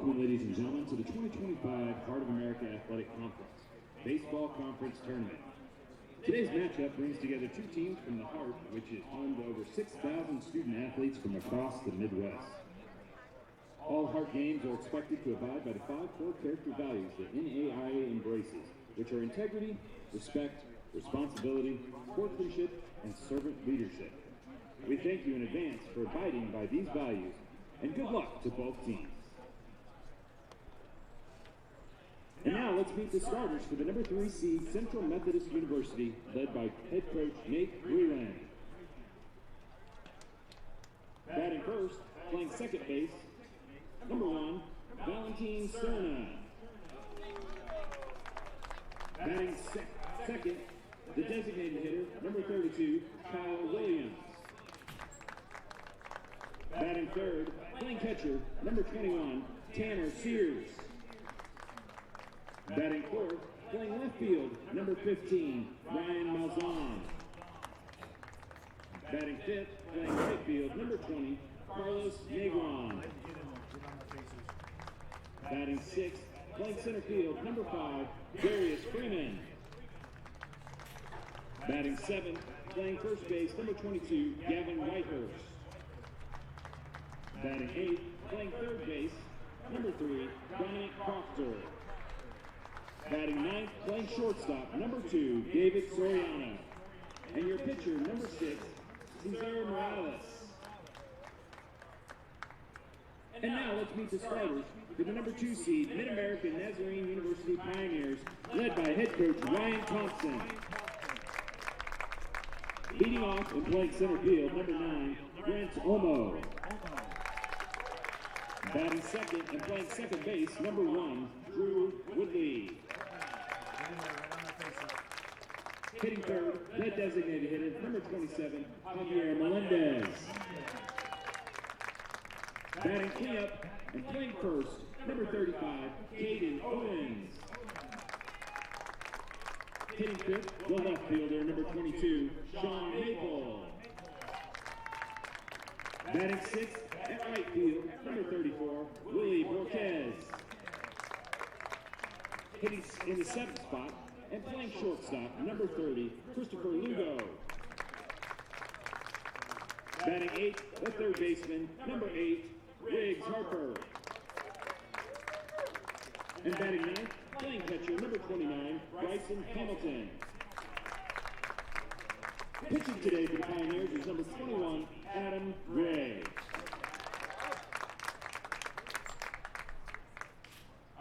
Welcome, ladies and gentlemen, to the 2025 Heart of America Athletic Conference, Baseball Conference Tournament. Today's matchup brings together two teams from the Heart, which is home to over 6,000 student athletes from across the Midwest. All Heart games are expected to abide by the 5 core character values that NAIA embraces, which are integrity, respect, responsibility, sportsmanship, and servant leadership. We thank you in advance for abiding by these values, and good luck to both teams. And now let's meet the starters for the number 3 seed Central Methodist University, led by head coach Nate Breland. Batting first, playing second base, number 1, Valentin Serna. Batting second, the designated hitter, number 32, Kyle Williams. Batting third, playing catcher, number 21, Tanner Sears. Batting fourth, playing left field, number 15, Ryan Malzahn. Batting fifth, playing right field, number 20, Carlos Negron. Batting sixth, playing center field, number 5, Darius Freeman. Batting seventh, playing first base, number 22, Gavin Whitehurst. Batting eighth, playing third base, number 3, Dominic Proctor. Batting ninth, playing shortstop, number 2, David Soriano. And your pitcher, number 6, Cesar Morales. And now let's meet the starters for the number 2 seed Mid-American Nazarene University Pioneers, led by head coach Ryan Thompson. Leading off and playing center field, number 9, Brent Omo. Batting second and playing second base, number 1, Drew Woodley. Hitting third, the designated hitter, number 27, Javier Melendez. Batting cleanup and playing first, number 35, Caden Owens. Hitting fifth, the left fielder, number 22, Sean Maple. Batting sixth, at right field, number 34, Willie Borquez. Hitting in the 7th spot and playing shortstop, number 30, Christopher Lugo. Batting 8th, the third baseman, number 8, Riggs Harper. And batting 9th, playing catcher, number 29, Bryson Hamilton. Pitching today for the Pioneers is number 21, Adam Gray.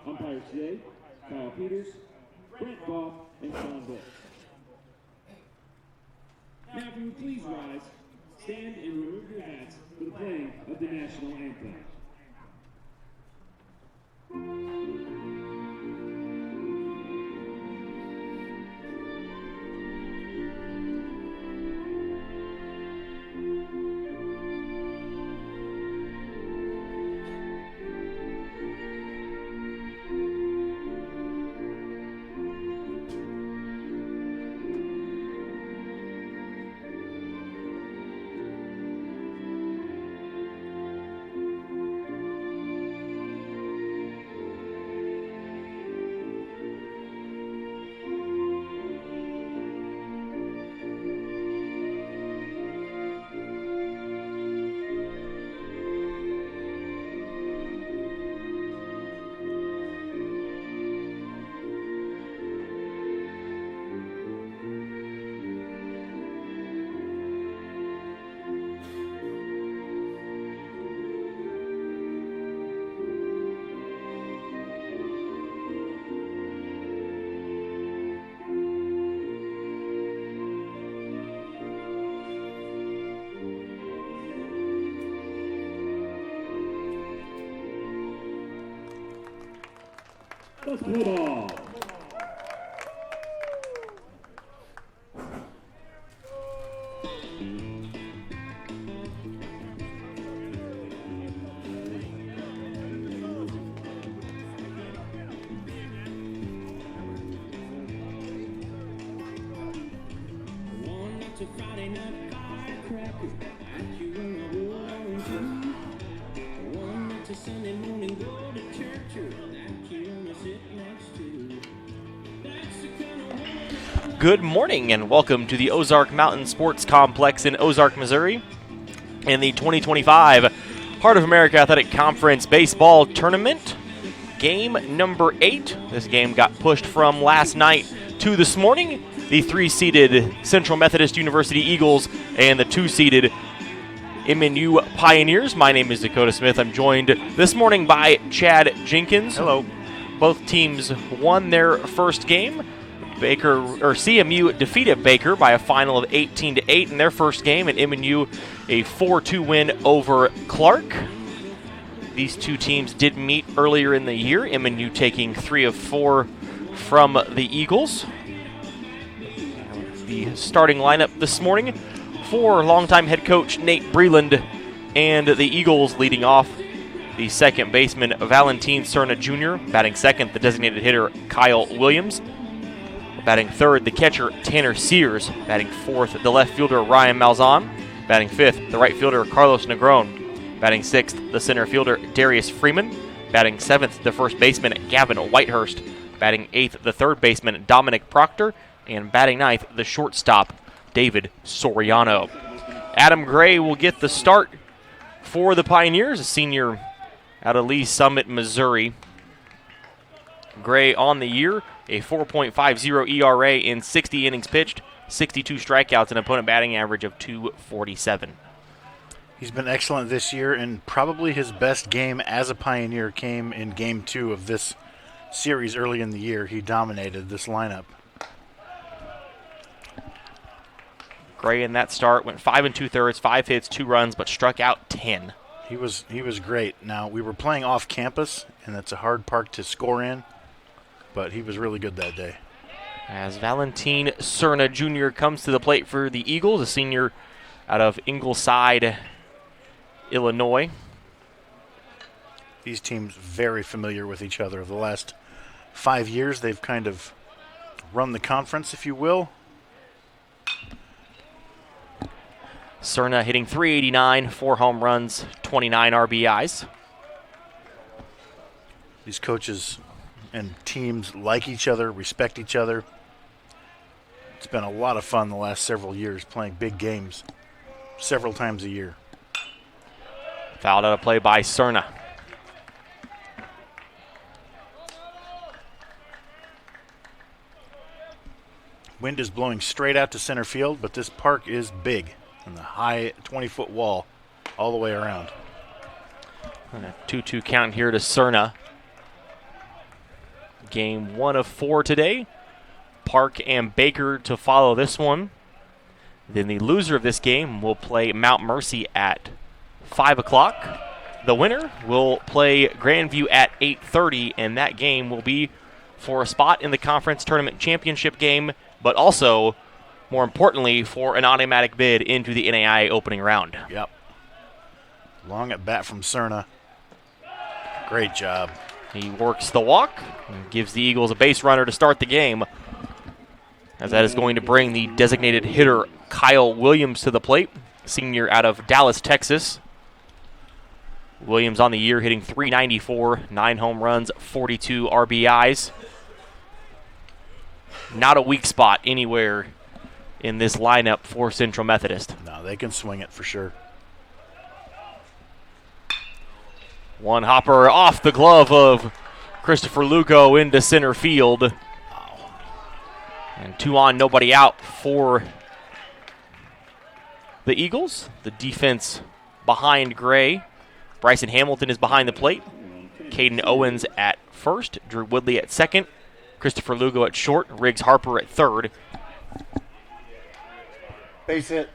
Umpires today, Kyle Peters, Brent Goff, and Sean Brooks. Now, if you would please rise, stand and remove your hats for the playing of the national anthem. Let's play ball. One night to Friday night firecracker, at you and I will. One night to Sunday morning go to church. Good morning and welcome to the Ozark Mountain Sports Complex in Ozark, Missouri in the 2025 Heart of America Athletic Conference Baseball Tournament. Game number 8. This game got pushed from last night to this morning. The 3-seeded Central Methodist University Eagles and the 2-seeded MNU Pioneers. My name is Dakota Smith. I'm joined this morning by Chad Jenkins. Hello. Both teams won their first game. CMU defeated Baker by a final of 18-8 in their first game, and MNU a 4-2 win over Clark. These two teams did meet earlier in the year, MNU taking 3 of 4 from the Eagles. The starting lineup this morning for longtime head coach Nate Breland and the Eagles leading off. The second baseman Valentin Cerna Jr., batting second, the designated hitter Kyle Williams. Batting third, the catcher Tanner Sears. Batting fourth, the left fielder Ryan Malzahn. Batting fifth, the right fielder Carlos Negron. Batting sixth, the center fielder Darius Freeman. Batting seventh, the first baseman Gavin Whitehurst. Batting eighth, the third baseman Dominic Proctor. And batting ninth, the shortstop David Soriano. Adam Gray will get the start for the Pioneers, a senior out of Lee Summit, Missouri. Gray on the year, a 4.50 ERA in 60 innings pitched, 62 strikeouts, an opponent batting average of .247. He's been excellent this year, and probably his best game as a Pioneer came in Game 2 of this series early in the year. He dominated this lineup. Gray in that start went 5 2/3, 5 hits, 2 runs, but struck out 10. He was great. Now, we were playing off campus, and that's a hard park to score in, but he was really good that day. As Valentin Cerna Jr. comes to the plate for the Eagles, a senior out of Ingleside, Illinois. These teams very familiar with each other. The last 5 years, they've kind of run the conference, if you will. Cerna hitting .389, 4 home runs, 29 RBIs. These coaches and teams like each other, respect each other. It's been a lot of fun the last several years playing big games several times a year. Fouled out of play by Cerna. Wind is blowing straight out to center field, but this park is big and the high 20-foot wall all the way around. And a 2-2 count here to Cerna. Game 1 of 4 today. Park and Baker to follow this one. Then the loser of this game will play Mount Mercy at 5 o'clock. The winner will play Grandview at 8:30, and that game will be for a spot in the conference tournament championship game, but also, more importantly, for an automatic bid into the NAIA opening round. Yep. Long at bat from Cerna. Great job. He works the walk and gives the Eagles a base runner to start the game, as that is going to bring the designated hitter Kyle Williams to the plate, senior out of Dallas, Texas. Williams on the year hitting .394, 9 home runs, 42 RBIs. Not a weak spot anywhere in this lineup for Central Methodist. No, they can swing it for sure. One hopper off the glove of Christopher Lugo into center field. And 2 on, nobody out for the Eagles. The defense behind Gray. Bryson Hamilton is behind the plate. Caden Owens at first. Drew Woodley at second. Christopher Lugo at short. Riggs Harper at third. Base hit.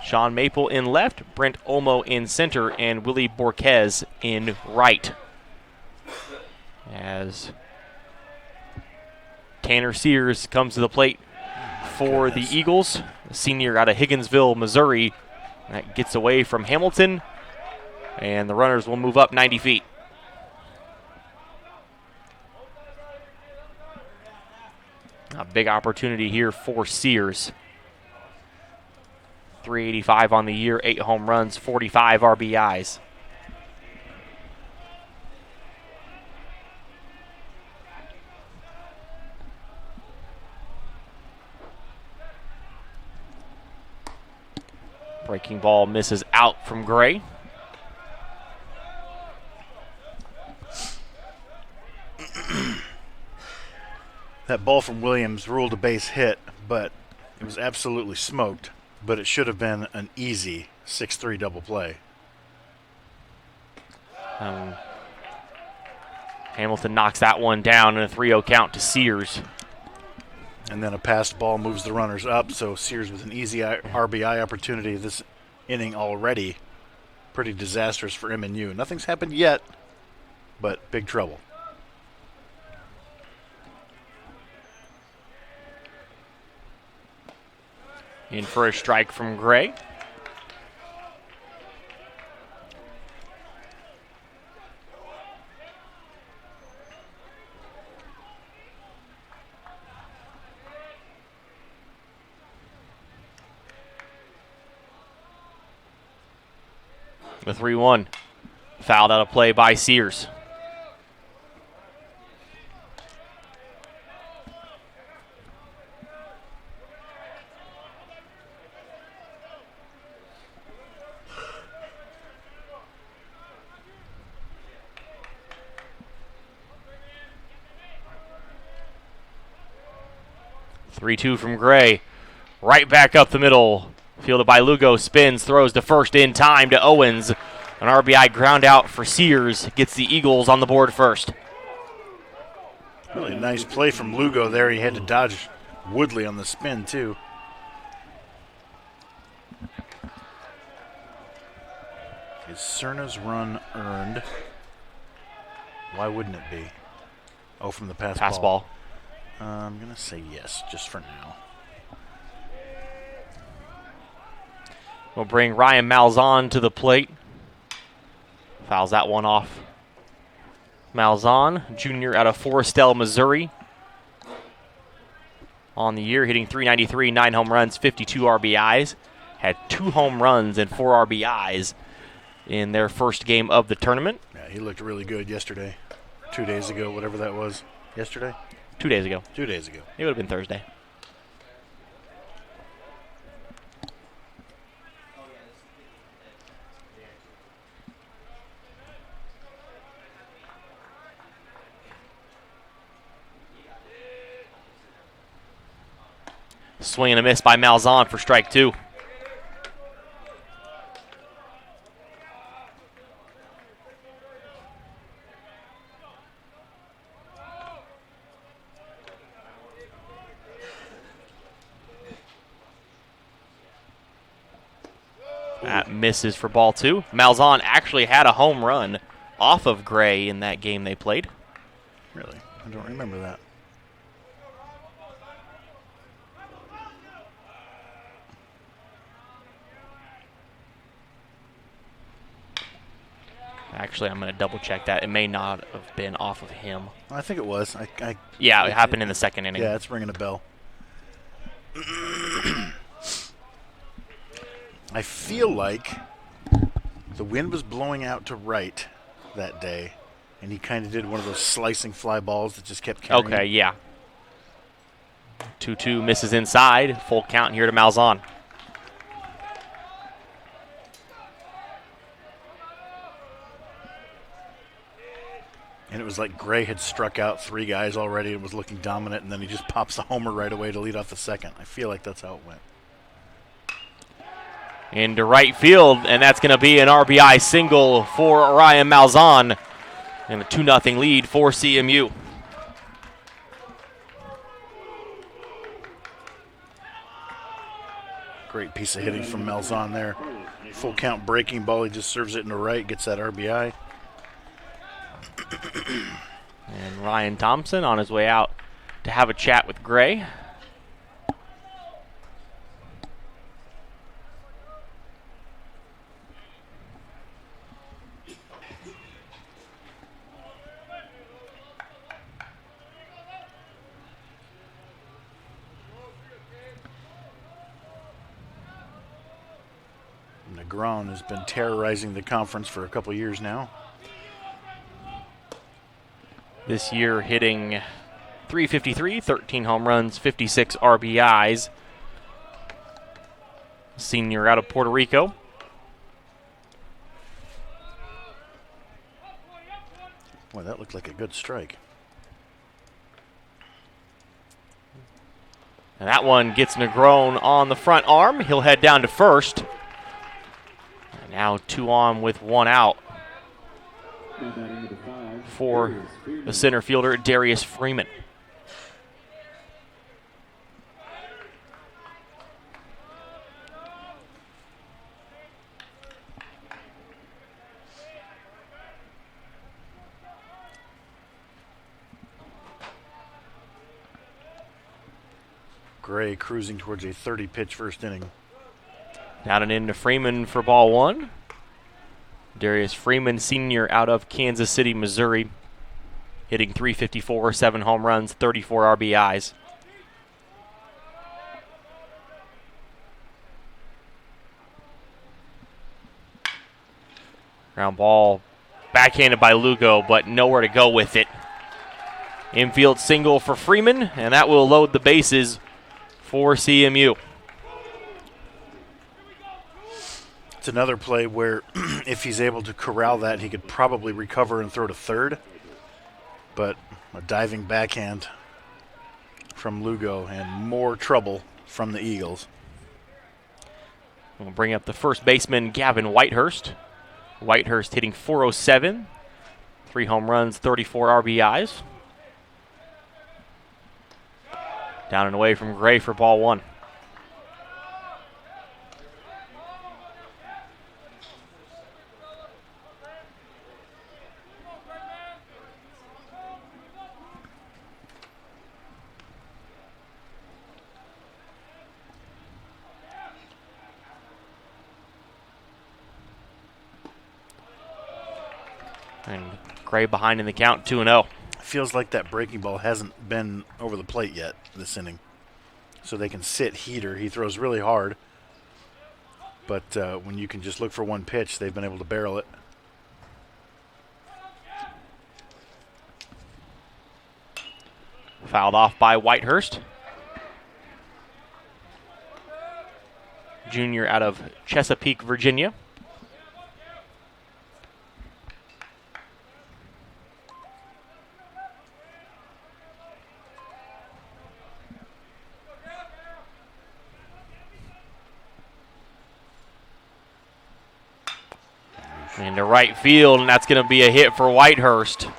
Sean Maple in left, Brent Olmo in center, and Willie Borquez in right. As Tanner Sears comes to the plate for the Eagles, a senior out of Higginsville, Missouri. That gets away from Hamilton, and the runners will move up 90 feet. A big opportunity here for Sears. .385 on the year, 8 home runs, 45 RBIs. Breaking ball misses out from Gray. That ball from Williams ruled a base hit, but it was absolutely smoked. But it should have been an easy 6-3 double play. Hamilton knocks that one down in a 3-0 count to Sears. And then a passed ball moves the runners up, so Sears with an easy RBI opportunity this inning already. Pretty disastrous for MNU. Nothing's happened yet, but big trouble. In for a strike from Gray. The 3-1. Fouled out of play by Sears. Three-two from Gray. Right back up the middle. Fielded by Lugo. Spins, throws to first in time to Owens. An RBI ground out for Sears. Gets the Eagles on the board first. Really nice play from Lugo there. He had to dodge Woodley on the spin, too. Is Cerna's run earned? Why wouldn't it be? Oh, from the pass ball. I'm going to say yes, just for now. We'll bring Ryan Malzahn to the plate. Fouls that one off. Malzahn, junior out of Forestell, Missouri. On the year, hitting .393, 9 home runs, 52 RBIs. Had 2 home runs and 4 RBIs in their first game of the tournament. Yeah, he looked really good yesterday. 2 days ago, whatever that was. Yesterday? 2 days ago. 2 days ago. It would have been Thursday. Swing and a miss by Malzahn for strike 2. That misses for ball 2. Malzahn actually had a home run off of Gray in that game they played. Really? I don't remember that. Actually, I'm going to double check that. It may not have been off of him. I think it was. Yeah, it happened in the second inning. Yeah, it's ringing a bell. I feel like the wind was blowing out to right that day, and he kind of did one of those slicing fly balls that just kept carrying. Okay, yeah. 2-2 misses inside. Full count here to Malzahn. And it was like Gray had struck out 3 guys already and was looking dominant, and then he just pops the homer right away to lead off the second. I feel like that's how it went. Into right field, and that's going to be an RBI single for Ryan Malzahn. And a 2-0 lead for CMU. Great piece of hitting from Malzahn there. Full count breaking ball. He just serves it into right, gets that RBI. And Ryan Thompson on his way out to have a chat with Gray. Negron has been terrorizing the conference for a couple years now. This year hitting .353, 13 home runs, 56 RBIs. senior out of Puerto Rico. Boy, that looked like a good strike. And that one gets Negron on the front arm. He'll head down to first. And now 2 on with 1 out for the center fielder, Darius Freeman. Gray cruising towards a 30-pitch first inning. Down and into Freeman for ball 1. Darius Freeman, senior out of Kansas City, Missouri, hitting .354, 7 home runs, 34 RBIs. Ground ball backhanded by Lugo, but nowhere to go with it. Infield single for Freeman, and that will load the bases for CMU. It's another play where if he's able to corral that, he could probably recover and throw to third. But a diving backhand from Lugo and more trouble from the Eagles. We'll bring up the first baseman, Gavin Whitehurst. Whitehurst hitting .407, 3 home runs, 34 RBIs. Down and away from Gray for ball 1. And Gray behind in the count, 2-0. Feels like that breaking ball hasn't been over the plate yet this inning. So they can sit Heater. He throws really hard. But when you can just look for one pitch, they've been able to barrel it. Fouled off by Whitehurst. Junior out of Chesapeake, Virginia. Into right field, and that's going to be a hit for Whitehurst.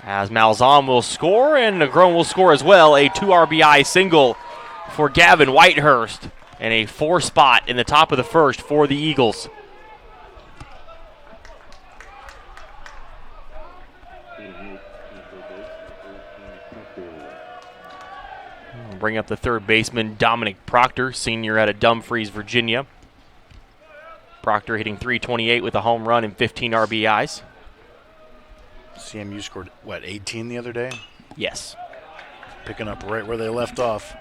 As Malzahn will score, and Negron will score as well. A 2 RBI single for Gavin Whitehurst, and a 4 spot in the top of the first for the Eagles. We'll bring up the third baseman, Dominic Proctor, senior out of Dumfries, Virginia. Proctor hitting .328 with a home run and 15 RBIs. CMU scored, 18 the other day? Yes. Picking up right where they left off.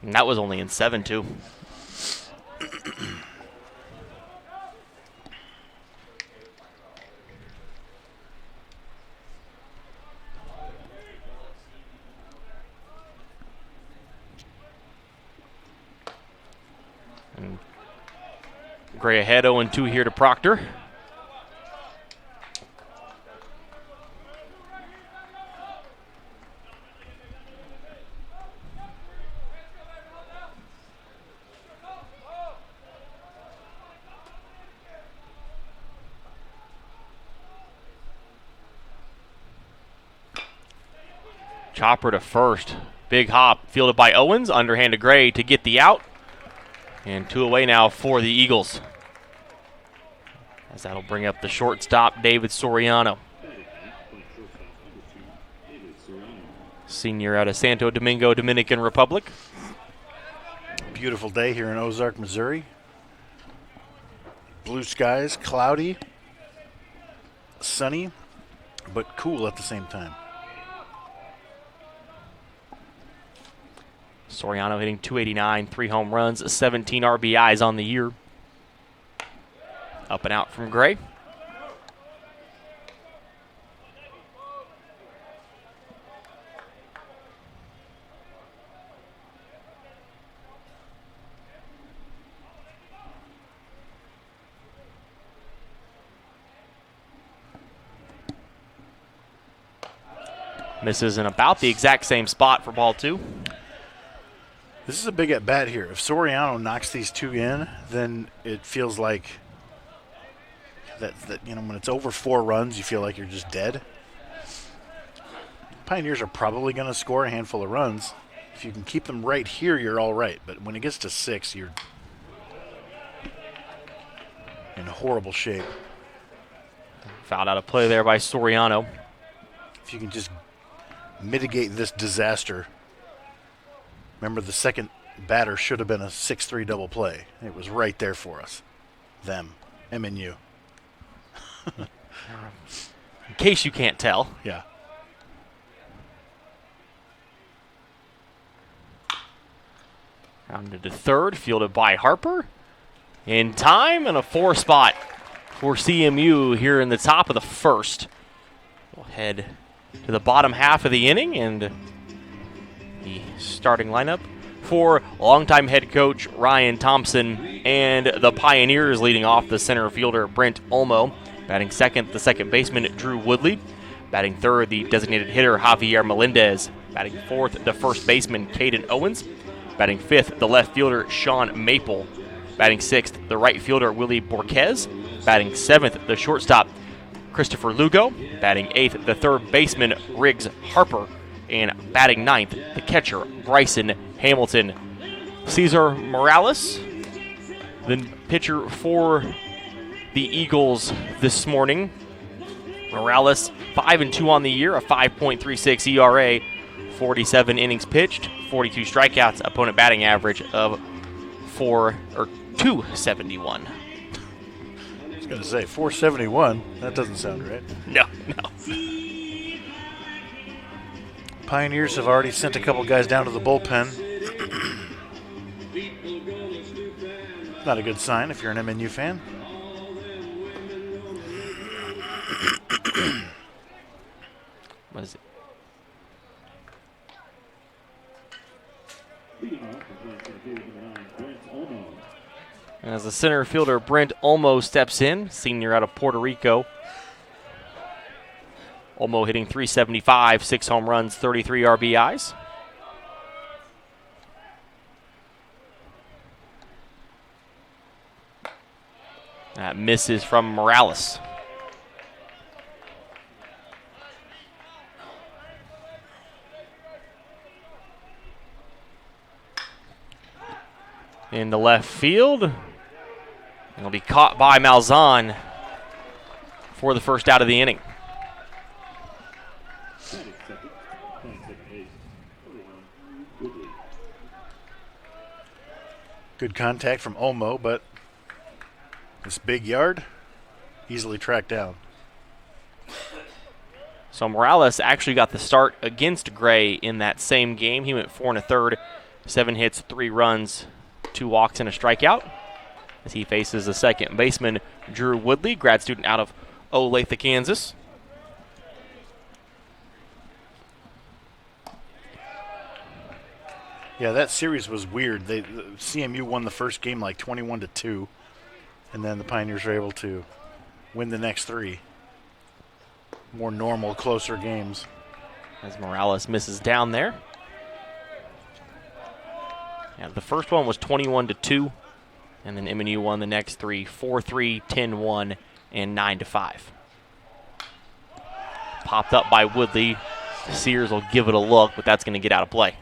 And that was only in 7, too. And Gray ahead 0-2 here to Proctor. Chopper to first. Big hop fielded by Owens. Underhand to Gray to get the out. And 2 away now for the Eagles. As that'll bring up the shortstop, David Soriano. Senior out of Santo Domingo, Dominican Republic. Beautiful day here in Ozark, Missouri. Blue skies, cloudy, sunny, but cool at the same time. Soriano hitting .289, 3 home runs, 17 RBIs on the year. Up and out from Gray. Misses in about the exact same spot for ball 2. This is a big at bat here. If Soriano knocks these 2 in, then it feels like that when it's over 4 runs, you feel like you're just dead. Pioneers are probably going to score a handful of runs. If you can keep them right here, you're all right. But when it gets to 6, you're in horrible shape. Fouled out of play there by Soriano. If you can just mitigate this disaster. Remember, the second batter should have been a 6-3 double play. It was right there for us. Them. MNU. In case you can't tell. Yeah. Rounded to third, fielded by Harper. In time, and a 4 spot for CMU here in the top of the first. We'll head to the bottom half of the inning, and the starting lineup for longtime head coach Ryan Thompson and the Pioneers leading off the center fielder Brent Olmo. Batting second, the second baseman Drew Woodley. Batting third, the designated hitter Javier Melendez. Batting fourth, the first baseman Caden Owens. Batting fifth, the left fielder Sean Maple. Batting sixth, the right fielder Willie Borquez. Batting seventh, the shortstop Christopher Lugo. Batting eighth, the third baseman Riggs Harper. And batting ninth, the catcher Bryson Hamilton. Cesar Morales, the pitcher for the Eagles this morning. Morales, 5-2 on the year, a 5.36 ERA, 47 innings pitched, 42 strikeouts, opponent batting average of 271. I was going to say 471. That doesn't sound right. No. Pioneers have already sent a couple guys down to the bullpen. Not a good sign if you're an MNU fan. What is it? As the center fielder Brent Olmo steps in, senior out of Puerto Rico. Olmo hitting .375, 6 home runs, 33 RBIs. That misses from Morales. In the left field. It'll be caught by Malzahn for the first out of the inning. Good contact from Olmo, but this big yard, easily tracked down. So Morales actually got the start against Gray in that same game. He went 4 1/3, 7 hits, 3 runs, 2 walks, and a strikeout. As he faces the second baseman, Drew Woodley, grad student out of Olathe, Kansas. Yeah, that series was weird. CMU won the first game like 21-2, and then the Pioneers were able to win the next 3. More normal, closer games. As Morales misses down there. Yeah, the first one was 21-2, and then MNU won the next 3, 4-3, 10-1, and 9-5. Popped up by Woodley. Sears will give it a look, but that's going to get out of play.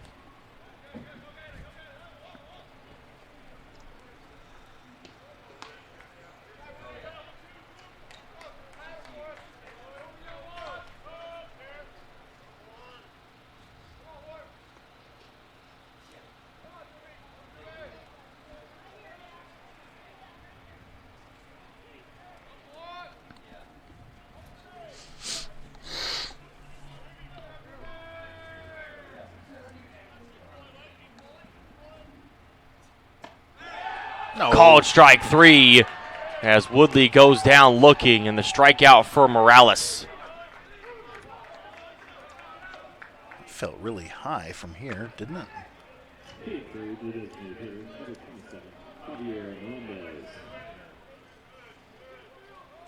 No. Called strike 3 as Woodley goes down looking, and the strikeout for Morales. Felt really high from here, didn't it?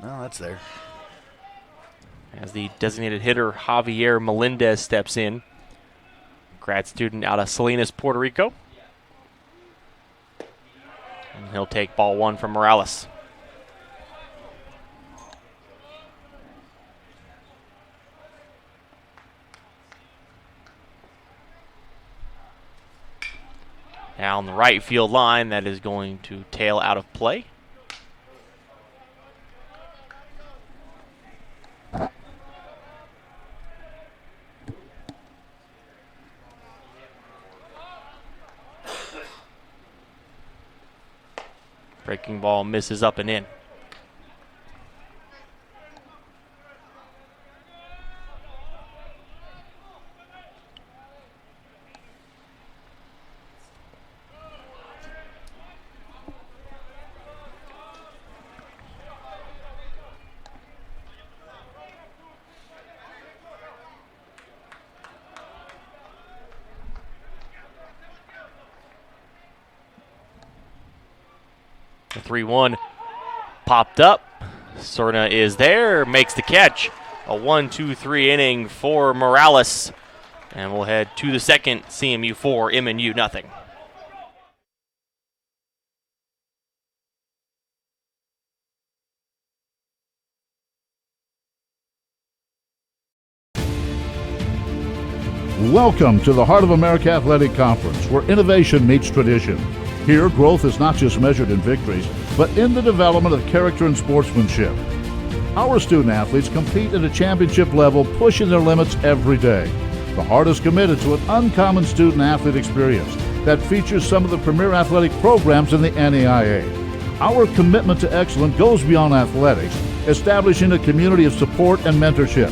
No, that's there. as the designated hitter Javier Melendez steps in. Grad student out of Salinas, Puerto Rico. And he'll take ball one from Morales. Down the right field line, that is going to tail out of play. Breaking ball misses up and in. The 3-1 popped up. Serna is there, makes the catch. A 1-2-3 inning for Morales. And we'll head to the second, CMU 4, MNU nothing. Welcome to the Heart of America Athletic Conference, where innovation meets tradition. Here, growth is not just measured in victories, but in the development of character and sportsmanship. Our student athletes compete at a championship level, pushing their limits every day. The Heart is committed to an uncommon student athlete experience that features some of the premier athletic programs in the NAIA. Our commitment to excellence goes beyond athletics, establishing a community of support and mentorship.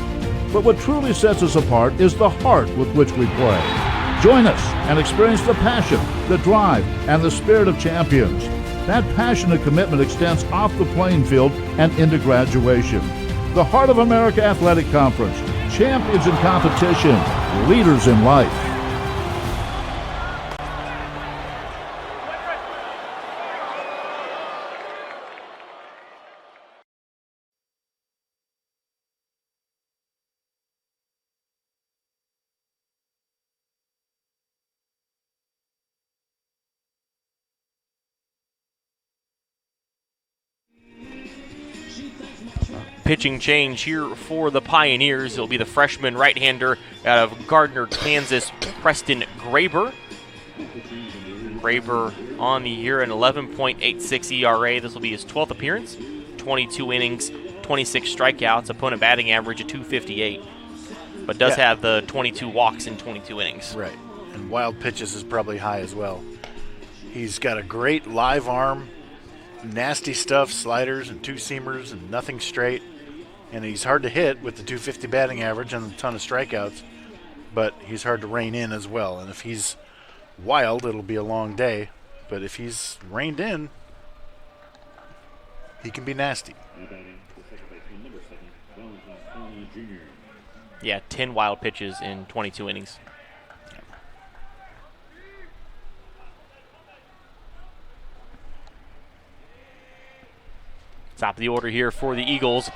But what truly sets us apart is the heart with which we play. Join us and experience the passion, the drive, and the spirit of champions. That passion and commitment extends off the playing field and into graduation. The Heart of America Athletic Conference. Champions in competition, leaders in life. Pitching change here for the Pioneers. It'll be the freshman right-hander out of Gardner, Kansas, Preston Graber. Graber on the year, an 11.86 ERA. This will be his 12th appearance. 22 innings, 26 strikeouts, opponent batting average of .258. But does have the 22 walks in 22 innings. Right, and wild pitches is probably high as well. He's got a great live arm, nasty stuff, sliders and two-seamers and nothing straight. And he's hard to hit with the .250 batting average and a ton of strikeouts, but he's hard to rein in as well. And if he's wild, it'll be a long day. But if he's reined in, he can be nasty. Yeah, 10 wild pitches in 22 innings. Top of the order here for the Eagles.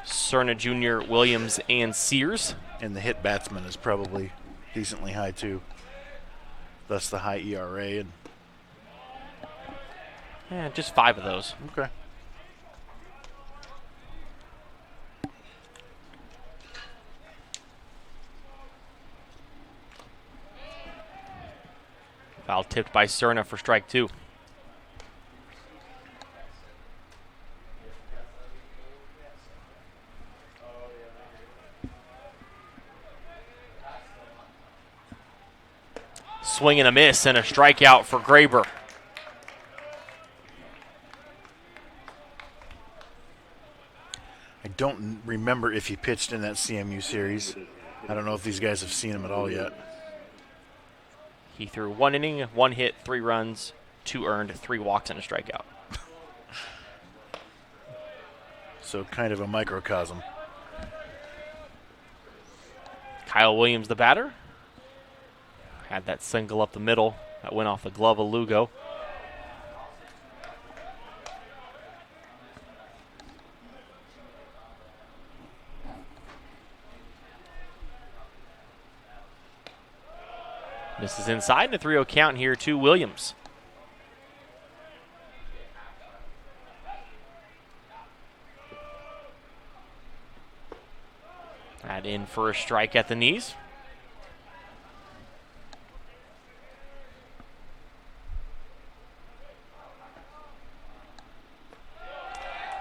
Serna Jr., Williams, and Sears. And the hit batsman is probably decently high too. Thus the high ERA. And just 5 of those. Okay. Foul tipped by Serna for strike 2. Swing and a miss and a strikeout for Graber. I don't remember if he pitched in that CMU series. I don't know if these guys have seen him at all yet. He threw 1 inning, 1 hit, 3 runs, 2 earned, 3 walks, and a strikeout. So kind of a microcosm. Kyle Williams, the batter. Had that single up the middle. That went off the glove of Lugo. Misses inside, and a 3-0 count here to Williams. That in for a strike at the knees.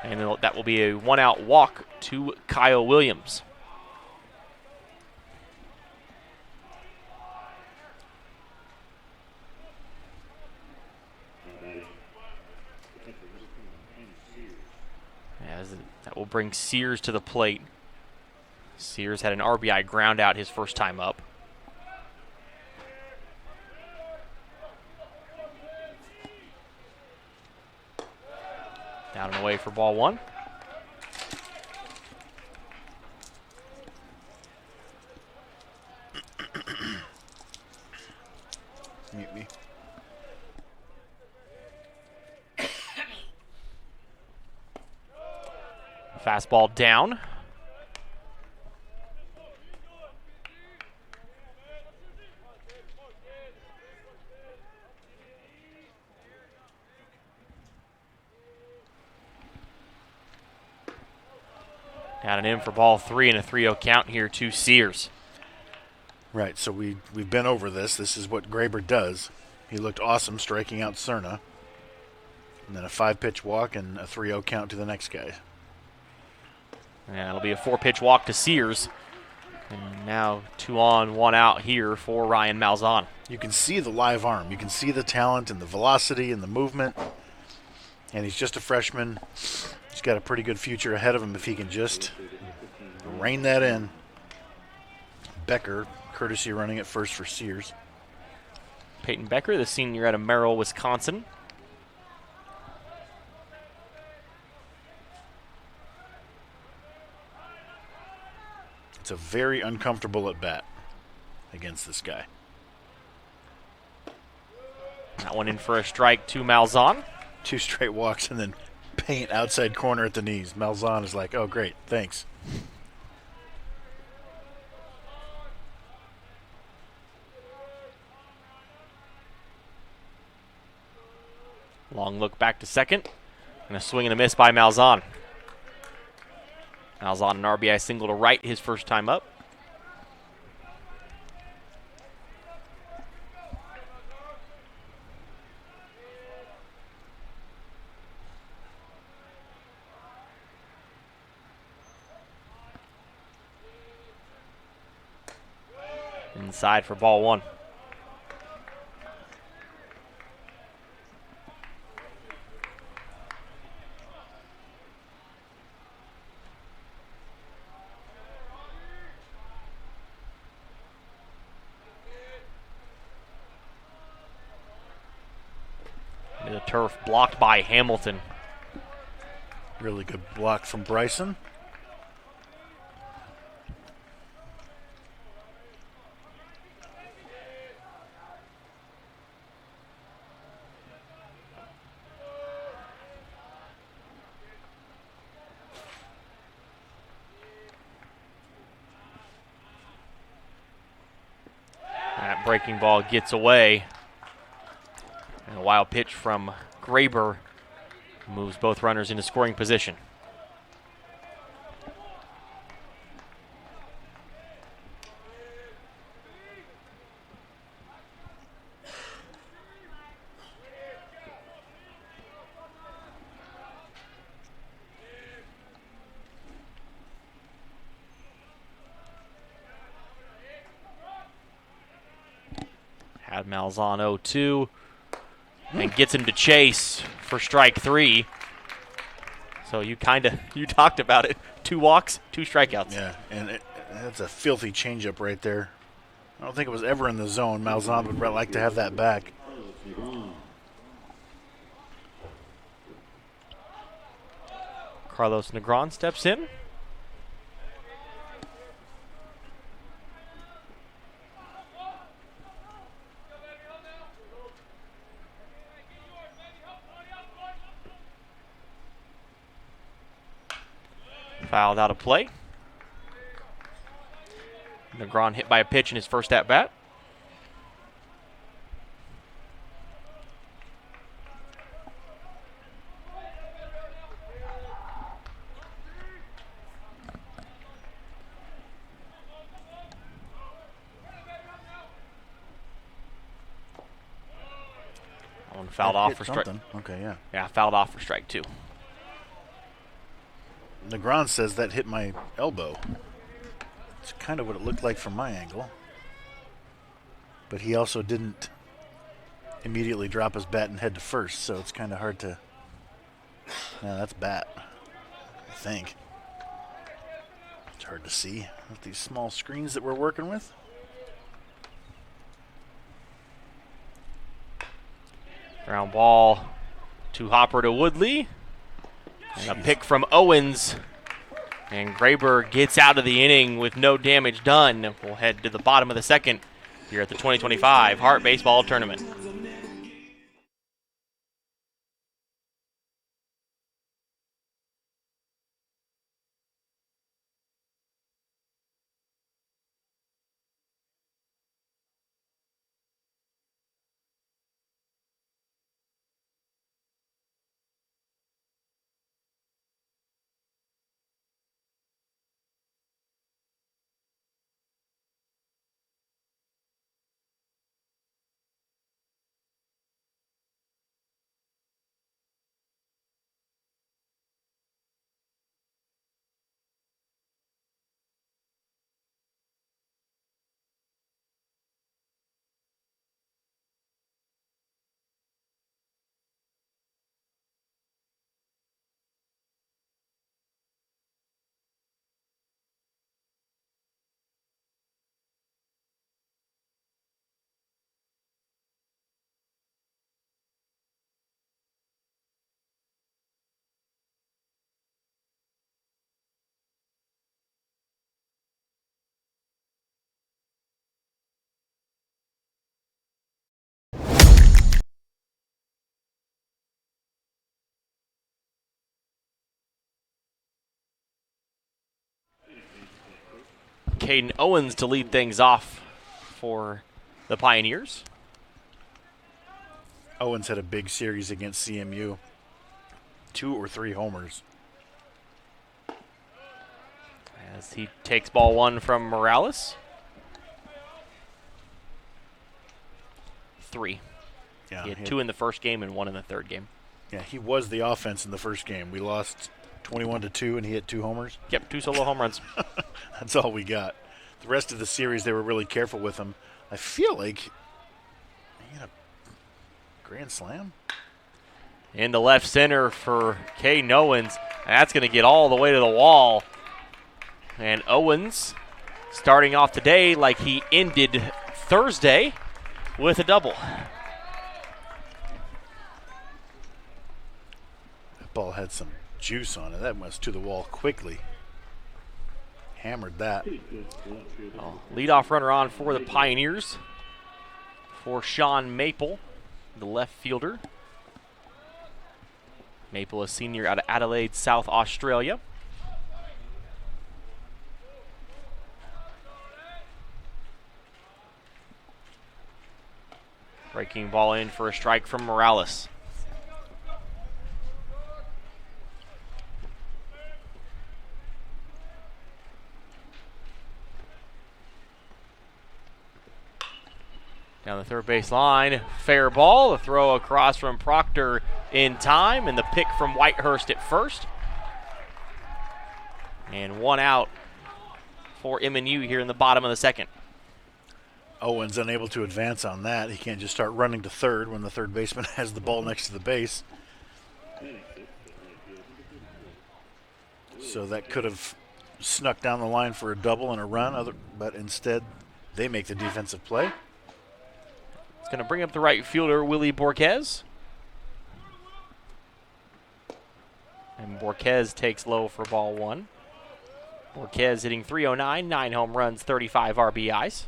And that will be a 1-out walk to Kyle Williams. As that will bring Sears to the plate. Sears had an RBI ground out his first time up. Down and away for ball one. Mute me. Fastball down. Down and in for ball three and a 3-0 count here to Sears. Right, so we've been over this. This is what Graber does. He looked awesome striking out Cerna. And then a 5-pitch walk and a 3-0 count to the next guy. Yeah, it'll be a 4-pitch walk to Sears. And now 2 on, 1 out here for Ryan Malzahn. You can see the live arm. You can see the talent and the velocity and the movement. And he's just a freshman. He's got a pretty good future ahead of him if he can just rein that in. Becker, courtesy running at first for Sears. Peyton Becker, the senior out of Merrill, Wisconsin. It's a very uncomfortable at bat against this guy. That one in for a strike to Malzahn. 2 straight walks and then paint outside corner at the knees. Malzahn is like, oh, great, thanks. Long look back to second. And a swing and a miss by Malzahn. Malzahn an RBI single to right his first time up. Inside for ball one. The turf blocked by Hamilton. Really good block from Bryson. That breaking ball gets away. And a wild pitch from Graber moves both runners into scoring position. Had Malzahn 0-2. And gets him to chase for strike 3. So you talked about it. 2 walks, 2 strikeouts. Yeah, and that's a filthy changeup right there. I don't think it was ever in the zone. Malzahn would like to have that back. Carlos Negron steps in. Fouled out of play. Negron hit by a pitch in his first at-bat. And fouled off for strike. Okay, yeah. Yeah, fouled off for strike 2. Negron says that hit my elbow. It's kind of what it looked like from my angle. But he also didn't immediately drop his bat and head to first, so it's kind of hard to... No, that's bat, I think. It's hard to see with these small screens that we're working with. Ground ball to Hopper to Woodley. And a pick from Owens. And Graber gets out of the inning with no damage done. We'll head to the bottom of the second here at the 2025 Hart Baseball Tournament. Caden Owens to lead things off for the Pioneers. Owens had a big series against CMU. 2 or 3 homers. As he takes ball 1 from Morales. 3. Yeah, he had 2 in the first game and 1 in the third game. Yeah, he was the offense in the first game. We lost 21-2, and he hit 2 homers. Yep, 2 solo home runs. That's all we got. The rest of the series, they were really careful with him. I feel like he had a grand slam. Into left center for Caden Owens. That's going to get all the way to the wall. And Owens starting off today like he ended Thursday with a double. That ball had some juice on it. That went to the wall quickly. Hammered that. Leadoff runner on for the Pioneers for Sean Maple, the left fielder. Maple, a senior out of Adelaide, South Australia. Breaking ball in for a strike from Morales. Down the third base line, fair ball. A throw across from Proctor in time, and the pick from Whitehurst at first. And 1 out for MNU here in the bottom of the second. Owens unable to advance on that. He can't just start running to third when the third baseman has the ball next to the base. So that could have snuck down the line for a double and a run, but instead they make the defensive play. It's going to bring up the right fielder, Willie Borquez. And Borquez takes low for ball 1. Borquez hitting .309, 9 home runs, 35 RBIs.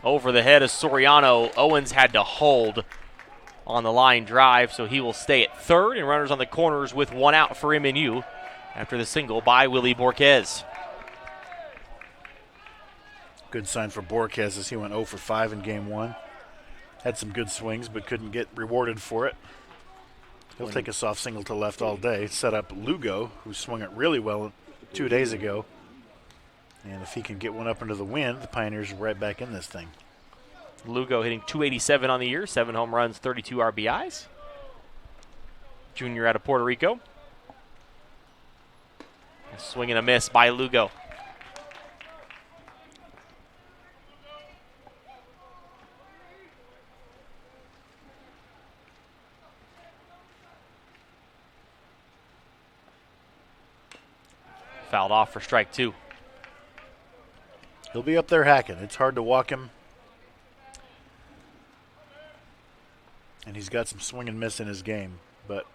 Over the head of Soriano, Owens had to hold on the line drive, so he will stay at third, and runners on the corners with 1 out for MNU after the single by Willie Borquez. Good sign for Borquez as he went 0 for 5 in game 1. Had some good swings, but couldn't get rewarded for it. He'll take a soft single to left all day. Set up Lugo, who swung it really well 2 days ago. And if he can get one up into the wind, the Pioneers are right back in this thing. Lugo hitting .287 on the year, 7 home runs, 32 RBIs. Junior out of Puerto Rico. A swing and a miss by Lugo. Fouled off for strike 2. He'll be up there hacking. It's hard to walk him. And he's got some swing and miss in his game. But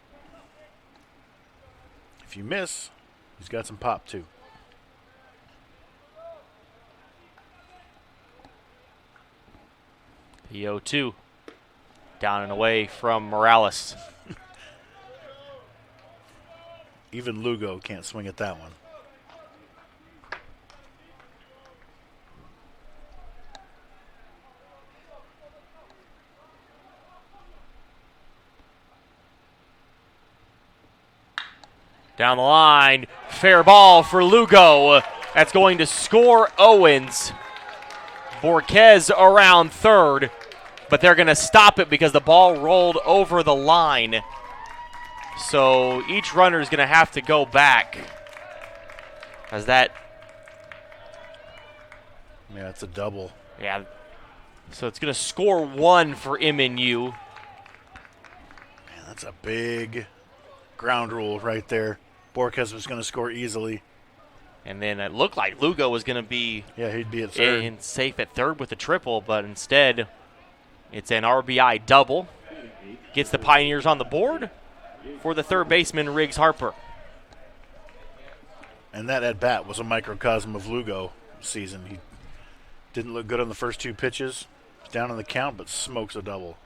if you miss, he's got some pop too. The 0-2. Down and away from Morales. Even Lugo can't swing at that one. Down the line, fair ball for Lugo. That's going to score Owens. Borquez around third, but they're going to stop it because the ball rolled over the line. So each runner is going to have to go back. As that. Yeah, it's a double. Yeah. So it's going to score 1 for MNU. Man, that's a big ground rule right there. Borquez was going to score easily. And then it looked like Lugo was going to be he'd be at third. And safe at third with the triple, but instead it's an RBI double. Gets the Pioneers on the board for the third baseman, Riggs Harper. And that at-bat was a microcosm of Lugo season. He didn't look good on the first 2 pitches. He's down on the count, but smokes a double.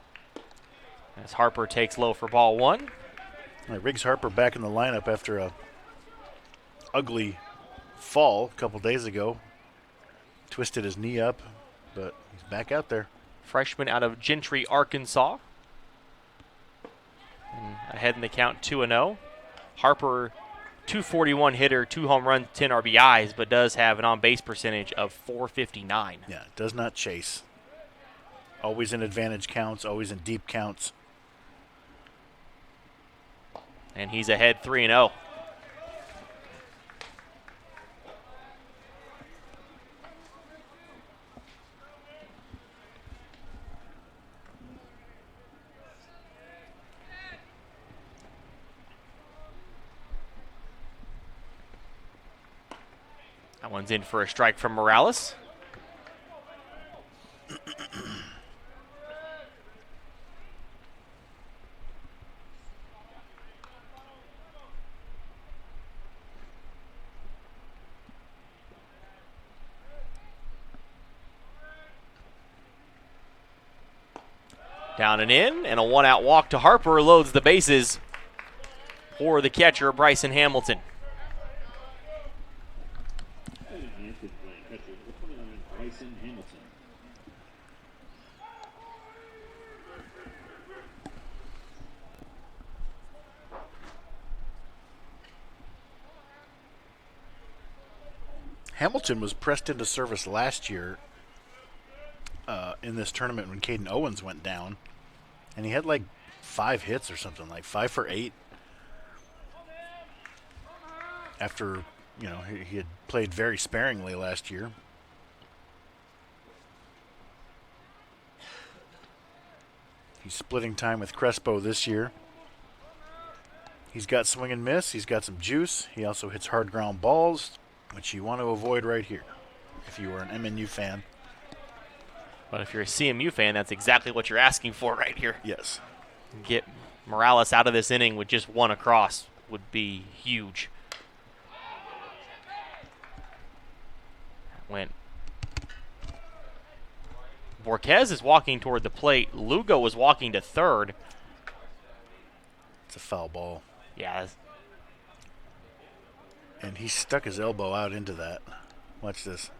As Harper takes low for ball 1. All right, Riggs Harper back in the lineup after a ugly fall a couple days ago. Twisted his knee up, but he's back out there. Freshman out of Gentry, Arkansas. And ahead in the count 2-0. Harper, 241 hitter, 2 home runs, 10 RBIs, but does have an on-base percentage of .459. Yeah, does not chase. Always in advantage counts, always in deep counts. And he's ahead 3-0. That one's in for a strike from Morales. Down and in, and a 1-out walk to Harper loads the bases for the catcher, Bryson Hamilton. Hamilton was pressed into service last year in this tournament when Caden Owens went down, and he had like 5 hits or something, like 5 for 8. After, he had played very sparingly last year. He's splitting time with Crespo this year. He's got swing and miss. He's got some juice. He also hits hard ground balls, which you want to avoid right here if you are an MNU fan. But if you're a CMU fan, that's exactly what you're asking for right here. Yes. Get Morales out of this inning with just 1 across would be huge. Went. Borquez is walking toward the plate. Lugo was walking to third. It's a foul ball. Yeah. And he stuck his elbow out into that. Watch this.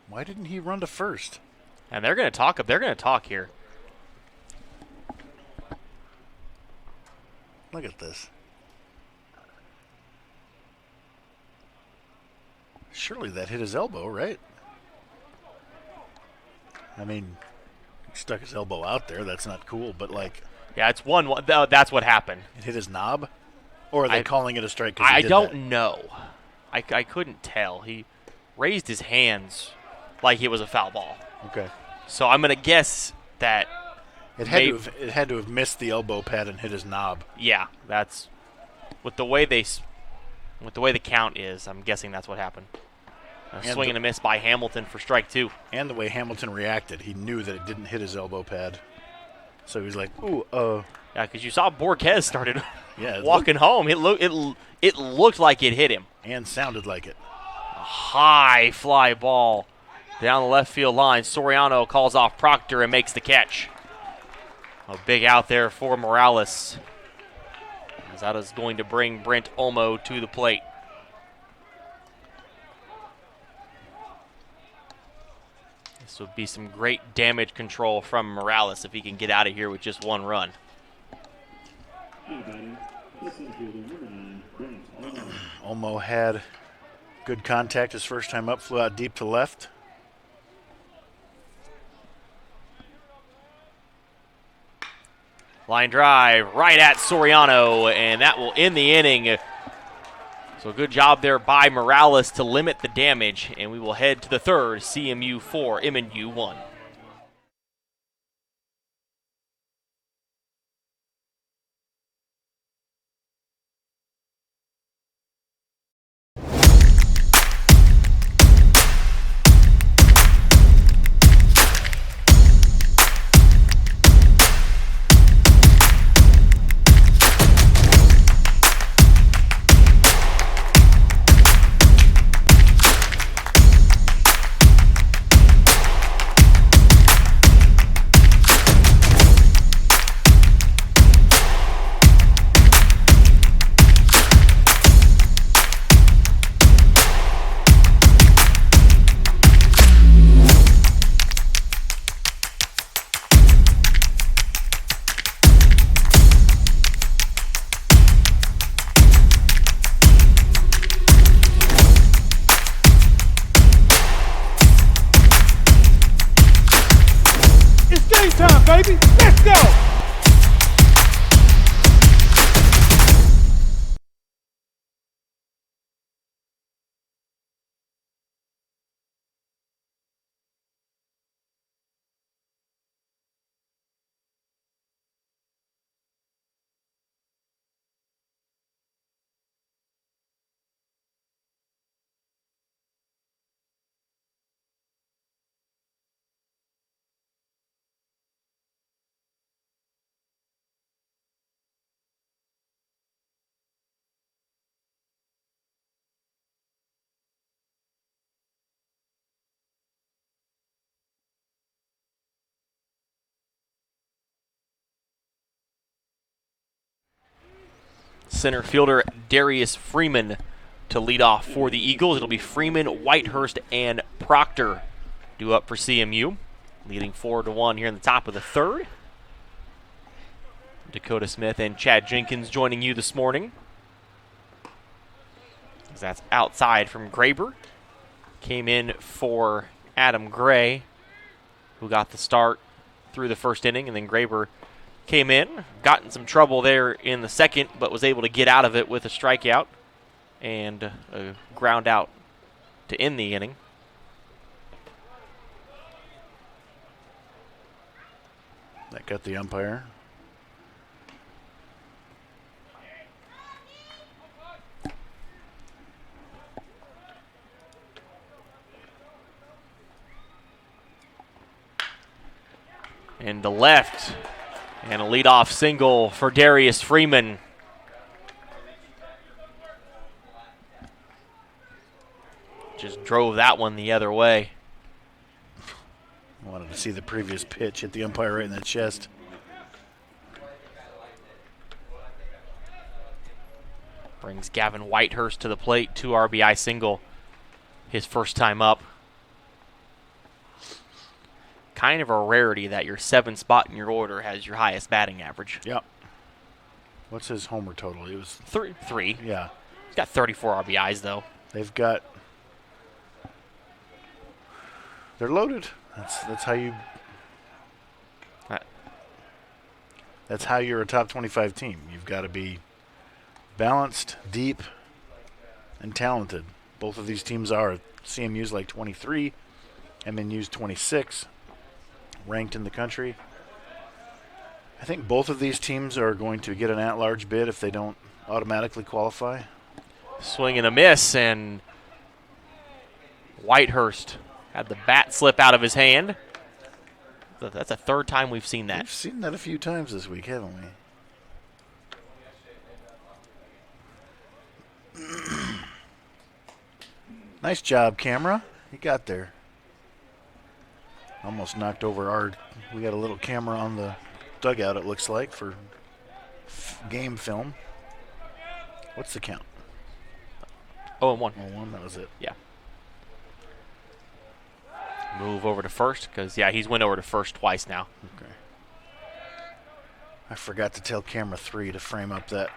Why didn't he run to first? And they're going to talk. They're going to talk here. Look at this. Surely that hit his elbow, right? I mean, he stuck his elbow out there. That's not cool, but like... Yeah, it's 1-1. That's what happened. It hit his knob? Or are they calling it a strike? I don't know. I couldn't tell. He raised his hands like it was a foul ball. Okay. So I'm going to guess that... It had to have missed the elbow pad and hit his knob. Yeah, that's... With the way the count is, I'm guessing that's what happened. A swing and a miss by Hamilton for strike 2. And the way Hamilton reacted, he knew that it didn't hit his elbow pad. So he was like, ooh, Yeah, because you saw Borquez started yeah, walking home. It looked like it hit him. And sounded like it. A high fly ball down the left field line. Soriano calls off Proctor and makes the catch. A big out there for Morales. As that is going to bring Brent Olmo to the plate. This would be some great damage control from Morales if he can get out of here with just one run. Olmo had good contact his first time up, flew out deep to left. Line drive right at Soriano, and that will end the inning. So good job there by Morales to limit the damage, and we will head to the third. CMU 4, MNU 1. Baby, let's go! Center fielder Darius Freeman to lead off for the Eagles. It'll be Freeman, Whitehurst, and Proctor due up for CMU. Leading 4-1 here in the top of the third. Dakota Smith and Chad Jenkins joining you this morning. That's outside from Graber. Came in for Adam Gray, who got the start through the first inning, and then Graber came in, got in some trouble there in the second, but was able to get out of it with a strikeout and a ground out to end the inning. That got the umpire. And to left, and a leadoff single for Darius Freeman. Just drove that one the other way. I wanted to see the previous pitch hit the umpire right in the chest. Brings Gavin Whitehurst to the plate, 2 RBI single, his first time up. Kind of a rarity that your 7th spot in your order has your highest batting average. Yep. What's his homer total? It was 3. Yeah. He's got 34 RBIs though. They've got They're loaded. That's how you. That's how you're a top 25 team. You've got to be balanced, deep, and talented. Both of these teams are. CMU's like 23, MNU's 26, ranked in the country. I think both of these teams are going to get an at-large bid if they don't automatically qualify. Swing and a miss, and Whitehurst had the bat slip out of his hand. That's the third time we've seen that. We've seen that a few times this week, haven't we? Nice job, camera. You got there. Almost knocked over our. We got a little camera on the dugout, it looks like, for game film. What's the count? 0-1. 0-1, that was it. Yeah. Move over to first because, yeah, he's went over to first twice now. Okay. I forgot to tell camera 3 to frame up that.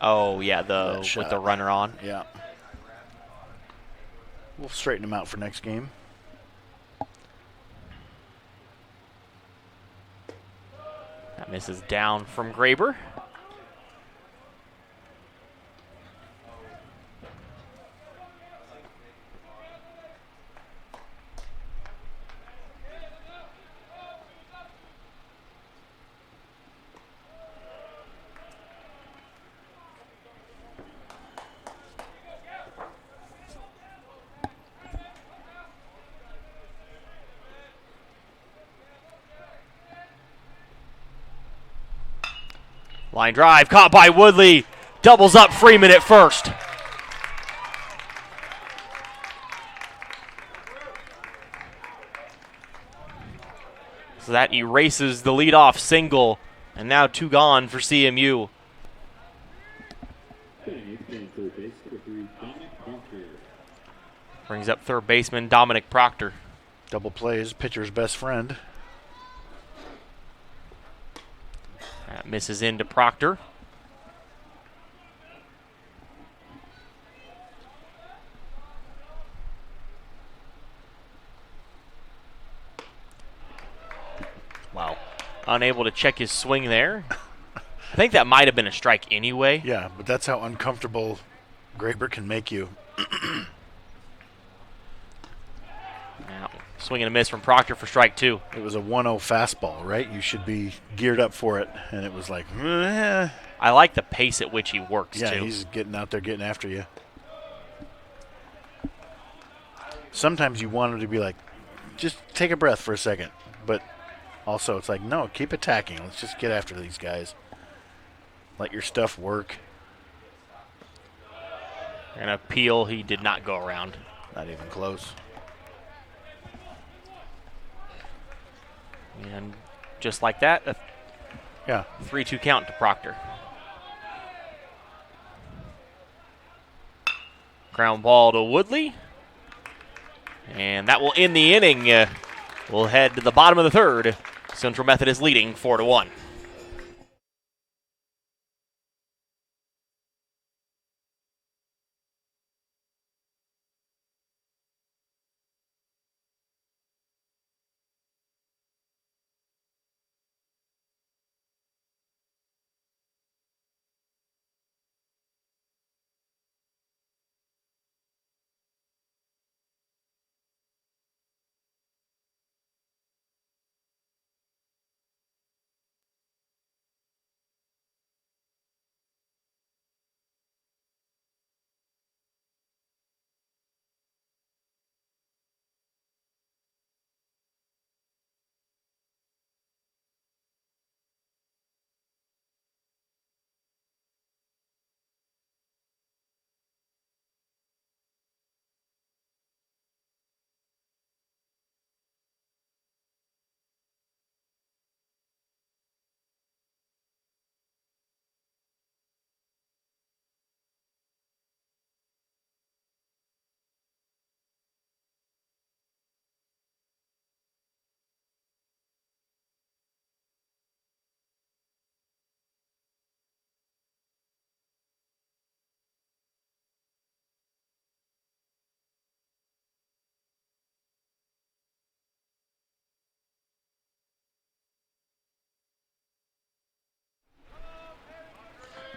Oh, yeah, that with shot. the runner on. Yeah. We'll straighten him out for next game. That misses down from Graber. Line drive, caught by Woodley. Doubles up Freeman at first. So that erases the leadoff single. And now 2 gone for CMU. Brings up third baseman Dominic Proctor. Double plays, pitcher's best friend. That misses into Proctor. Wow. Unable to check his swing there. I think that might have been a strike anyway. Yeah, but that's how uncomfortable Graber can make you. Now, swing and a miss from Proctor for strike 2. It was a 1-0 fastball, right? You should be geared up for it, and it was like, eh. I like the pace at which he works, Yeah, too. he's getting out there, getting after you. Sometimes you want him to be like, just take a breath for a second. But also it's like, no, keep attacking. Let's just get after these guys. Let your stuff work. An appeal, he did not go around. Not even close. And just like that, a Yeah. 3-2 count to Proctor. Ground ball to Woodley. And that will end the inning. We'll head to the bottom of the third. Central Methodist leading 4-1.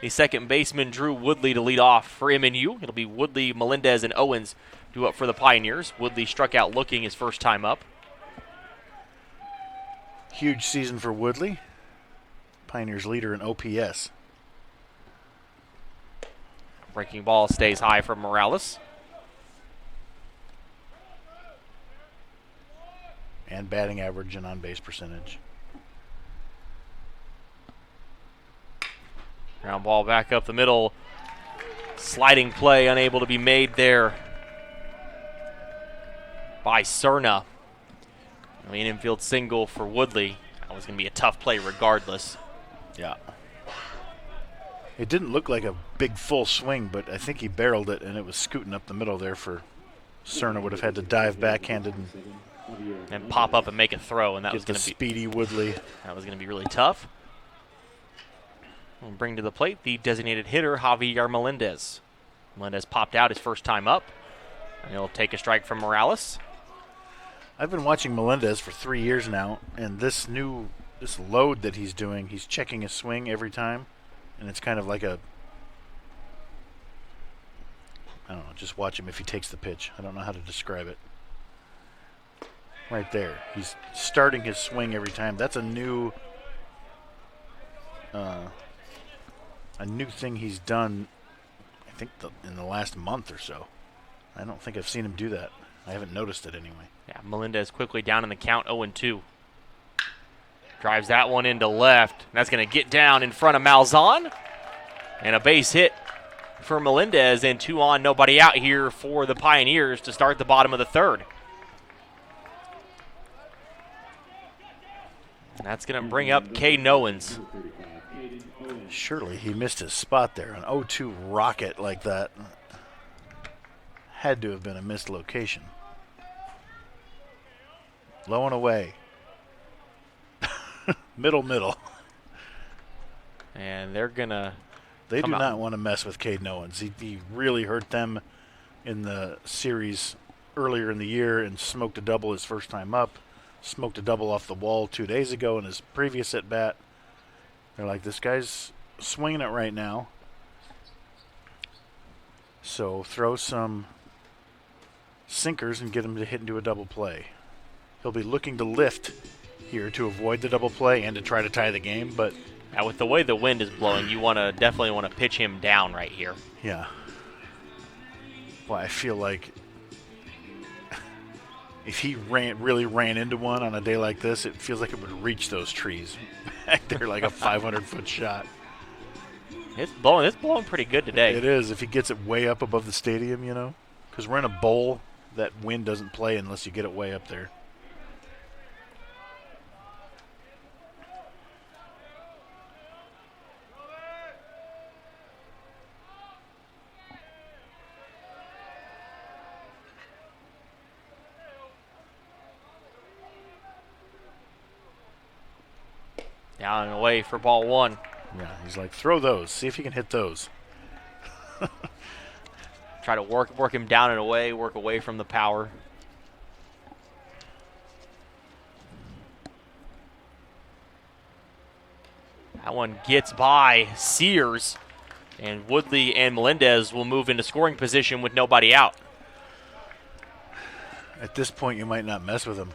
the second baseman, Drew Woodley, to lead off for MNU. It'll be Woodley, Melendez, and Owens due up for the Pioneers. Woodley struck out looking his first time up. Huge season for Woodley. Pioneers leader in OPS. Breaking ball stays high from Morales. And batting average and on-base percentage. Ground ball back up the middle. Sliding play unable to be made there by Cerna. An infield single for Woodley. That was going to be a tough play regardless. Yeah. It didn't look like a big full swing, but I think he barreled it, and it was scooting up the middle there for Cerna. Would have had to dive backhanded and pop up and make a throw, and that was going to be speedy Woodley. That was going to be really tough. We'll bring to the plate the designated hitter, Javier Melendez. Melendez popped out his first time up, and he'll take a strike from Morales. I've been watching Melendez for 3 years now, and this load that he's doing, he's checking his swing every time, and it's kind of like I don't know, just watch him if he takes the pitch. I don't know how to describe it. Right there. He's starting his swing every time. That's a new thing he's done, I think, in the last month or so. I don't think I've seen him do that. I haven't noticed it anyway. Yeah, Melendez quickly down in the count, 0-2. Drives that one into left. That's going to get down in front of Malzahn. And a base hit for Melendez, and 2 on, nobody out here for the Pioneers to start the bottom of the third. And that's going to bring up Caden Owens. Surely he missed his spot there. An 0-2 rocket like that had to have been a missed location. Low and away. middle. And they're going to They do not want to mess with Caden Owens. He really hurt them in the series earlier in the year and smoked a double his first time up. Smoked a double off the wall 2 days ago in his previous at-bat. They're like, this guy's swinging it right now. So throw some sinkers and get him to hit into a double play. He'll be looking to lift here to avoid the double play and to try to tie the game, but now with the way the wind is blowing, you definitely want to pitch him down right here. Yeah. Well, I feel like if he really ran into one on a day like this, it feels like it would reach those trees back there like a 500-foot shot. It's blowing pretty good today. It is, if he gets it way up above the stadium, you know, because we're in a bowl. That wind doesn't play unless you get it way up there. Down and away for ball one. Yeah, he's like, throw those. See if you can hit those. Try to work him down and away, work away from the power. That one gets by Sears, and Woodley and Melendez will move into scoring position with nobody out. At this point, you might not mess with him.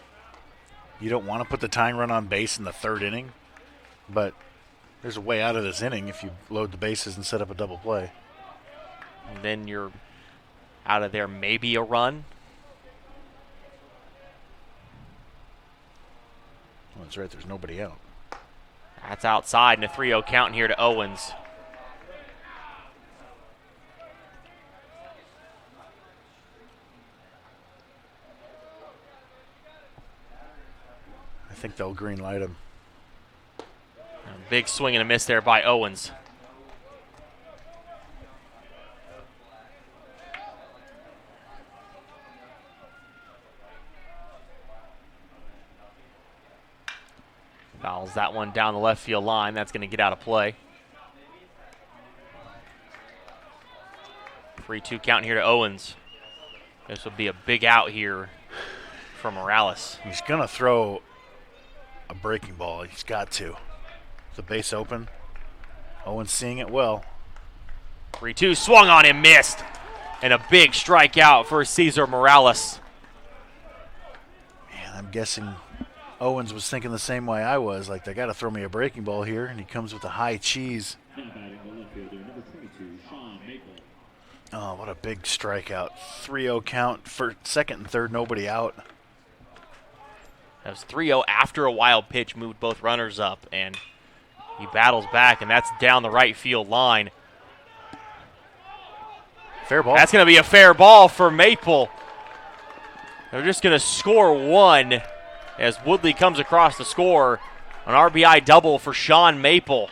You don't want to put the tying run on base in the third inning, but there's a way out of this inning if you load the bases and set up a double play. And then you're out of there, maybe a run. Well, that's right, there's nobody out. That's outside, and a 3-0 count here to Owens. I think they'll green light him. A big swing and a miss there by Owens. Fouls that one down the left field line. That's going to get out of play. 3-2 count here to Owens. This will be a big out here for Morales. He's going to throw a breaking ball. He's got to. The base open. Owens seeing it well. 3-2, swung on and missed. And a big strikeout for Cesar Morales. Man, I'm guessing Owens was thinking the same way I was. Like, they got to throw me a breaking ball here, and he comes with a high cheese. Now batting the left fielder, number 22, Sean Maple. Oh, what a big strikeout. 3-0 count for second and third, nobody out. That was 3-0 after a wild pitch moved both runners up, and he battles back, and that's down the right field line. Fair ball. That's going to be a fair ball for Maple. They're just going to score one as Woodley comes across the score. An RBI double for Sean Maple.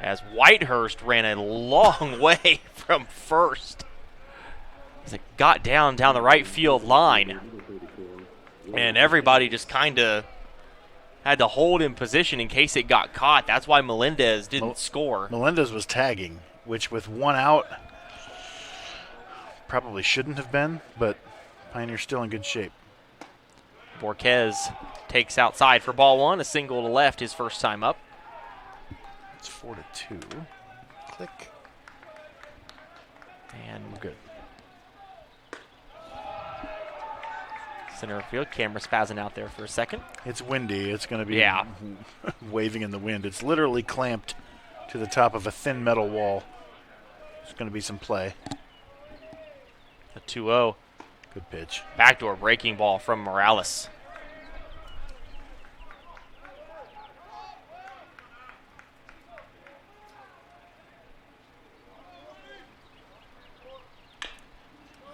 As Whitehurst ran a long way from first. As it got down the right field line. And everybody just kind of had to hold in position in case it got caught. That's why Melendez didn't score. Melendez was tagging, which with one out probably shouldn't have been, but Pioneer's still in good shape. Borquez takes outside for ball one, a single to left his first time up. It's 4-2. Click. And We're good. Center field, camera spazzing out there for a second. It's windy. It's going to be Yeah. waving in the wind. It's literally clamped to the top of a thin metal wall. There's going to be some play. A 2-0. Good pitch. Backdoor breaking ball from Morales.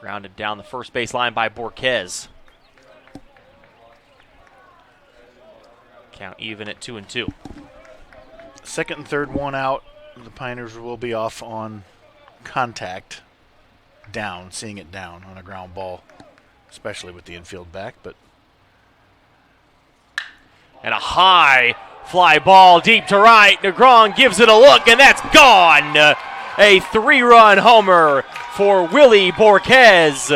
Grounded down the first base line by Borquez. Count even at 2-2. Second and third, one out. The Pioneers will be off on contact. Down, seeing it down on a ground ball, especially with the infield back. But And a high fly ball deep to right. Negron gives it a look, and that's gone. A 3-run homer for Willie Borquez.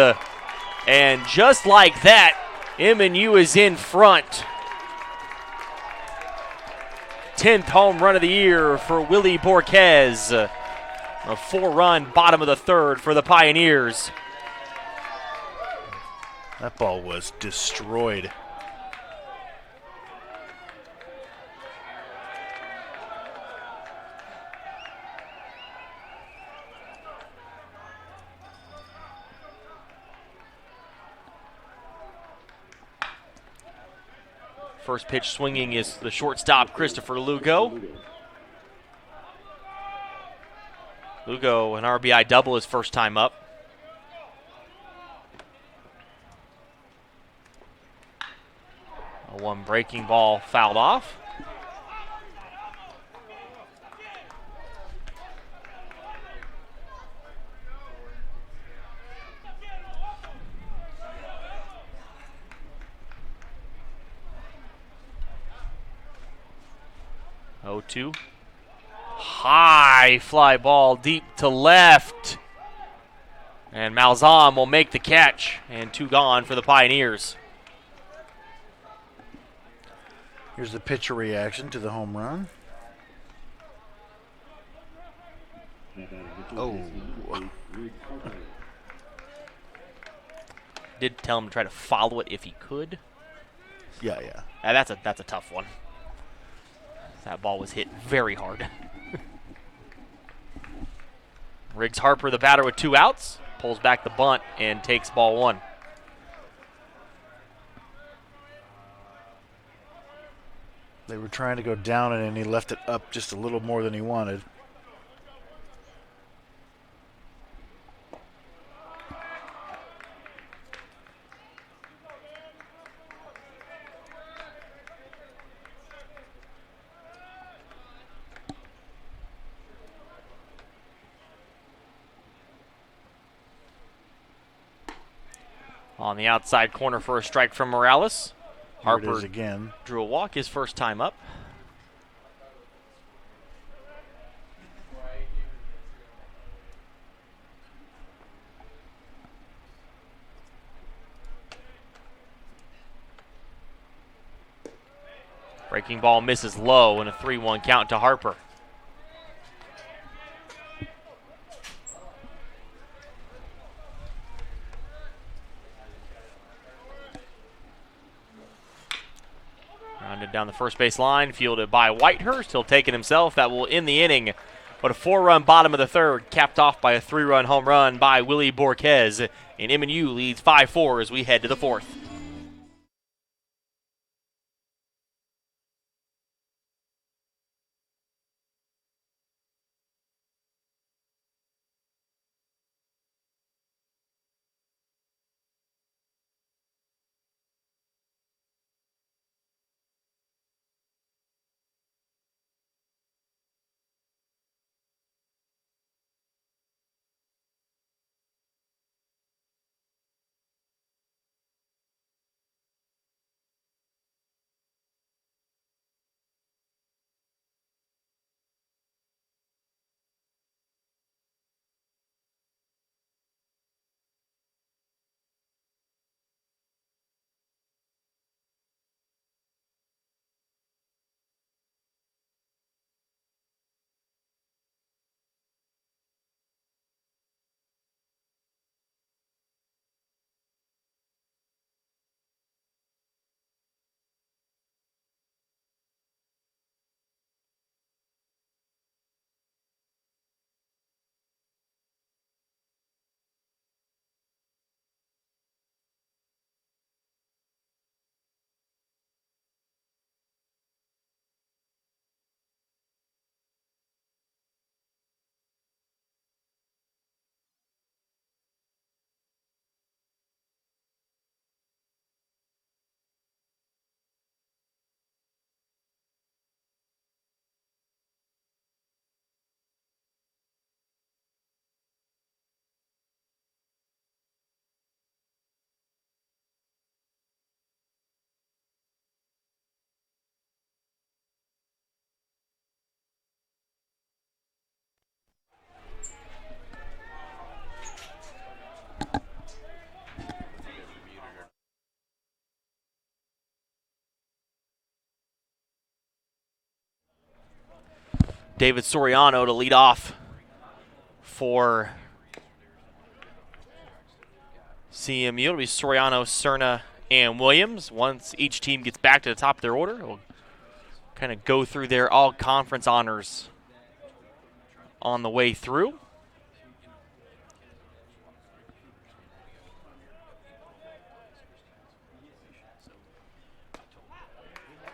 And just like that, MNU is in front. 10th home run of the year for Willie Borquez. A 4-run bottom of the third for the Pioneers. that ball was destroyed. First pitch swinging is the shortstop, Christopher Lugo. Lugo, an RBI double his first time up. A one breaking ball fouled off. Oh, 2. High fly ball deep to left. And Malzahn will make the catch. And 2 gone for the Pioneers. Here's the pitcher reaction to the home run. Oh. Did tell him to try to follow it if he could. Yeah. That's a tough one. That ball was hit very hard. Riggs Harper, the batter, with 2 outs. Pulls back the bunt and takes ball 1. They were trying to go down it, and he left it up just a little more than he wanted. On the outside corner for a strike from Morales. Here it Harper is again. drew a walk his first time up. Breaking ball misses low and a 3-1 count to Harper. Rounded down the first base line, fielded by Whitehurst. He'll take it himself. That will end the inning. But a 4-run bottom of the third, capped off by a 3-run home run by Willie Borquez. And MNU leads 5-4 as we head to the fourth. David Soriano to lead off for CMU. It'll be Soriano, Cerna, and Williams. Once each team gets back to the top of their order, we'll kind of go through their all-conference honors on the way through.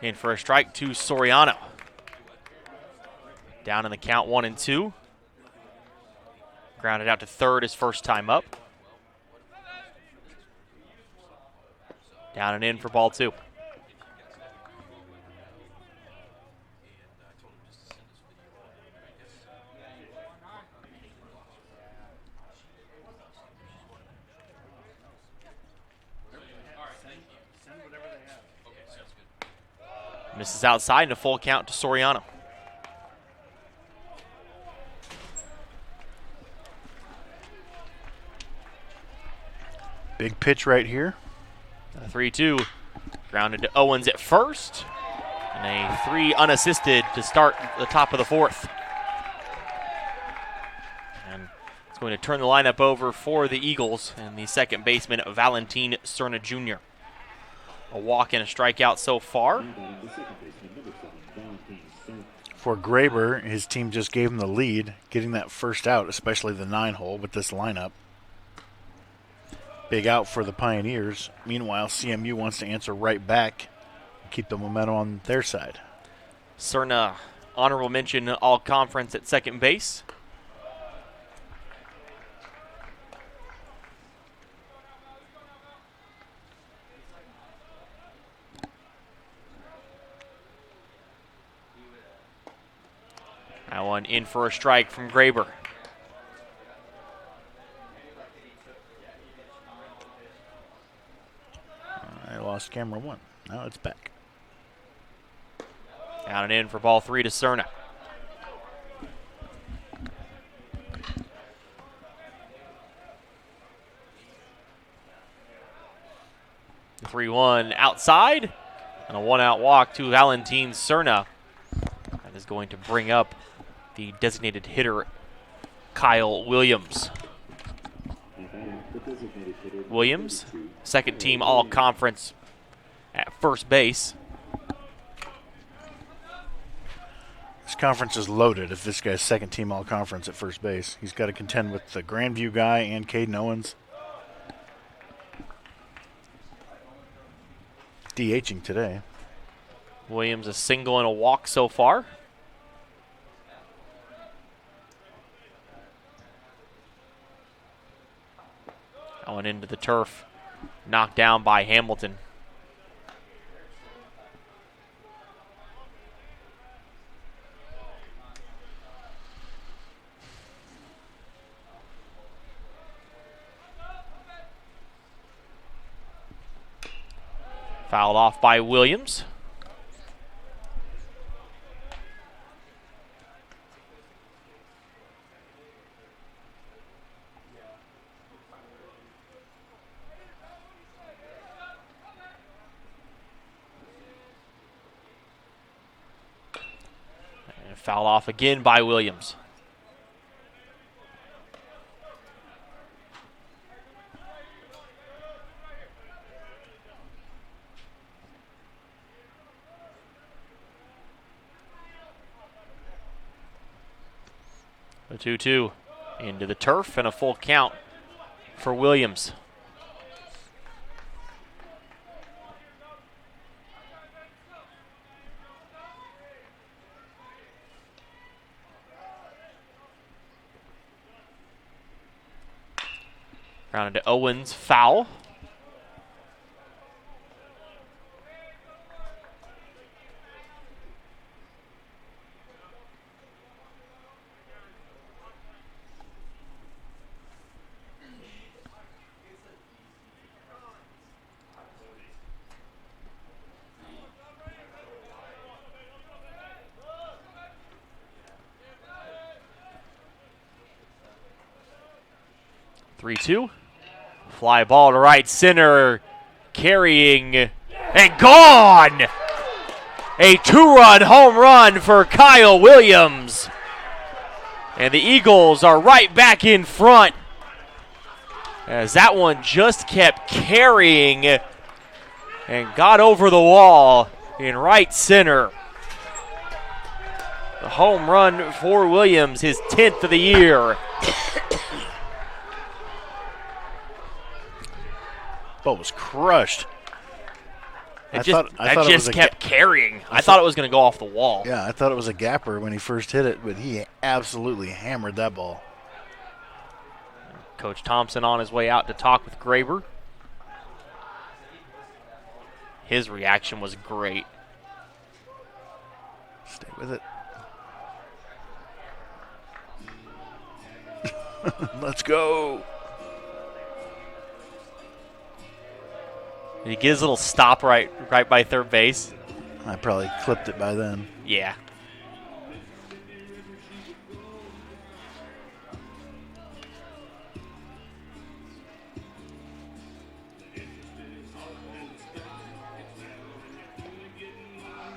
In for a strike to Soriano. Down in the count, 1-2. Grounded out to third his first time up. Down and in for ball 2. Misses outside and a full count to Soriano. Big pitch right here. 3-2. Grounded to Owens at first. And a 3 unassisted to start the top of the fourth. And it's going to turn the lineup over for the Eagles and the second baseman, Valentin Cerna Jr. A walk and a strikeout so far. For Graber, his team just gave him the lead, getting that first out, especially the 9-hole with this lineup. Big out for the Pioneers. Meanwhile, CMU wants to answer right back and keep the momentum on their side. Cerna, honorable mention all-conference at second base. That one in for a strike from Graber. I lost camera 1. Now it's back. Down and in for ball 3 to Cerna. The 3-1 outside. And a one-out walk to Valentin Cerna. That is going to bring up the designated hitter, Kyle Williams. Williams, second team all-conference at first base. This conference is loaded if this guy's second team all-conference at first base. He's got to contend with the Grandview guy and Caden Owens. DHing today. Williams a single and a walk so far. Going into the turf, knocked down by Hamilton. Fouled off by Williams. And foul off again by Williams. The 2-2 into the turf and a full count for Williams. Grounded to Owens, foul. Three-two. Fly ball to right center. Carrying and gone! A two-run home run for Kyle Williams. And the Eagles are right back in front, as that one just kept carrying and got over the wall in right center. The home run for Williams, his 10th of the year. Ball was crushed. It just kept carrying. I thought it was going to go off the wall. Yeah, I thought it was a gapper when he first hit it, but he absolutely hammered that ball. Coach Thompson on his way out to talk with Graber. His reaction was great. Stay with it. Let's go. Did he get his little stop right by third base? I probably clipped it by then. Yeah.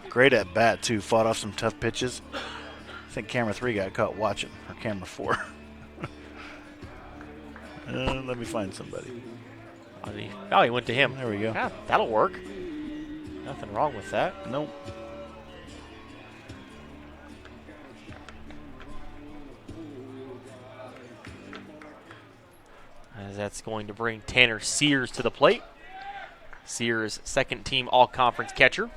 Great at bat, too. Fought off some tough pitches. I think camera 3 got caught watching, or camera 4. Let me find somebody. Oh, he went to him. There we go. Yeah, that'll work. Nothing wrong with that. Nope. As that's going to bring Tanner Sears to the plate. Sears, second team all-conference catcher.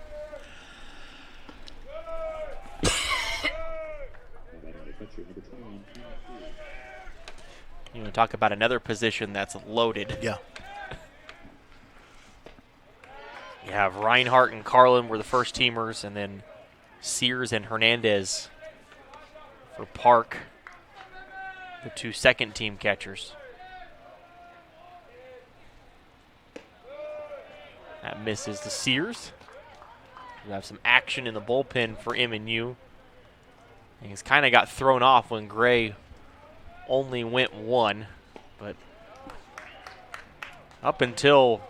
You want to talk about another position that's loaded. Yeah. You have Reinhardt and Carlin were the first teamers, and then Sears and Hernandez for Park, the two second team catchers. That misses to Sears. We have some action in the bullpen for MNU. And he's kind of got thrown off when Gray only went one, but up until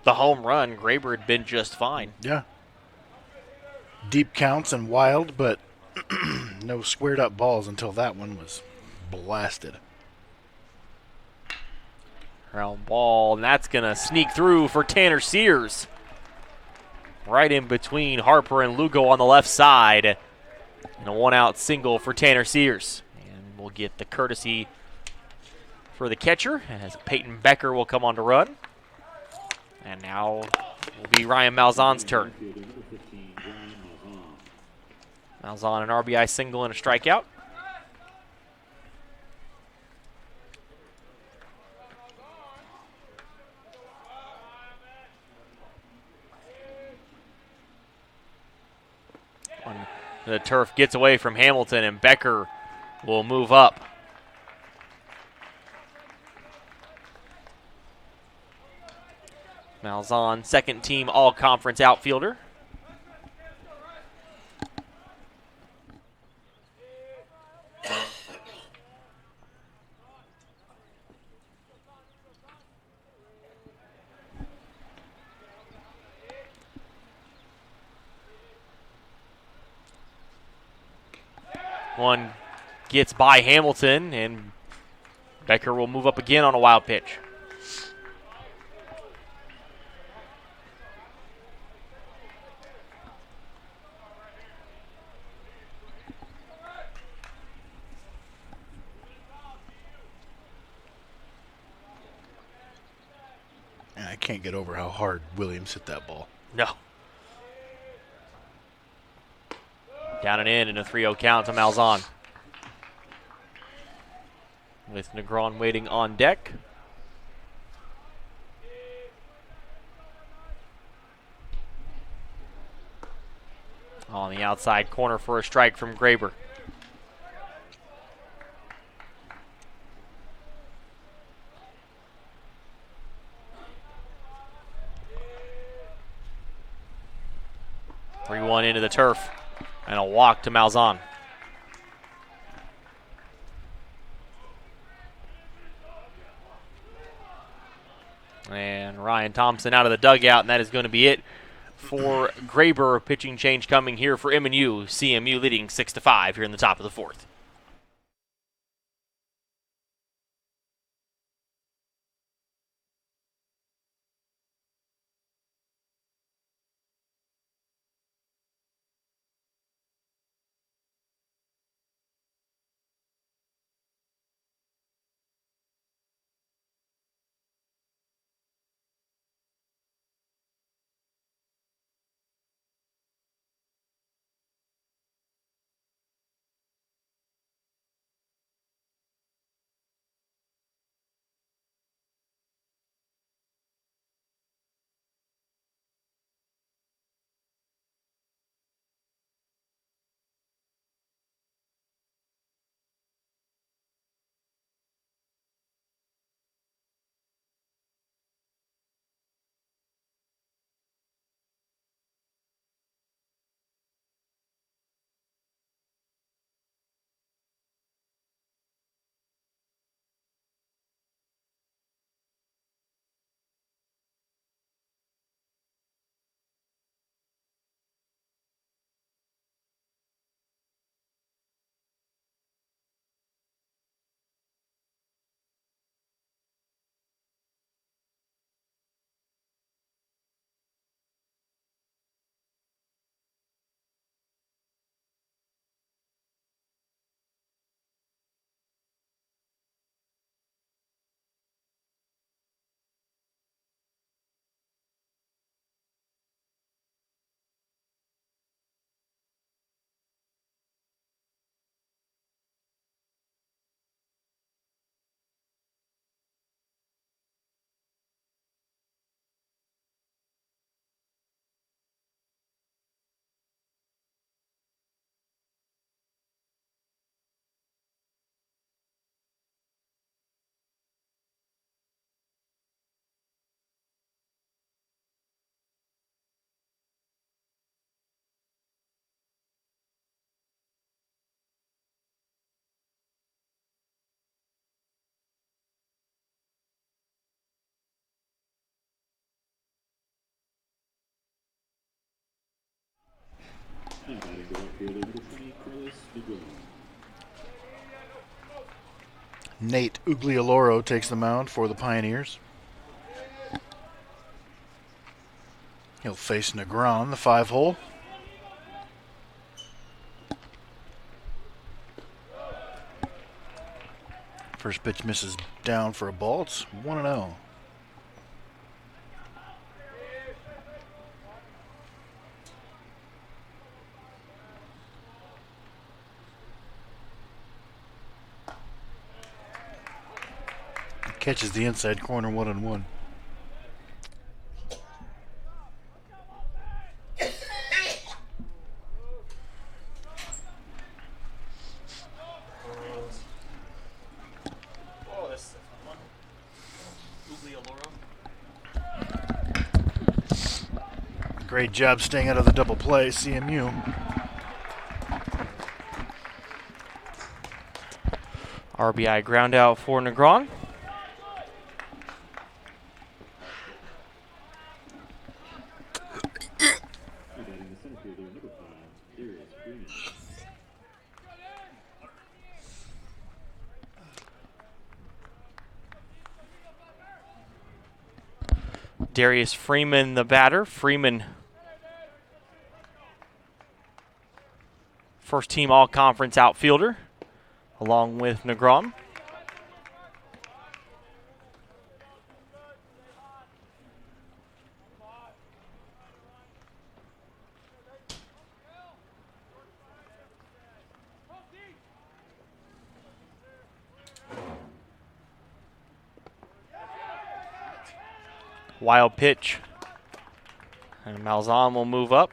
the home run, Graber had been just fine. Yeah. deep counts and wild, but no squared up balls until that one was blasted. Ground ball, and that's going to sneak through for Tanner Sears. Right in between Harper and Lugo on the left side. And a one-out single for Tanner Sears. And we'll get the courtesy for the catcher as Peyton Becker will come on to run. And now will be Ryan Malzahn's turn. Malzahn an RBI single and a strikeout. The turf gets away from Hamilton, and Becker will move up. Malzahn, second team all-conference outfielder. One gets by Hamilton, and Becker will move up again on a wild pitch. And I can't get over how hard Williams hit that ball. No. Down and in a 3-0 count to Malzahn. With Negron waiting on deck. On the outside corner for a strike from Graber. Three-one into the turf. And a walk to Malzahn. And Ryan Thompson out of the dugout, and that is going to be it for Graber. Pitching change coming here for MNU. CMU leading 6-5 here in the top of the fourth. Nate Uglioloro takes the mound for the Pioneers. He'll face Negron, the 5-hole. First pitch misses down for a ball. It's 1-0. Catches the inside corner 1-1. Great job staying out of the double play, CMU. RBI ground out for Negron. Darius Freeman, the batter. Freeman, first team all-conference outfielder, along with Negron. Wild pitch. And Malzahn will move up.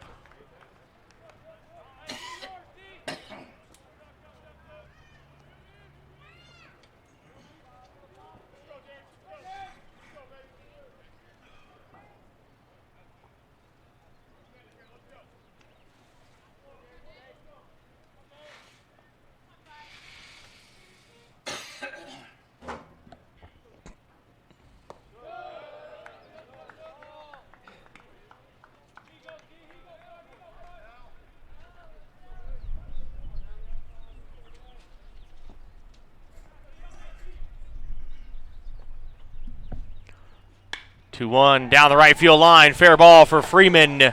Two one down the right field line. Fair ball for Freeman.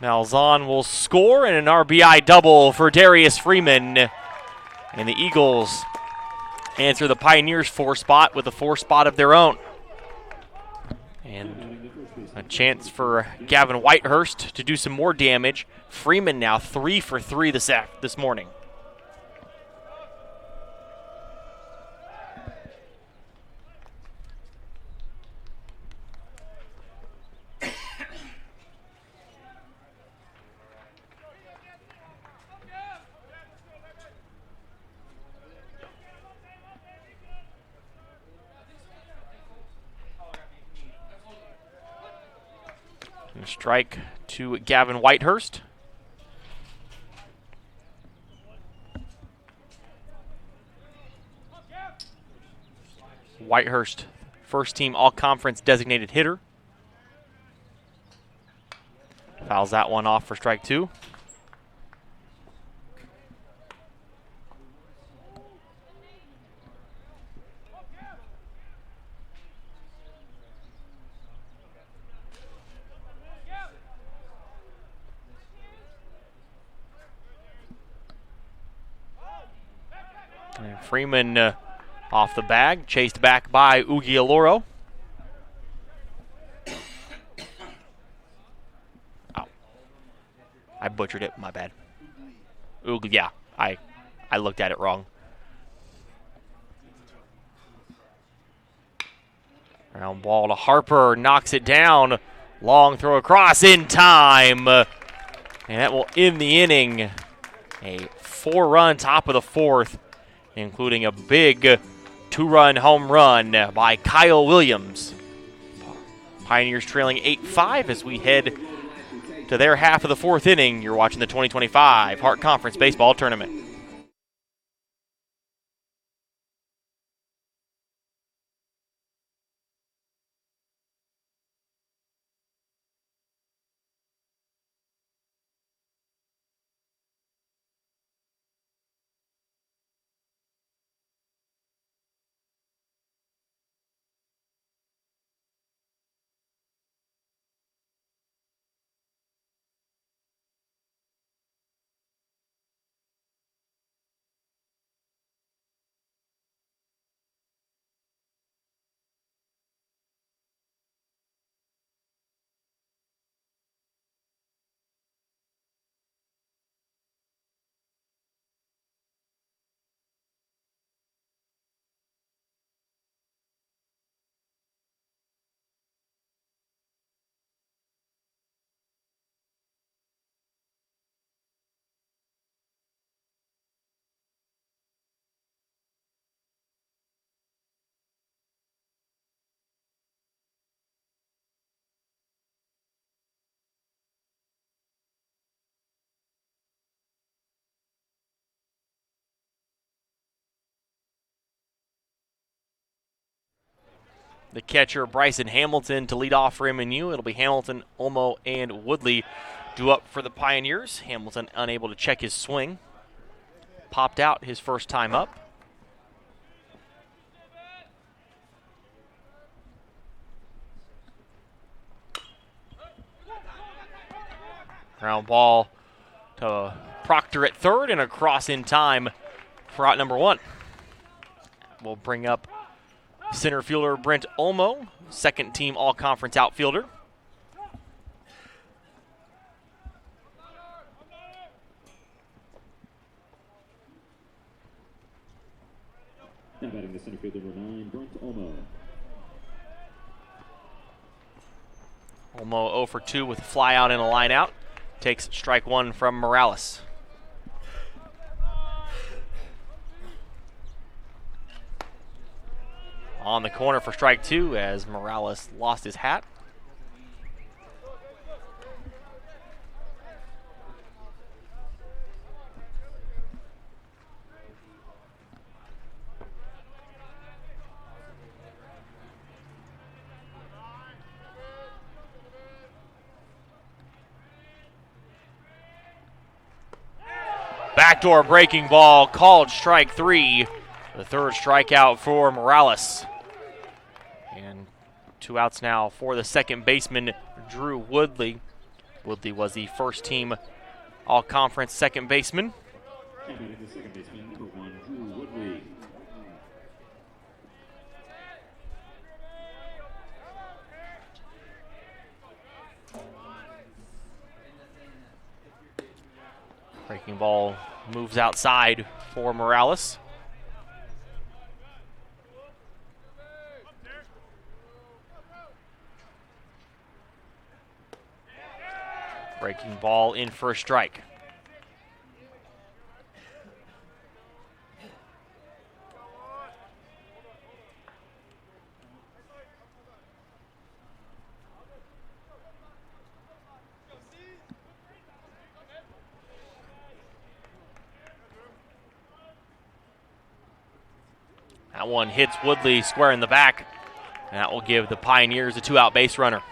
Malzahn will score, and an RBI double for Darius Freeman. And the Eagles answer the Pioneers' 4 spot with a 4 spot of their own. And a chance for Gavin Whitehurst to do some more damage. Freeman now 3 for 3 this morning. And a strike to Gavin Whitehurst. Whitehurst, first team all-conference designated hitter. Fouls that one off for strike 2. And Freeman off the bag, chased back by Ugialoro. Oh. I butchered it, my bad. Yeah, I looked at it wrong. Round ball to Harper, knocks it down. Long throw across in time. And that will end the inning. A 4-run top of the 4th, including a big 2-run home run by Kyle Williams. Pioneers trailing 8-5 as we head to their half of the 4th inning. You're watching the 2025 Hart Conference Baseball Tournament. the catcher Bryson Hamilton to lead off for MNU. It'll be Hamilton, Olmo, and Woodley due up for the Pioneers. Hamilton unable to check his swing. Popped out his first time up. Ground ball to Proctor at third and across in time for out number one. We'll bring up center fielder Brent Olmo, second team all-conference outfielder. Now batting the center fielder number 9, Brent Olmo. Olmo 0 for 2 with a fly out and a line out. Takes strike one from Morales. On the corner for strike two as Morales lost his hat. Backdoor breaking ball called strike three. The third strikeout for Morales. And 2 outs now for the second baseman, Drew Woodley. Woodley was the first team all-conference second baseman. Now batting the second baseman, number 1, Drew Woodley. Breaking ball moves outside for Morales. Breaking ball in for a strike. That one hits Woodley square in the back, and that will give the Pioneers a 2-out base runner.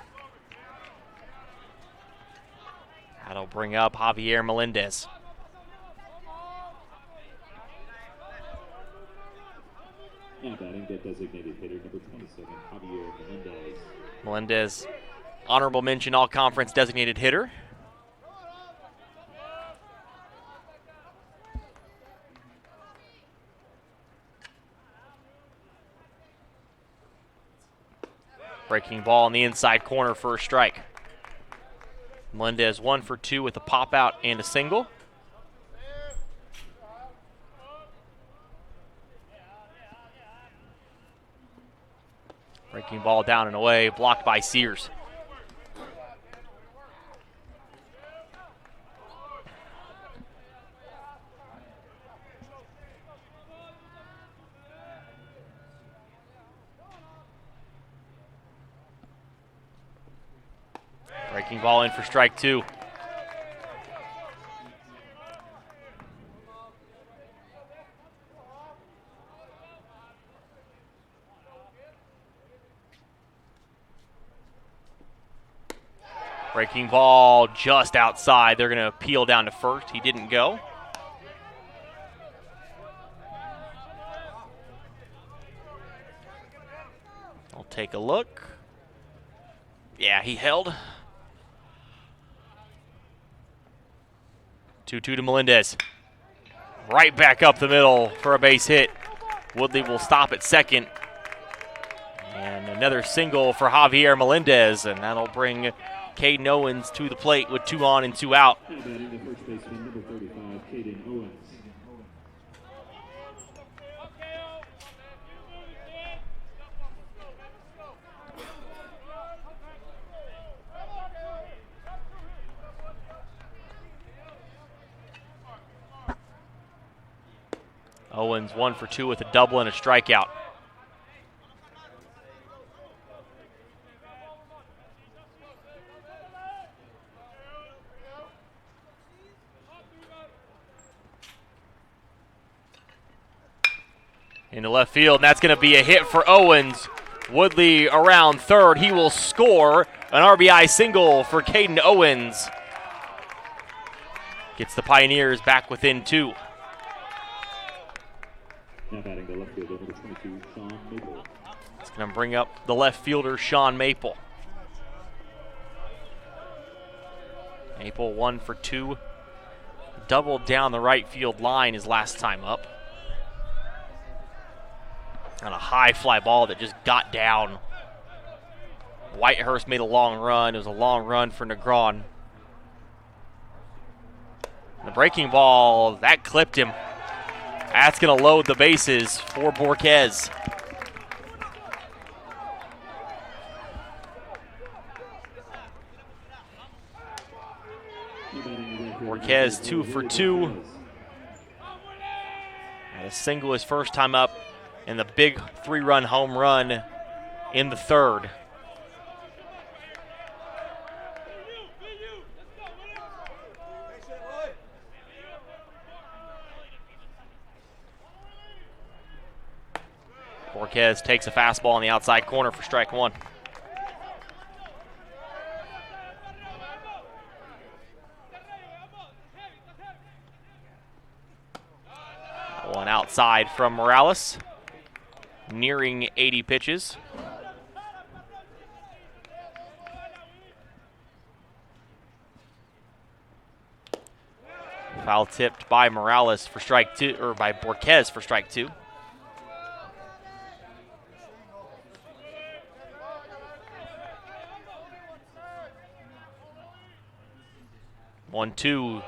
That'll bring up Javier Melendez. Now batting the designated hitter, number 27, Javier Melendez. Melendez, honorable mention all-conference designated hitter. Breaking ball in the inside corner for a strike. Melendez 1 for 2 with a pop out and a single. Breaking ball down and away, blocked by Sears. Breaking ball in for strike two. Breaking ball just outside. They're going to peel down to first. He didn't go. I'll take a look. Yeah, he held. 2-2 to Melendez. Right back up the middle for a base hit. Woodley will stop at second. And another single for Javier Melendez, and that'll bring Caden Owens to the plate with 2 on and 2 out. Now batting the first baseman, number 35, Caden Owens. Owens 1 for 2 with a double and a strikeout. Into left field, and that's going to be a hit for Owens. Woodley around third. He will score an RBI single for Caden Owens. Gets the Pioneers back within 2. Now batting the left fielder, number 22, Sean Maple. It's going to bring up the left fielder, Sean Maple. Maple 1 for 2. Doubled down the right field line his last time up. On a high fly ball that just got down. Whitehurst made a long run. It was a long run for Negron. The breaking ball, that clipped him. That's going to load the bases for Borquez. Borquez 2 for 2. And a single his first time up, and the big 3-run home run in the third. Borquez takes a fastball on the outside corner for strike 1. One outside from Morales, nearing 80 pitches. Foul tipped by Morales for strike 2, or by Borquez for strike 2. One, 2,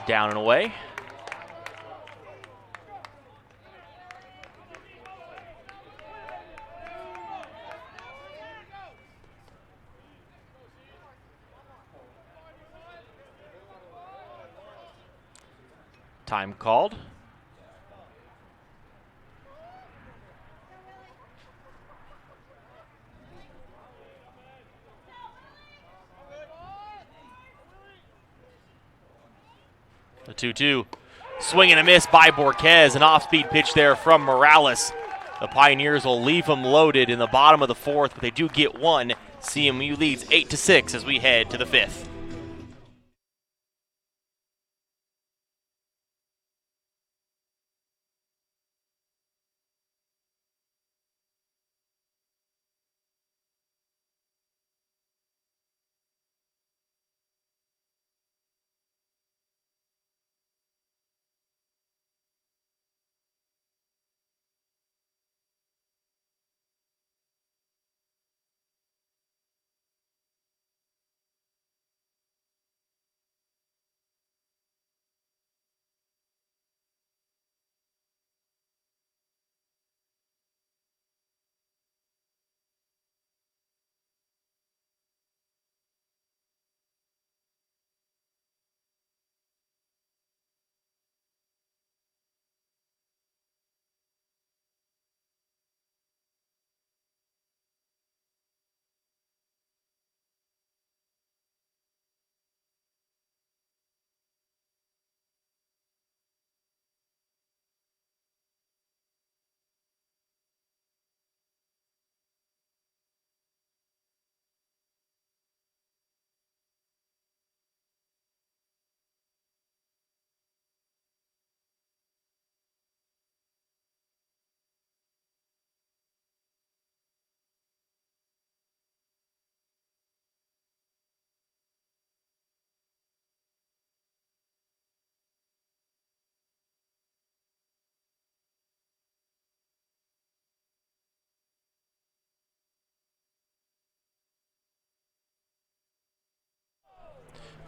down and away. Time called. The 2-2. Swing and a miss by Borquez. An off-speed pitch there from Morales. The Pioneers will leave them loaded in the bottom of the 4th, but they do get one. CMU leads 8-6 as we head to the 5th.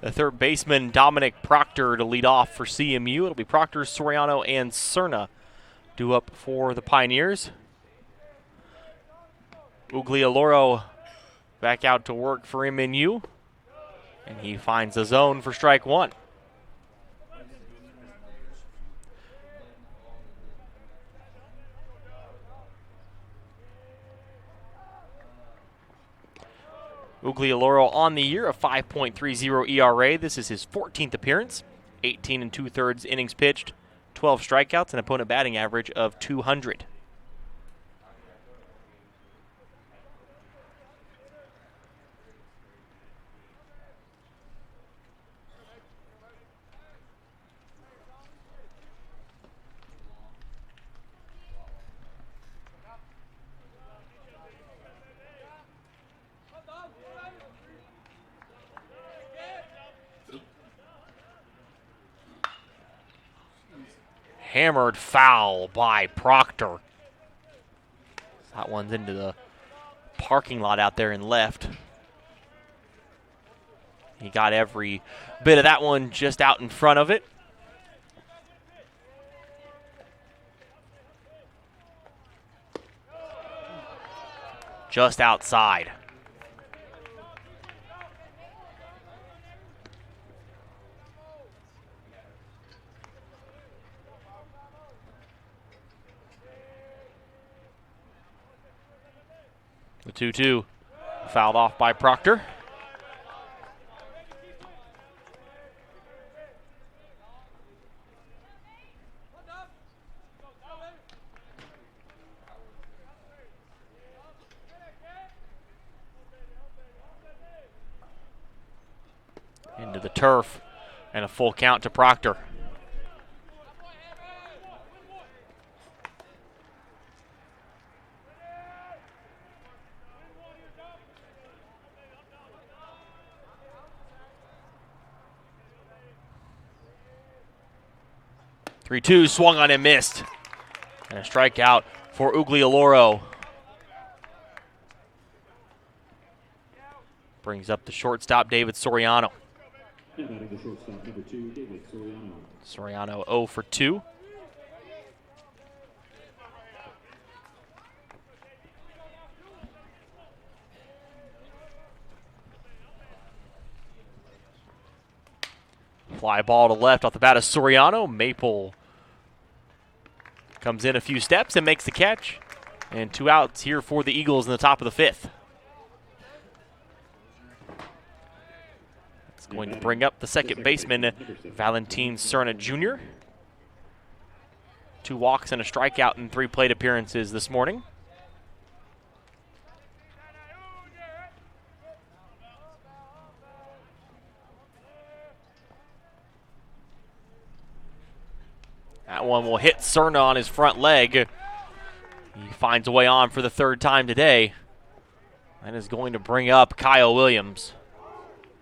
The third baseman, Dominic Proctor, to lead off for CMU. It'll be Proctor, Soriano, and Cerna due up for the Pioneers. Uglialoro back out to work for MNU, and he finds a zone for strike 1. Uglialoro on the year, a 5.30 ERA. This is his 14th appearance, 18 2/3 innings pitched, 12 strikeouts, and opponent batting average of 200. Hammered foul by Proctor. That one's into the parking lot out there and left. He got every bit of that one just out in front of it. Just outside. The 2-2 fouled off by Proctor. Into the turf and a full count to Proctor. Three-two swung on and missed. And a strikeout for Uglioloro. Brings up the shortstop, David Soriano. And batting the shortstop, number 2, David Soriano. Soriano 0 for 2. Fly ball to left off the bat of Soriano. Maple comes in a few steps and makes the catch. And 2 outs here for the Eagles in the top of the 5th. It's going to bring up the second baseman, Valentin Cerna Jr. 2 walks and a strikeout in 3 plate appearances this morning. That one will hit Cerna on his front leg. He finds a way on for the 3rd time today. That is going to bring up Kyle Williams.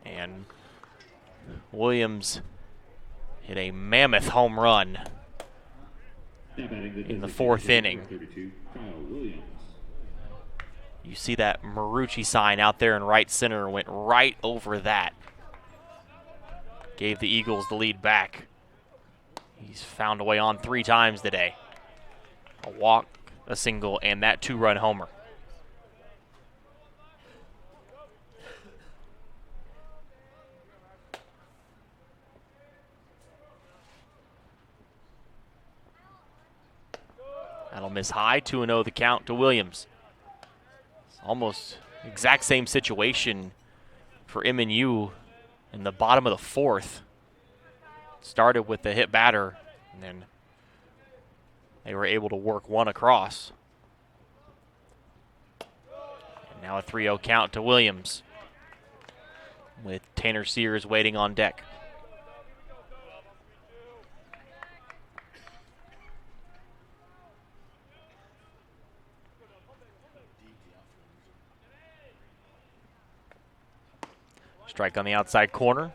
And Williams hit a mammoth home run in the 4th inning. You see that Marucci sign out there in right center, went right over that. Gave the Eagles the lead back. He's found a way on 3 times today. A walk, a single, and that 2-run homer. That'll miss high, 2-0 the count to Williams. It's almost exact same situation for MNU in the bottom of the 4th. Started with the hit batter, and then they were able to work one across. And now a 3-0 count to Williams, with Tanner Sears waiting on deck. Strike on the outside corner.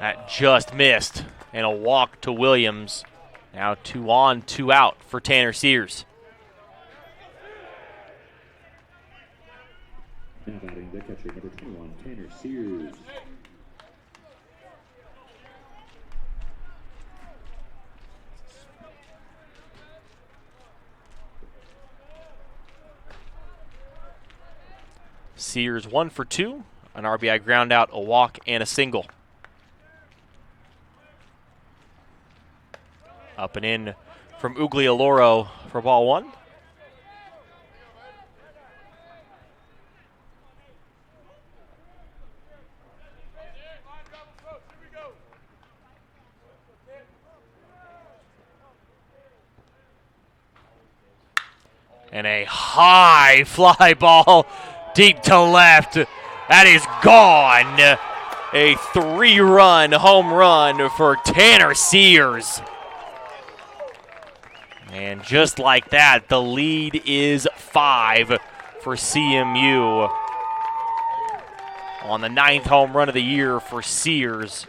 That just missed, and a walk to Williams. Now 2 on, 2 out for Tanner Sears. Now batting the catcher, number 21, Tanner Sears. Sears 1 for 2, an RBI ground out, a walk, and a single. Up and in from Uglioloro for ball 1. And a high fly ball deep to left. That is gone. A 3-run home run for Tanner Sears. And just like that, the lead is 5 for CMU on the 9th home run of the year for Sears.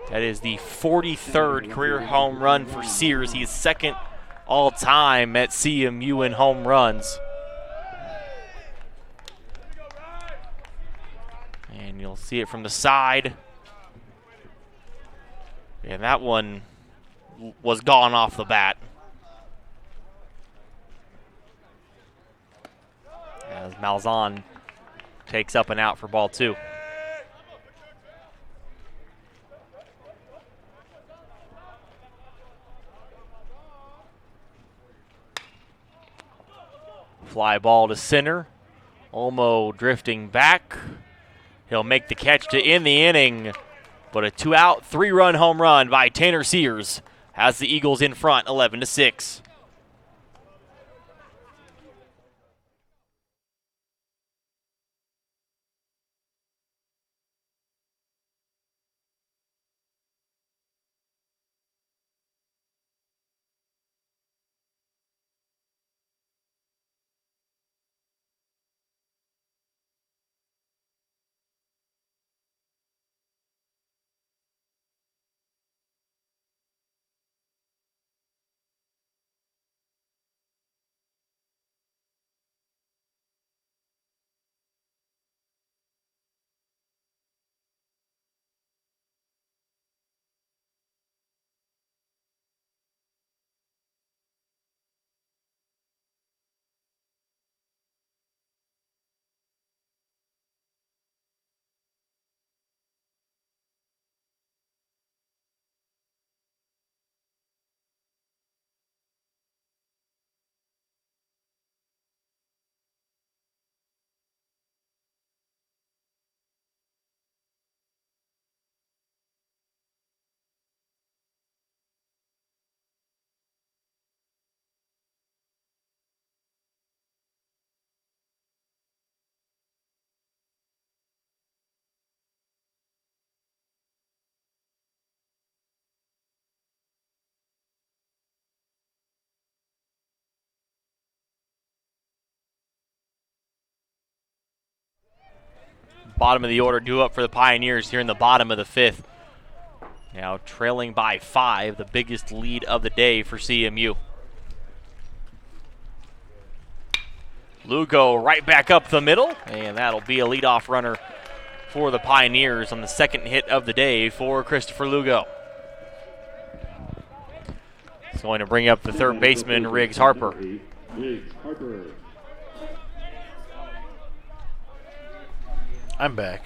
That is the 43rd career home run for Sears. He is second all-time at CMU in home runs. And you'll see it from the side. And that one was gone off the bat. As Malzahn takes up and out for ball 2. Fly ball to center. Olmo drifting back. He'll make the catch to end the inning. But a 2-out, 3-run home run by Tanner Sears has the Eagles in front, 11-6. Bottom of the order due up for the Pioneers here in the bottom of the 5th. Now trailing by 5, the biggest lead of the day for CMU. Lugo right back up the middle, and that'll be a leadoff runner for the Pioneers on the second hit of the day for Christopher Lugo. He's going to bring up the third baseman, Riggs Harper. Riggs Harper. I'm back.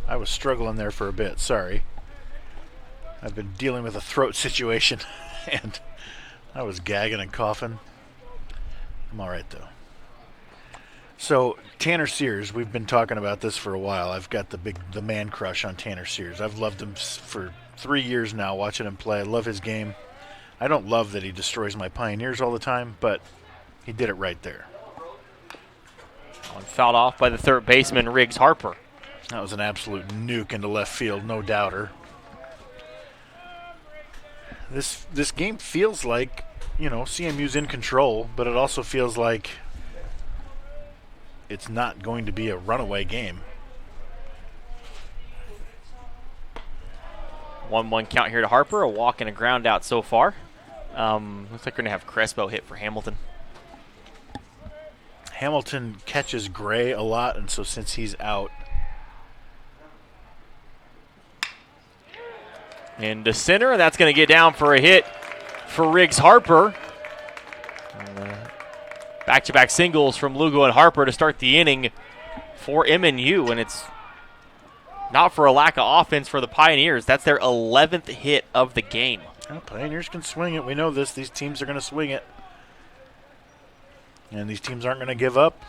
I was struggling there for a bit, sorry. I've been dealing with a throat situation, and I was gagging and coughing. I'm all right, though. So, Tanner Sears, we've been talking about this for a while. I've got the man crush on Tanner Sears. I've loved him for 3 years now, watching him play. I love his game. I don't love that he destroys my Pioneers all the time, but he did it right there. Fouled off by the third baseman, Riggs Harper. That was an absolute nuke into left field, no doubter. This game feels like, CMU's in control, but it also feels like it's not going to be a runaway game. 1-1 count here to Harper, a walk and a ground out so far. Looks like we're going to have Crespo hit for Hamilton. Hamilton catches Gray a lot, and so since he's out. Into center, that's going to get down for a hit for Riggs Harper. Back-to-back singles from Lugo and Harper to start the inning for MNU, and it's not for a lack of offense for the Pioneers. That's their 11th hit of the game. Well, Pioneers can swing it. We know this. These teams are going to swing it. And these teams aren't going to give up.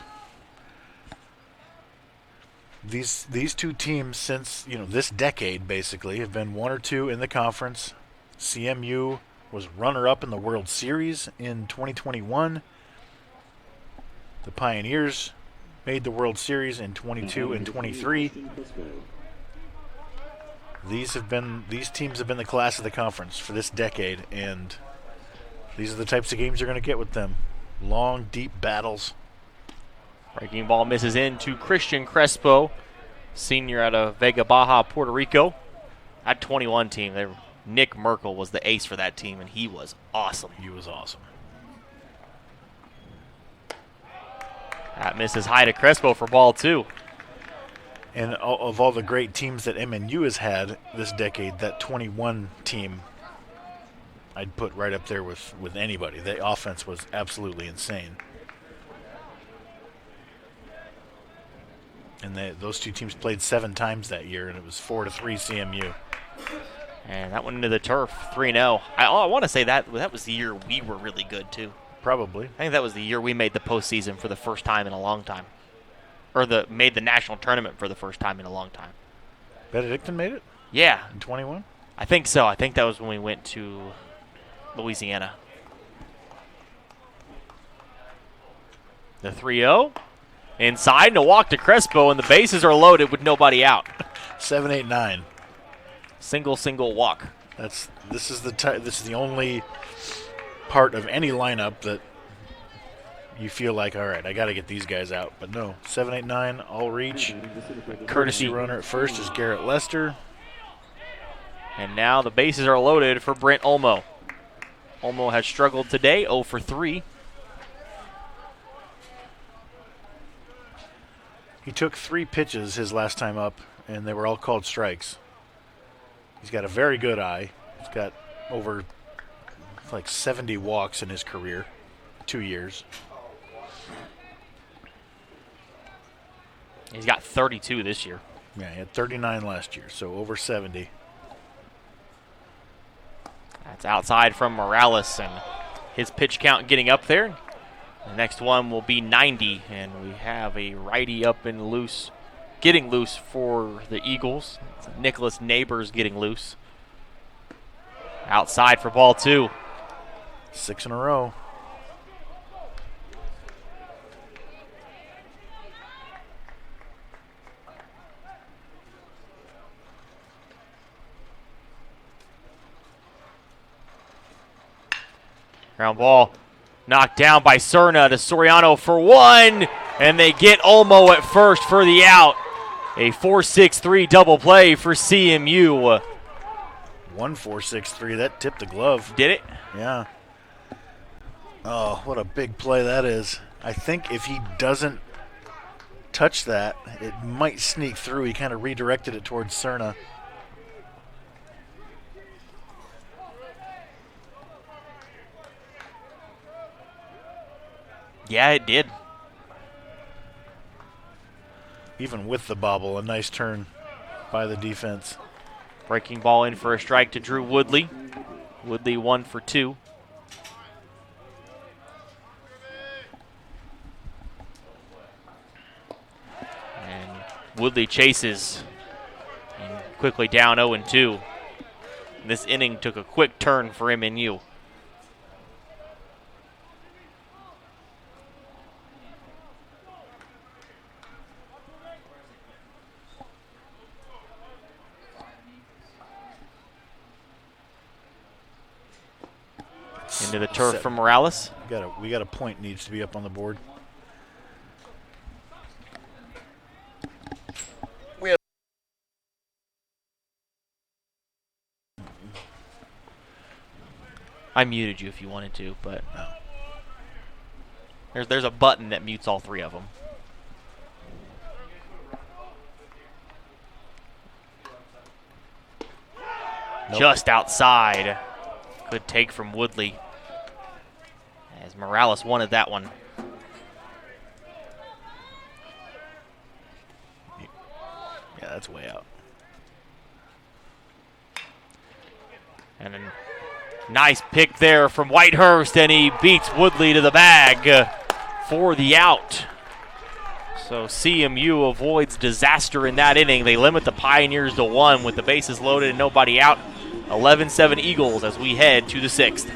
These two teams since, this decade basically have been 1 or 2 in the conference. CMU was runner-up in the World Series in 2021. The Pioneers made the World Series in 22 and 23. These teams have been the class of the conference for this decade, and these are the types of games you're going to get with them. Long, deep battles. Breaking ball misses into Christian Crespo, senior out of Vega Baja, Puerto Rico. That 21 team, Nick Merkel was the ace for that team, and he was awesome. He was awesome. That misses high to Crespo for ball 2. And of all the great teams that MNU has had this decade, that 21 team I'd put right up there with anybody. The offense was absolutely insane. And those two teams played 7 times that year, and it was 4-3 CMU. And that went into the turf, 3-0. I want to say that was the year we were really good, too. Probably. I think that was the year we made the postseason for the first time in a long time. Or made the national tournament for the first time in a long time. Benedictine made it? Yeah. In 21? I think so. I think that was when we went to Louisiana. The 3-0. Inside, and a walk to Crespo, and the bases are loaded with nobody out. 7-8-9. Single walk. This is the only part of any lineup that you feel like, all right, I got to get these guys out. But no, 7-8-9, all reach. Courtesy runner at first is Garrett Lester. And now the bases are loaded for Brent Olmo. Olmo has struggled today, 0 for 3. He took 3 pitches his last time up, and they were all called strikes. He's got a very good eye. He's got over 70 walks in his career, 2 years. He's got 32 this year. Yeah, he had 39 last year, so over 70. That's outside from Morales, and his pitch count getting up there. The next one will be 90, and we have a righty up and loose, getting loose for the Eagles. It's Nicholas Neighbors getting loose. Outside for ball 2. 6 in a row. Ground ball knocked down by Cerna to Soriano for 1, and they get Olmo at first for the out. A 4-6-3 double play for CMU. 1-4-6-3, that tipped the glove. Did it? Yeah. Oh, what a big play that is. I think if he doesn't touch that, it might sneak through. He kind of redirected it towards Cerna. Yeah, it did. Even with the bobble, a nice turn by the defense. Breaking ball in for a strike to Drew Woodley. Woodley 1 for 2. And Woodley chases. And quickly down 0-2. This inning took a quick turn for MNU. Into the turf from Morales. We got a point needs to be up on the board. I muted you if you wanted to, but there's a button that mutes all 3 of them. Nope. Just outside. Good take from Woodley, as Morales wanted that one. Yeah, that's way out. And a nice pick there from Whitehurst, and he beats Woodley to the bag for the out. So CMU avoids disaster in that inning. They limit the Pioneers to 1 with the bases loaded and nobody out. 11-7 Eagles as we head to the 6th.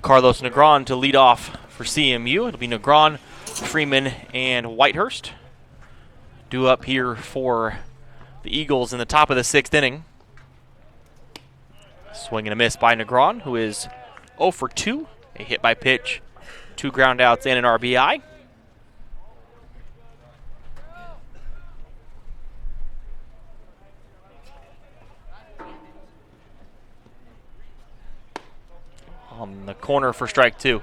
Carlos Negron to lead off for CMU. It'll be Negron, Freeman, and Whitehurst. Due up here for the Eagles in the top of the 6th inning. Swing and a miss by Negron, who is 0 for 2. A hit by pitch, 2 ground outs, and an RBI. On the corner for strike 2.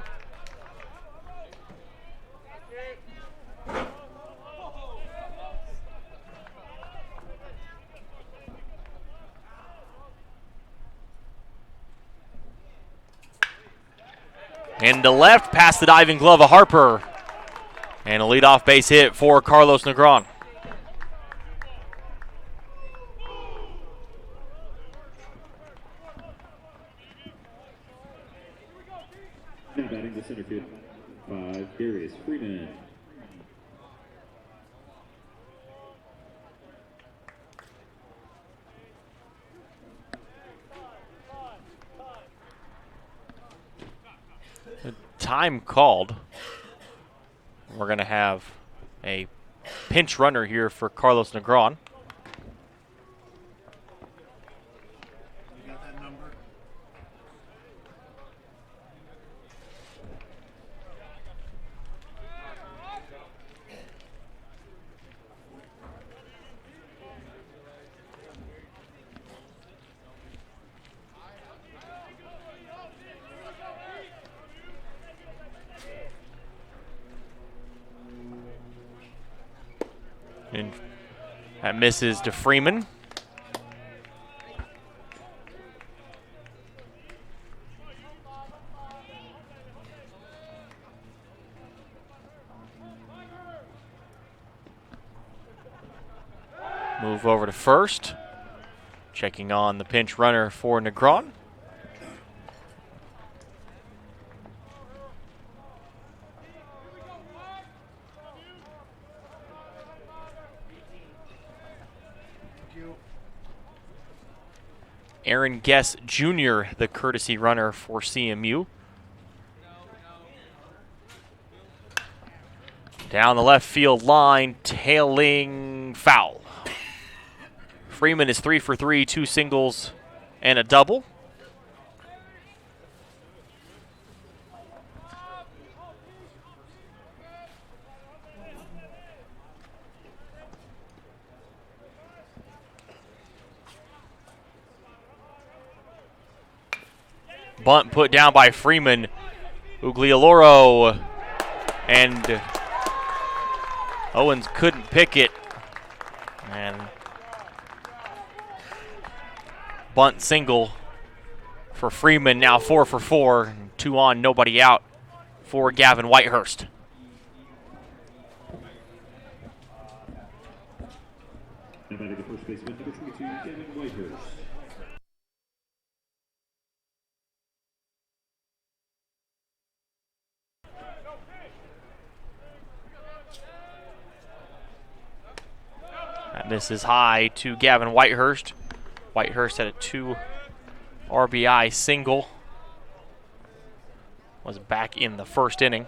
Into left, past the diving glove of Harper. And a leadoff base hit for Carlos Negron. Now batting the center field, 5, Darius Freeman. Time called. We're going to have a pinch runner here for Carlos Negron. And that misses to Freeman. Move over to first. Checking on the pinch runner for Negron. Aaron Guess Jr., the courtesy runner for CMU. Down the left field line, tailing foul. Freeman is 3 for 3, 2 singles and a double. bunt put down by Freeman. Uglioloro, and Owens couldn't pick it. And bunt single for Freeman, now 4 for 4. 2 on, nobody out for Gavin Whitehurst. Now batting the first baseman, number 22, Gavin Whitehurst. That misses high to Gavin Whitehurst. Whitehurst had a 2 RBI single. Was back in the first inning.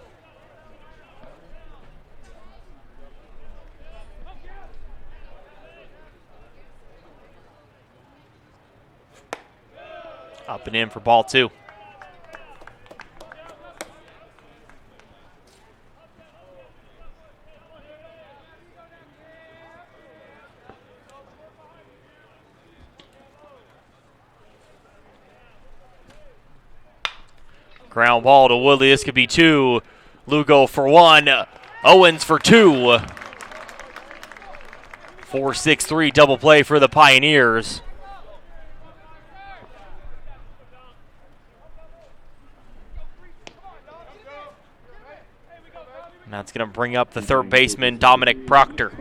Up and in for ball 2. Ground ball to Woodley. This could be 2. Lugo for 1. Owens for 2. 4-6-3 double play for the Pioneers. And that's going to bring up the third baseman, Dominic Proctor.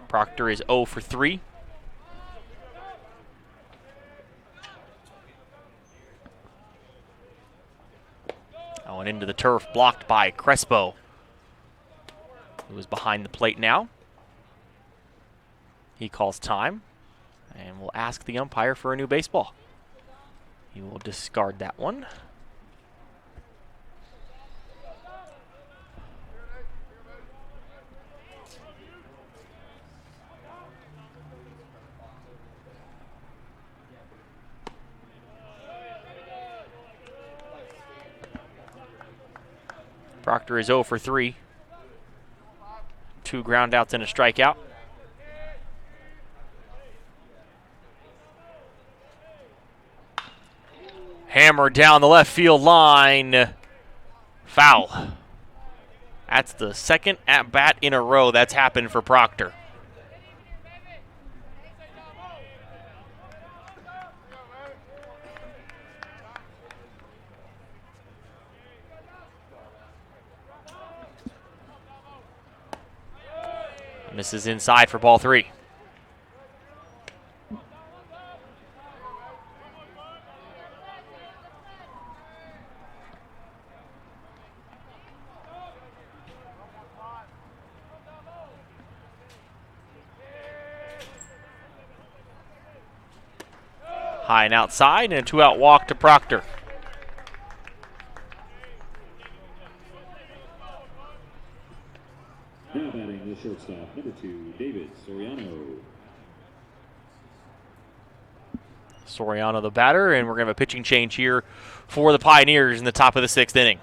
Proctor is 0 for 3. Going into the turf, blocked by Crespo, who is behind the plate now. He calls time and will ask the umpire for a new baseball. He will discard that one. Proctor is 0 for 3. 2 groundouts and a strikeout. Hammer down the left field line. Foul. That's the second at-bat in a row that's happened for Proctor. Misses inside for ball 3. High and outside, and a 2-out walk to Proctor. Now batting the shortstop, number 2, David Soriano. Soriano the batter, and we're going to have a pitching change here for the Pioneers in the top of the 6th inning.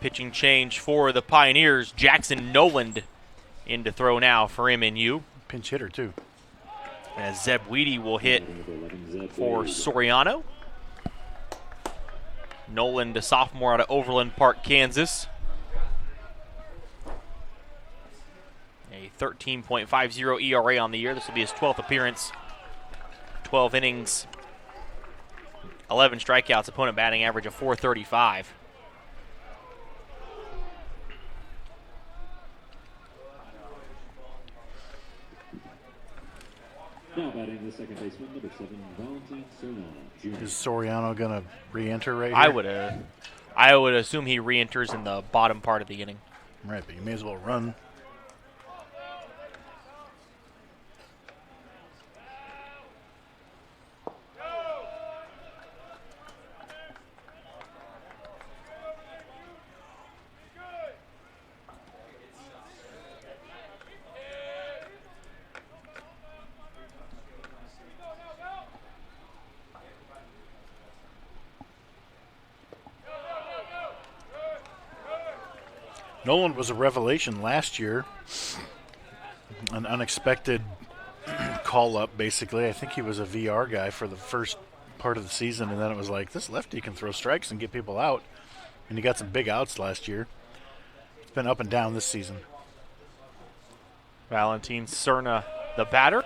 Pitching change for the Pioneers. Jackson Noland in to throw now for MNU. Pinch hitter, too. As Zeb Weedy will hit for Soriano. Noland, a sophomore out of Overland Park, Kansas. A 13.50 ERA on the year. This will be his 12th appearance. 12 innings, 11 strikeouts, opponent batting average of .435. Now batting the second baseman, number 7, Valentin Serna Jr. Is Soriano going to re-enter right here? I would assume he re-enters in the bottom part of the inning. Right, but you may as well run. Noland was a revelation last year. An unexpected call-up, basically. I think he was a VR guy for the first part of the season, and then it was like, this lefty can throw strikes and get people out. And he got some big outs last year. It's been up and down this season. Valentin Serna, the batter.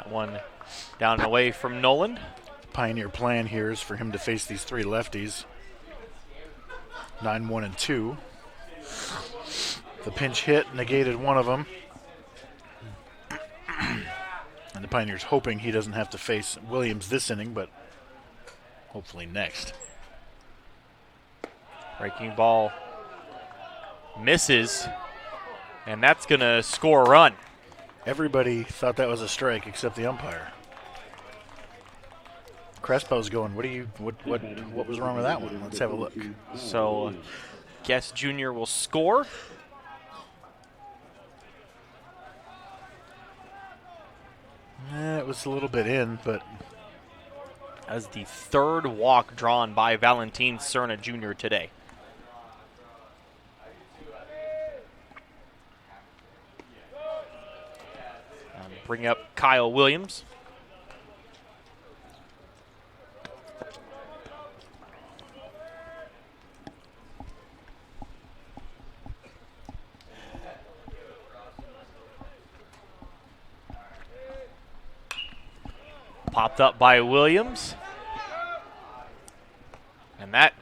One down and away from Noland. Pioneer plan here is for him to face these three lefties. 9, 1, and 2. The pinch hit negated one of them. And the Pioneers hoping he doesn't have to face Williams this inning, but hopefully next. Breaking ball misses, and that's going to score a run. Everybody thought that was a strike except the umpire. Crespo's going, what was wrong with that one? Let's have a look. So, Guest Jr. will score. It was a little bit in, but as the third walk drawn by Valentin Serna Jr. today. Bring up Kyle Williams. Popped up by Williams. And that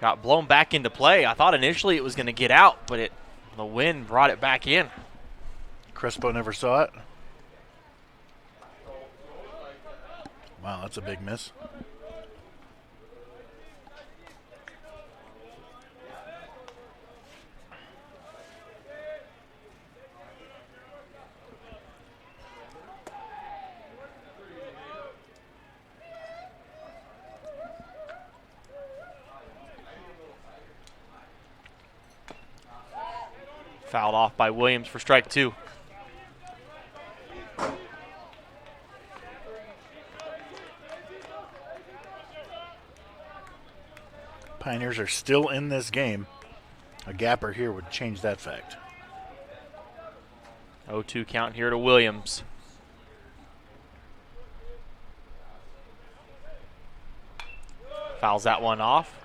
got blown back into play. I thought initially it was going to get out, but the wind brought it back in. Crespo never saw it. Wow, that's a big miss. Fouled off by Williams for strike 2. Pioneers are still in this game. A gapper here would change that fact. 0-2 count here to Williams. Fouls that one off.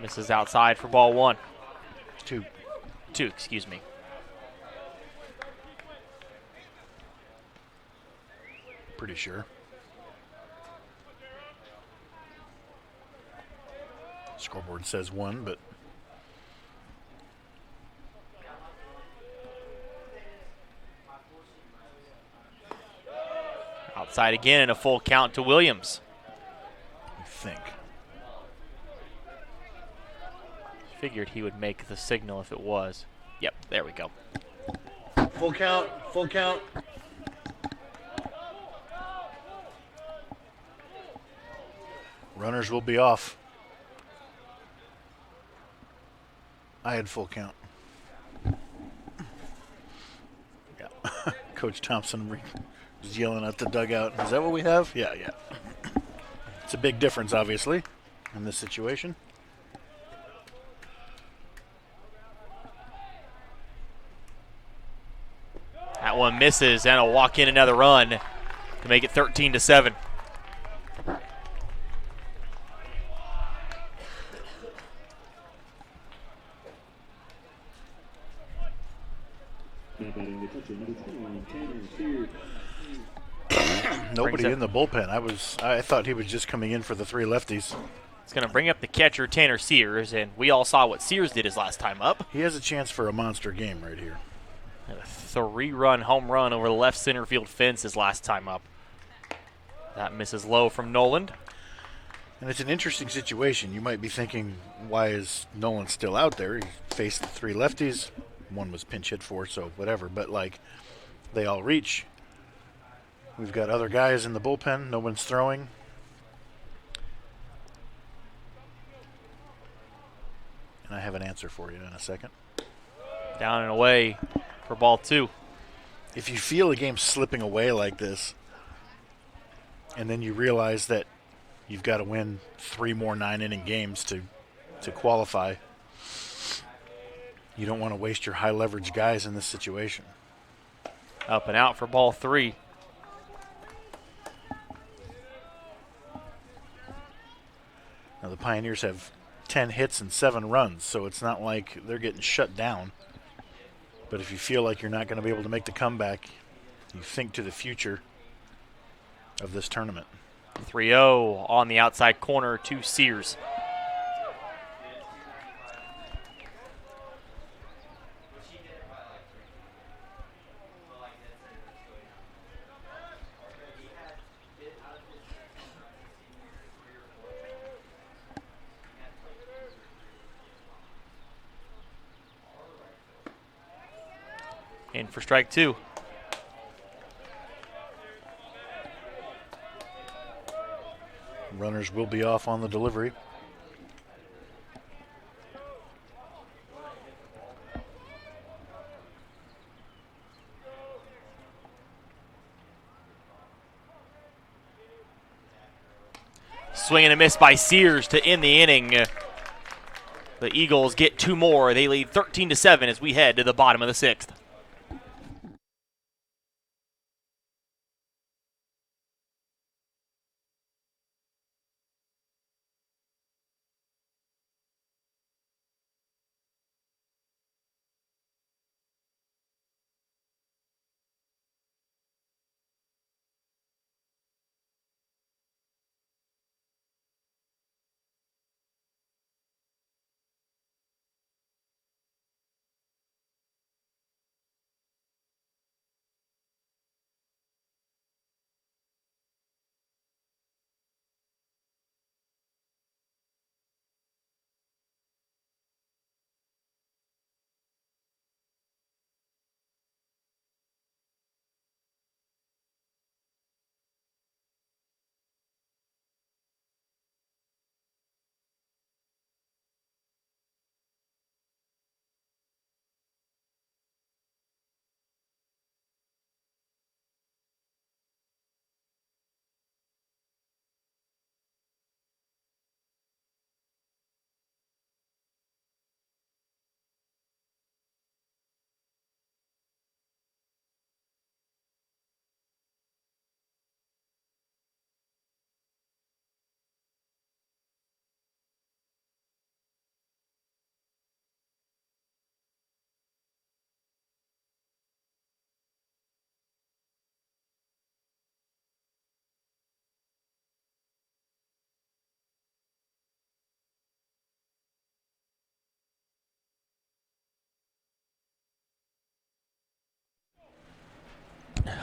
Misses outside for ball 1. 2. 2, excuse me. Pretty sure. Scoreboard says 1, but Outside again and a full count to Williams. I think. Figured he would make the signal if it was. Yep, there we go. Full count, full count. Runners will be off. I had full count. Yeah. Coach Thompson was yelling at the dugout. Is that what we have? Yeah. It's a big difference, obviously, in this situation. That one misses, and a walk in another run to make it 13-7. Nobody in the bullpen. I thought he was just coming in for the 3 lefties. It's going to bring up the catcher, Tanner Sears, and we all saw what Sears did his last time up. He has a chance for a monster game right here. A 3-run home run over the left center field fence his last time up. That misses low from Noland. And it's an interesting situation. You might be thinking, why is Nolan still out there? He faced the 3 lefties. One was pinch hit for, so whatever. But, like, they all reach. We've got other guys in the bullpen. No one's throwing. And I have an answer for you in a second. Down and away for ball 2. If you feel a game slipping away like this, and then you realize that you've got to win 3 more 9-inning games to qualify, you don't want to waste your high-leverage guys in this situation. Up and out for ball 3. Now the Pioneers have 10 hits and 7 runs, so it's not like they're getting shut down. But if you feel like you're not going to be able to make the comeback, you think to the future of this tournament. 3-0 on the outside corner to Sears. In for strike 2. Runners will be off on the delivery. Swing and a miss by Sears to end the inning. The Eagles get 2 more. They lead 13-7 as we head to the bottom of the 6th.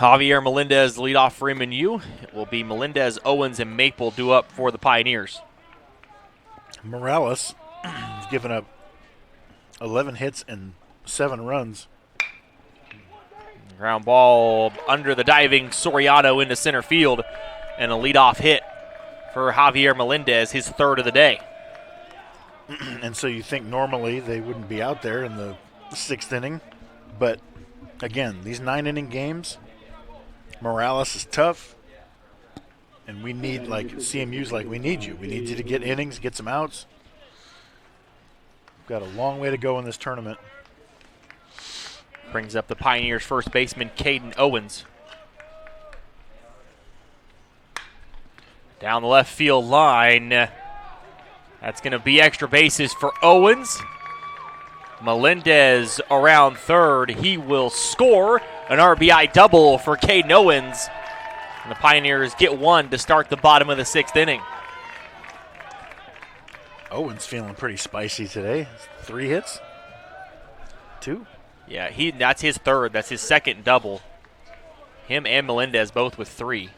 Javier Melendez lead off for MNU. It will be Melendez, Owens, and Maple due up for the Pioneers. Morales has given up 11 hits and 7 runs. Ground ball under the diving Soriano into center field, and a leadoff hit for Javier Melendez, his third of the day. And so you think normally they wouldn't be out there in the 6th inning, but again, these 9-inning games, Morales is tough, and we need, like, CMU's like, we need you. We need you to get innings, get some outs. We've got a long way to go in this tournament. Brings up the Pioneers' first baseman, Caden Owens. Down the left field line. That's going to be extra bases for Owens. Melendez around third. He will score an RBI double for Caden Owens. And the Pioneers get one to start the bottom of the 6th inning. Owens feeling pretty spicy today. 3 hits? 2? Yeah, that's his third. That's his second double. Him and Melendez both with 3.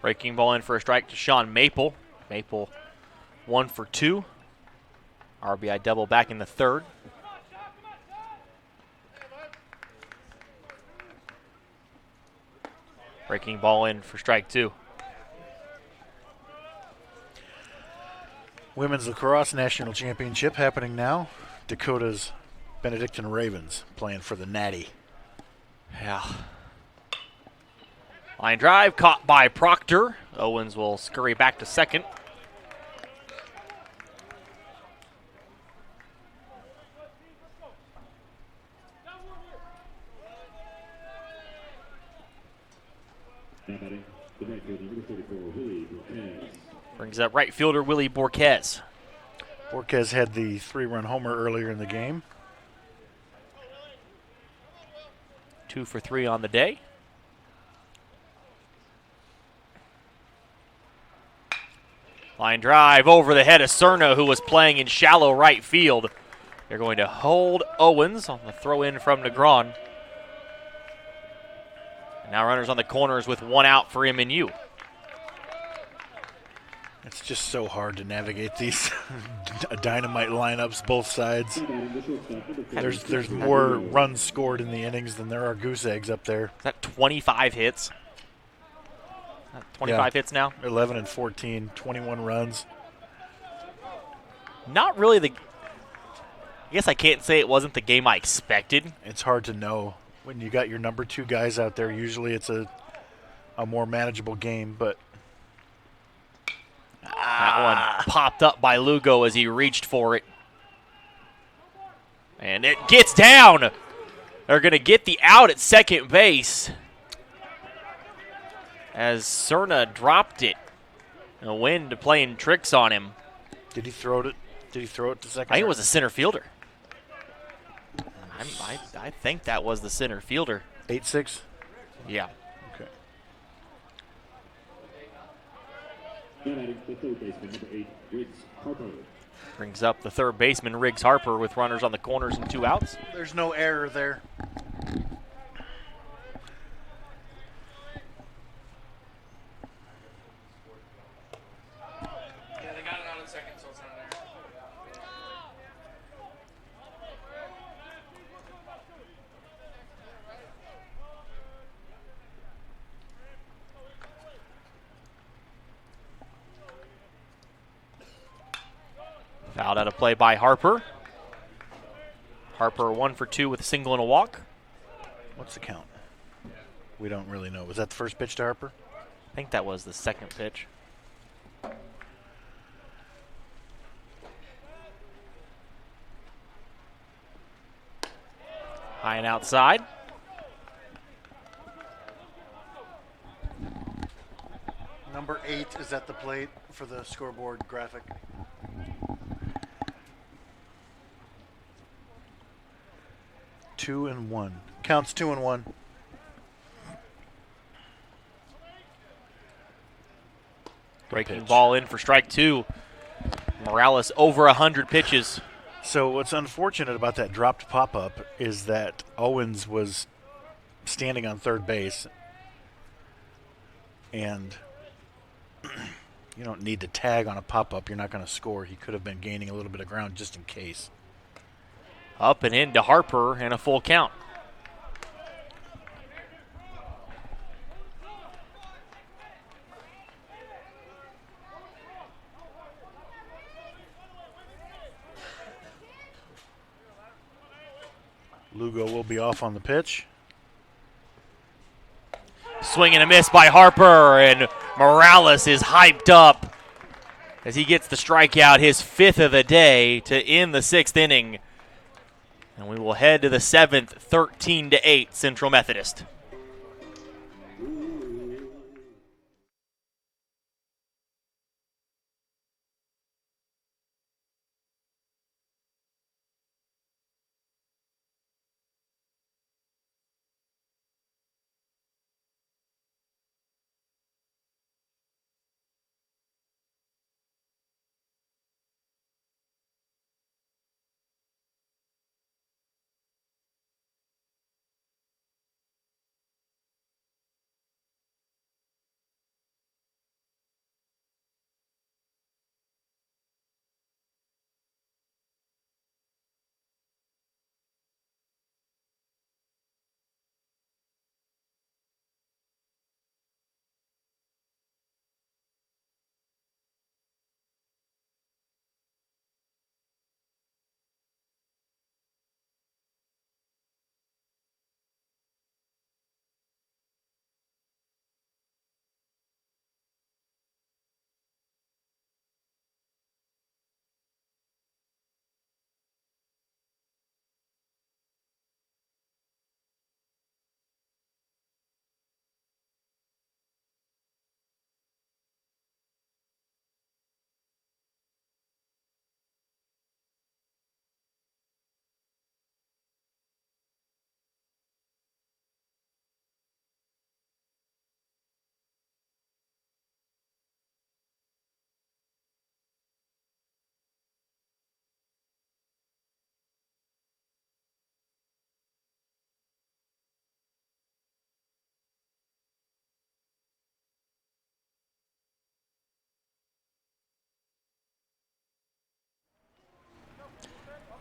Breaking ball in for a strike to Sean Maple. Maple 1 for 2. RBI double back in the 3rd. Breaking ball in for strike 2. Women's Lacrosse National Championship happening now. Dakota's Benedictine Ravens playing for the Natty. Yeah. Line drive caught by Proctor. Owens will scurry back to second. Brings up right fielder Willie Borquez. Borquez had the 3-run homer earlier in the game. 2 for 3 on the day. Line drive over the head of Cerna, who was playing in shallow right field. They're going to hold Owens on the throw in from Negron. And now runners on the corners with 1 out for MNU. It's just so hard to navigate these dynamite lineups, both sides. There's more runs scored in the innings than there are goose eggs up there. Is that 25 hits? 25 hits now? 11 and 14, 21 runs. Not really I guess I can't say it wasn't the game I expected. It's hard to know. When you got your number 2 guys out there, usually it's a more manageable game, but that one popped up by Lugo as he reached for it. And it gets down. They're going to get the out at second base as Cerna dropped it. And the wind playing tricks on him. Did he throw it? Did he throw it to second? I think it was a center fielder. I think that was the center fielder. 8-6? Yeah. Okay. The third baseman, number 8, Riggs Harper. Brings up the third baseman, Riggs Harper, with runners on the corners and 2 outs. There's no error there. Yeah, they got it out in second, so it's not there. Fouled out of play by Harper. Harper 1 for 2 with a single and a walk. What's the count? We don't really know. Was that the first pitch to Harper? I think that was the second pitch. High and outside. Number 8 is at the plate for the scoreboard graphic. 2-1. Counts 2-1. Breaking pitch. ball in for strike two. Morales over 100 pitches. So what's unfortunate about that dropped pop-up is that Owens was standing on third base, and you don't need to tag on a pop-up. You're not going to score. He could have been gaining a little bit of ground just in case. Up and in to Harper and a full count. Lugo will be off on the pitch. Swing and a miss by Harper, and Morales is hyped up as he gets the strikeout, his 5th of the day, to end the 6th inning. And we will head to the 7th, 13-8, Central Methodist.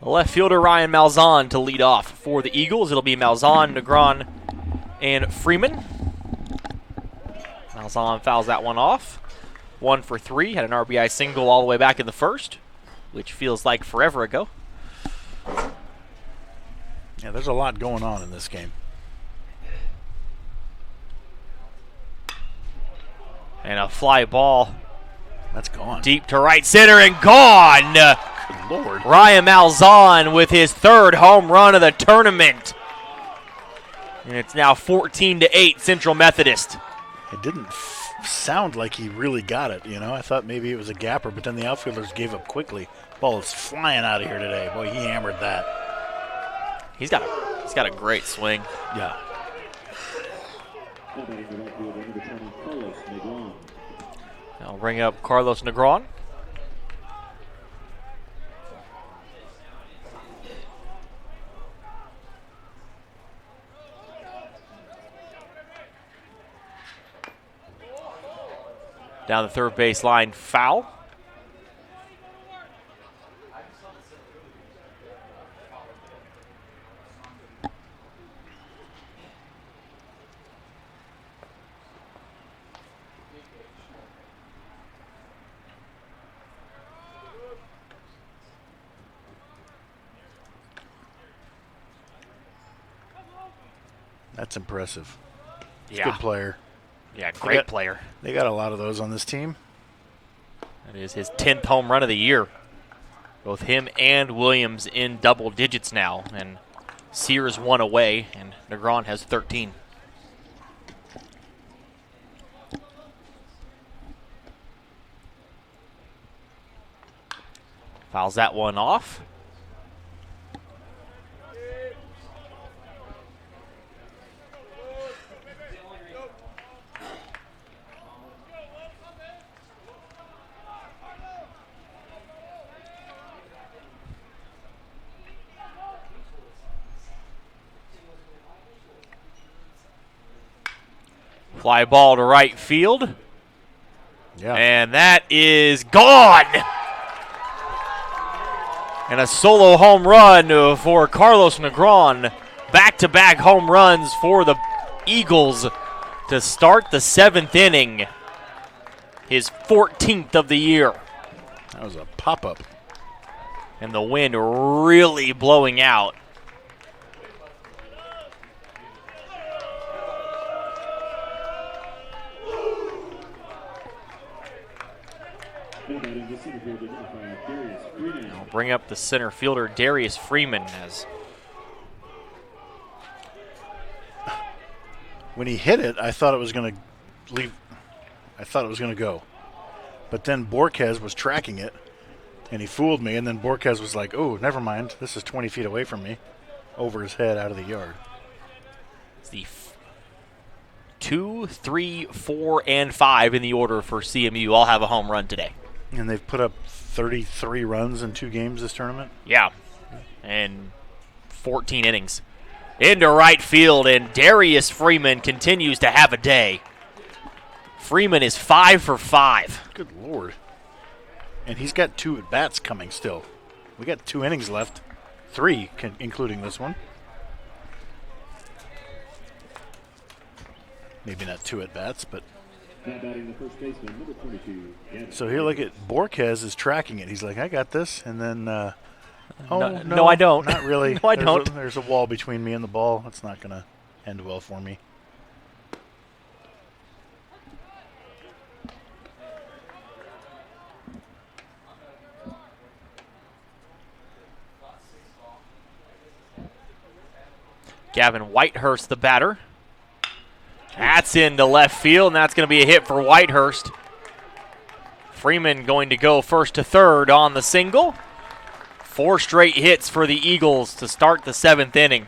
Left fielder Ryan Malzahn to lead off for the Eagles. It'll be Malzahn, Negron, and Freeman. Malzahn fouls that one off. 1 for 3, had an RBI single all the way back in the first, which feels like forever ago. Yeah, there's a lot going on in this game. And a fly ball That's gone. deep to right center and gone. Good Lord. Ryan Malzahn with his 3rd home run of the tournament. And it's now 14-8 Central Methodist. It didn't sound like he really got it, you know. I thought maybe it was a gapper, but then the outfielders gave up quickly. Ball is flying out of here today. Boy, he hammered that. He's got a great swing. Yeah. I'll bring up Carlos Negron. Down the third base line, foul. That's impressive. Yeah. Good player. Yeah, great player. They got a lot of those on this team. That is his 10th home run of the year. Both him and Williams in double digits now. And Sears 1 away, and Negron has 13. Fouls that one off. Fly ball to right field. Yeah. And that is gone. And a solo home run for Carlos Negron. Back-to-back home runs for the Eagles to start the 7th inning. His 14th of the year. That was a pop-up. And the wind really blowing out. I'll bring up the center fielder, Darius Freeman. When he hit it, I thought it was going to leave. I thought it was going to go. But then Borquez was tracking it, and he fooled me. And then Borquez was like, oh, never mind. This is 20 feet away from me, over his head out of the yard. It's the 2, 3, 4, and 5 in the order for CMU. All have a home run today. And they've put up 33 runs in 2 games this tournament. Yeah, and 14 innings. Into right field, and Darius Freeman continues to have a day. Freeman is 5 for 5. Good Lord. And he's got 2 at-bats coming still. We got 2 innings left. 3, including this one. Maybe not 2 at-bats, but... So here, look at Borquez is tracking it. He's like, I got this. And then, no, I don't. Not really. No, I don't. There's a wall between me and the ball. That's not going to end well for me. Gavin Whitehurst, the batter. That's into left field, and that's going to be a hit for Whitehurst. Freeman going to go first to third on the single. 4 straight hits for the Eagles to start the 7th inning.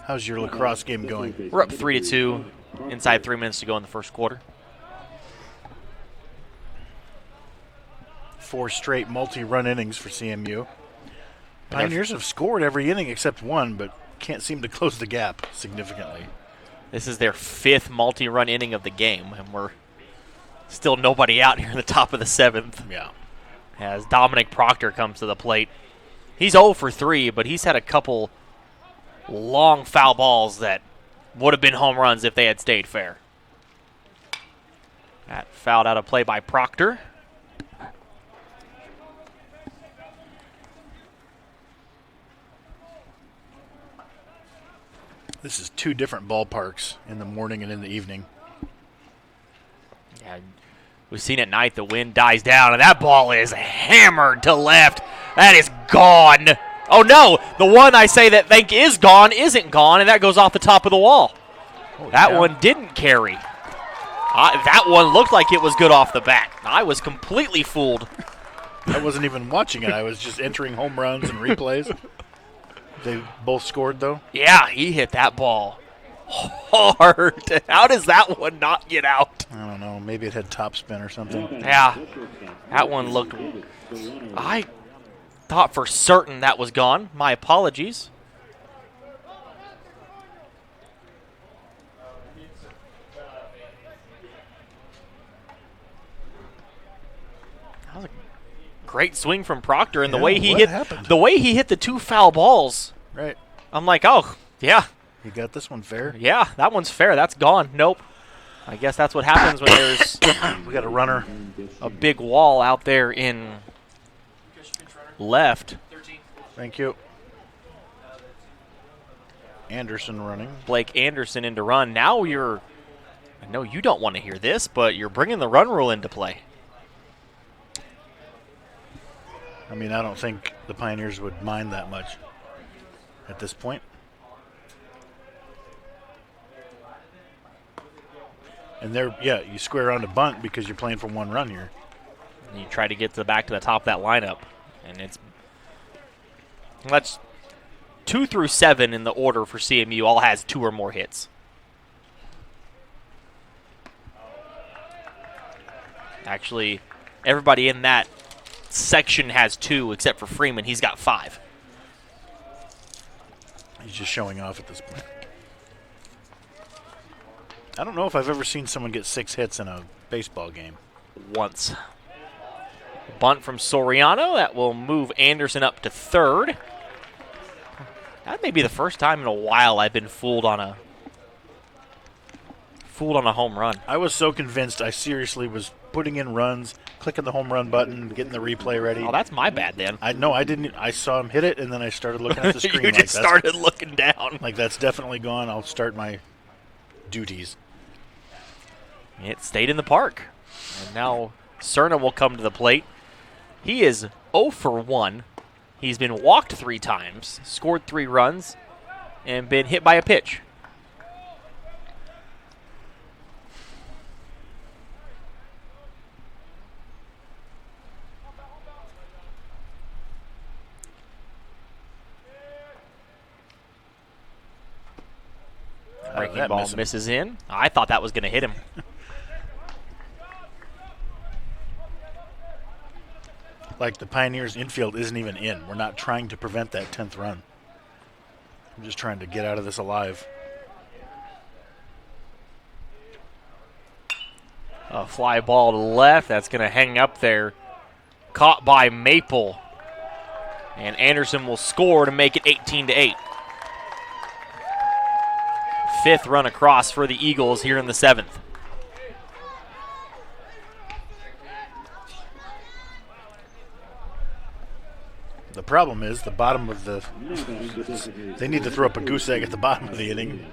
How's your lacrosse game going? We're up 3-2. Inside 3 minutes to go in the first quarter. 4 straight multi-run innings for CMU. Pioneers have scored every inning except one, but can't seem to close the gap significantly. This is their 5th multi-run inning of the game, and we're still nobody out here in the top of the 7th. Yeah. As Dominic Proctor comes to the plate. He's 0 for 3, but he's had a couple long foul balls that would have been home runs if they had stayed fair. That fouled out of play by Proctor. This is 2 different ballparks in the morning and in the evening. Yeah, we've seen at night the wind dies down, and that ball is hammered to left. That is gone. Oh, no, the one I say that think is gone isn't gone, and that goes off the top of the wall. That one didn't carry. That one looked like it was good off the bat. I was completely fooled. I wasn't even watching it. I was just entering home runs and replays. They both scored, though? Yeah, he hit that ball hard. How does that one not get out? I don't know. Maybe it had topspin or something. Yeah, that one looked... I thought for certain that was gone. My apologies. That was a great swing from Proctor, and the way he hit the 2 foul balls. Right. I'm like, oh, yeah. You got this one fair? Yeah, that one's fair. That's gone. Nope. I guess that's what happens when there's We got a runner. a big wall out there in left. Thank you. Anderson running. Blake Anderson in to run. Now I know you don't want to hear this, but you're bringing the run rule into play. I mean, I don't think the Pioneers would mind that much at this point. And you square on to bunt because you're playing for 1 run here. And you try to get back to the top of that lineup, and that's 2 through 7 in the order for CMU. All has 2 or more hits. Actually, everybody in that section has 2 except for Freeman. He's got 5. He's just showing off at this point. I don't know if I've ever seen someone get 6 hits in a baseball game. Once. Bunt from Soriano. That will move Anderson up to third. That may be the first time in a while I've been fooled on a home run. I was so convinced I seriously was putting in runs, clicking the home run button, getting the replay ready. Oh, that's my bad then. I didn't. I saw him hit it, and then I started looking at the screen. You just started looking down. Like, that's definitely gone. I'll start my duties. It stayed in the park. And now Cerna will come to the plate. He is 0 for 1. He's been walked 3 times, scored 3 runs, and been hit by a pitch. Breaking ball misses in. I thought that was going to hit him. Like, the Pioneers' infield isn't even in. We're not trying to prevent that 10th run. I'm just trying to get out of this alive. A fly ball to left. That's going to hang up there. Caught by Maple. And Anderson will score to make it 18-8. 5th run across for the Eagles here in the 7th. The problem is the bottom of the... They need to throw up a goose egg at the bottom of the inning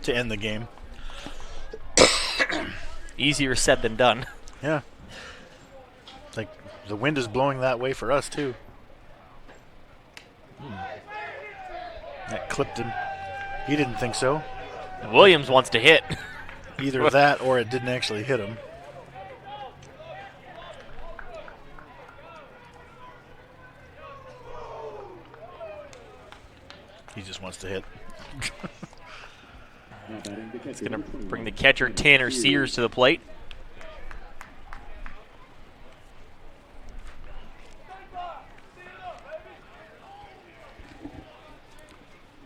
to end the game. Easier said than done. Yeah. Like, the wind is blowing that way for us, too. That clipped him. He didn't think so. Williams wants to hit. Either that or it didn't actually hit him. He just wants to hit. It's going to bring the catcher, Tanner Sears, to the plate.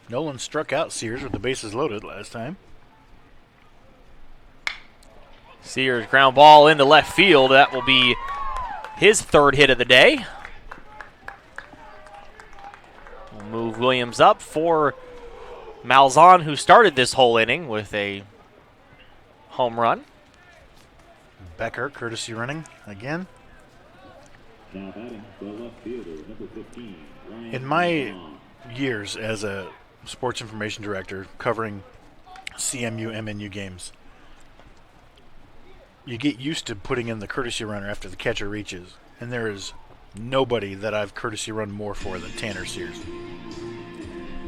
Nolan struck out Sears with the bases loaded last time. Sears ground ball into left field. That will be his 3rd hit of the day. We'll move Williams up for Malzahn, who started this whole inning with a home run. Becker, courtesy running again. Now batting the left fielder, number 15, Ryan In my Malzahn. years as a sports information director covering CMU, MNU games, you get used to putting in the courtesy runner after the catcher reaches, and there is nobody that I've courtesy run more for than Tanner Sears.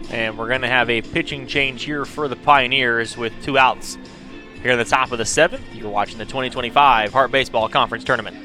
And we're going to have a pitching change here for the Pioneers with 2 outs. Here in the top of the 7th, you're watching the 2025 Hart Baseball Conference Tournament.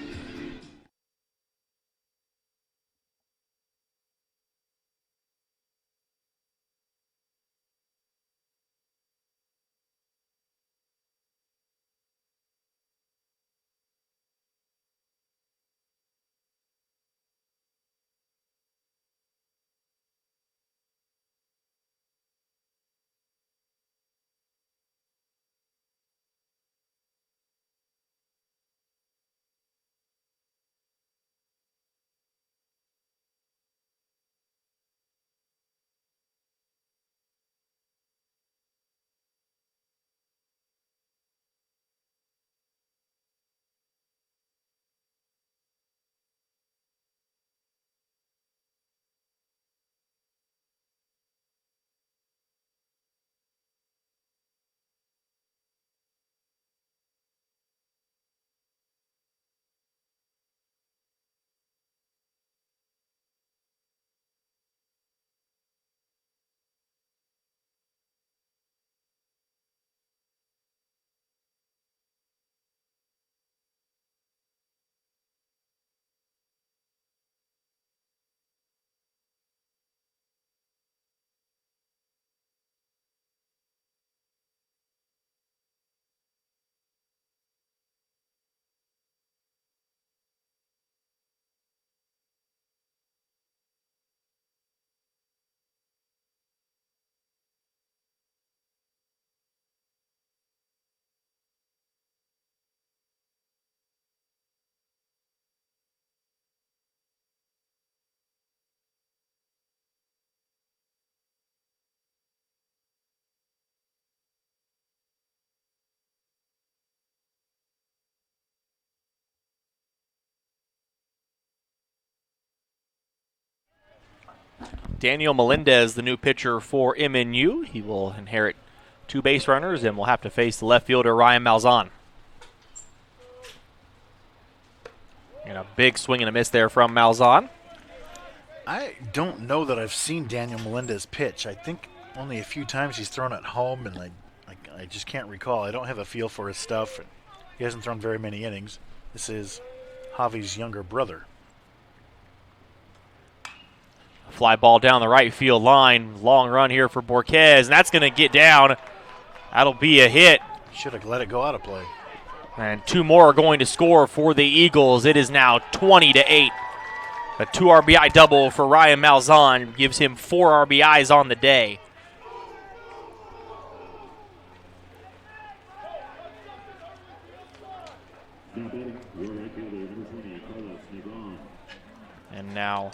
Daniel Melendez, the new pitcher for MNU. He will inherit 2 base runners and will have to face the left fielder Ryan Malzahn. And a big swing and a miss there from Malzahn. I don't know that I've seen Daniel Melendez pitch. I think only a few times he's thrown at home, and I just can't recall. I don't have a feel for his stuff. He hasn't thrown very many innings. This is Javi's younger brother. Fly ball down the right field line. Long run here for Borquez, and that's going to get down. That'll be a hit. Should have let it go out of play. And 2 more are going to score for the Eagles. It is now 20-8. A 2 RBI double for Ryan Malzahn gives him 4 RBIs on the day. And now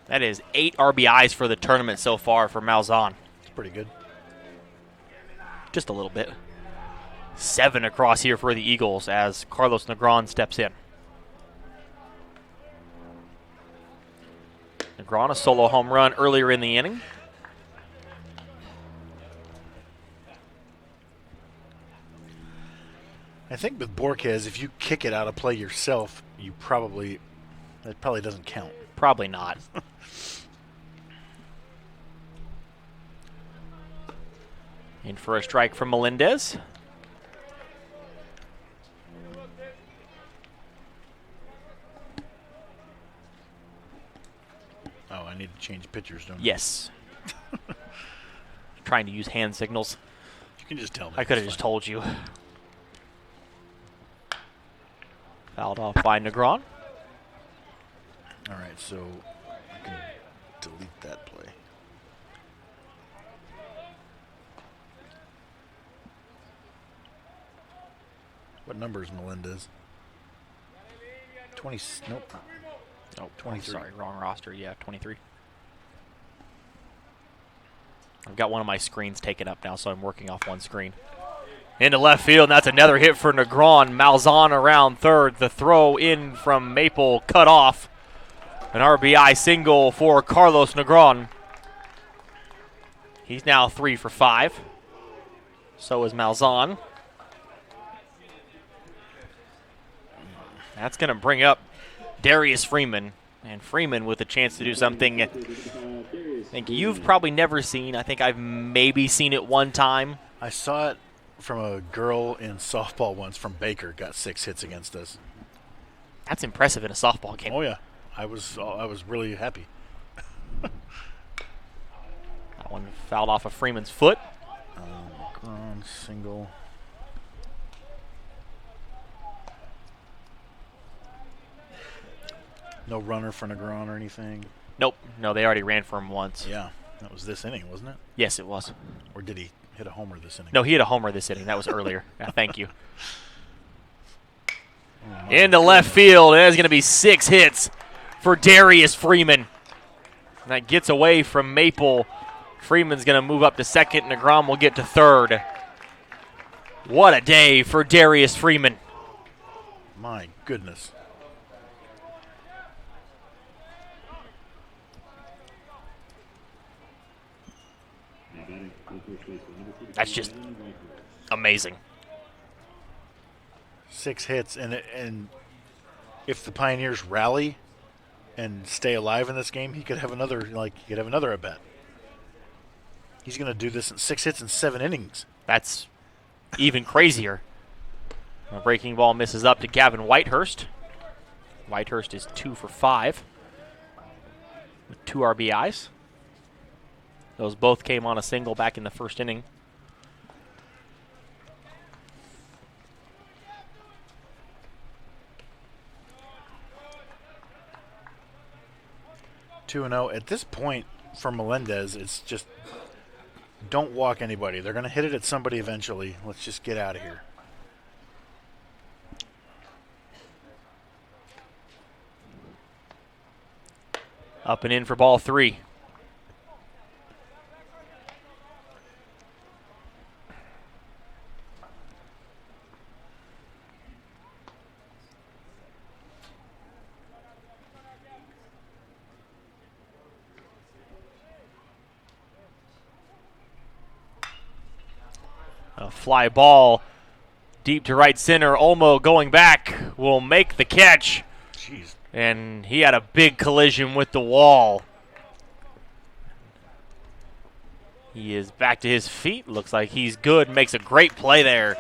that is 8 RBIs for the tournament so far for Malzahn. It's pretty good. Just a little bit. 7 across here for the Eagles as Carlos Negron steps in. Negron, a solo home run earlier in the inning. I think with Borquez, if you kick it out of play yourself, that probably doesn't count. Probably not. In for a strike from Melendez. Oh, I need to change pitchers, don't I? Yes. Trying to use hand signals. You can just tell me. I could have just told you. Fouled off by Negron. All right, so I can delete that play. What number is Melendez? 20. Nope. Oh, 23. Sorry, wrong roster. Yeah, 23. I've got one of my screens taken up now, so I'm working off one screen. Into left field, and that's another hit for Negron. Malzahn around third. The throw in from Maple cut off. An RBI single for Carlos Negron. He's now 3 for 5. So is Malzahn. That's going to bring up Darius Freeman. And Freeman with a chance to do something I think you've probably never seen. I think I've maybe seen it one time. I saw it from a girl in softball once from Baker. Got 6 hits against us. That's impressive in a softball game. Oh yeah, I was really happy. That one fouled off of Freeman's foot. Ground single. No runner for Negron or anything. Nope. No, they already ran for him once. Yeah, that was this inning, wasn't it? Yes, it was. Or did he hit a homer this inning? No, he hit a homer this inning. That was earlier. Yeah, thank you. Into left field. There's going to be 6 hits for Darius Freeman. And that gets away from Maple. Freeman's going to move up to second. Negron will get to third. What a day for Darius Freeman. My goodness. That's just amazing. 6 hits, and if the Pioneers rally and stay alive in this game, he could have another at bat. He's going to do this in 6 hits in 7 innings. That's even crazier. A breaking ball misses up to Gavin Whitehurst. Whitehurst is 2 for 5 with 2 RBIs. Those both came on a single back in the first inning. Two and 0 at this point for Melendez. It's just don't walk anybody. They're going to hit it at somebody eventually. Let's just get out of here. Up and in for ball 3. A fly ball deep to right center. Olmo going back will make the catch. Jeez. And he had a big collision with the wall. He is back to his feet. Looks like he's good. Makes a great play there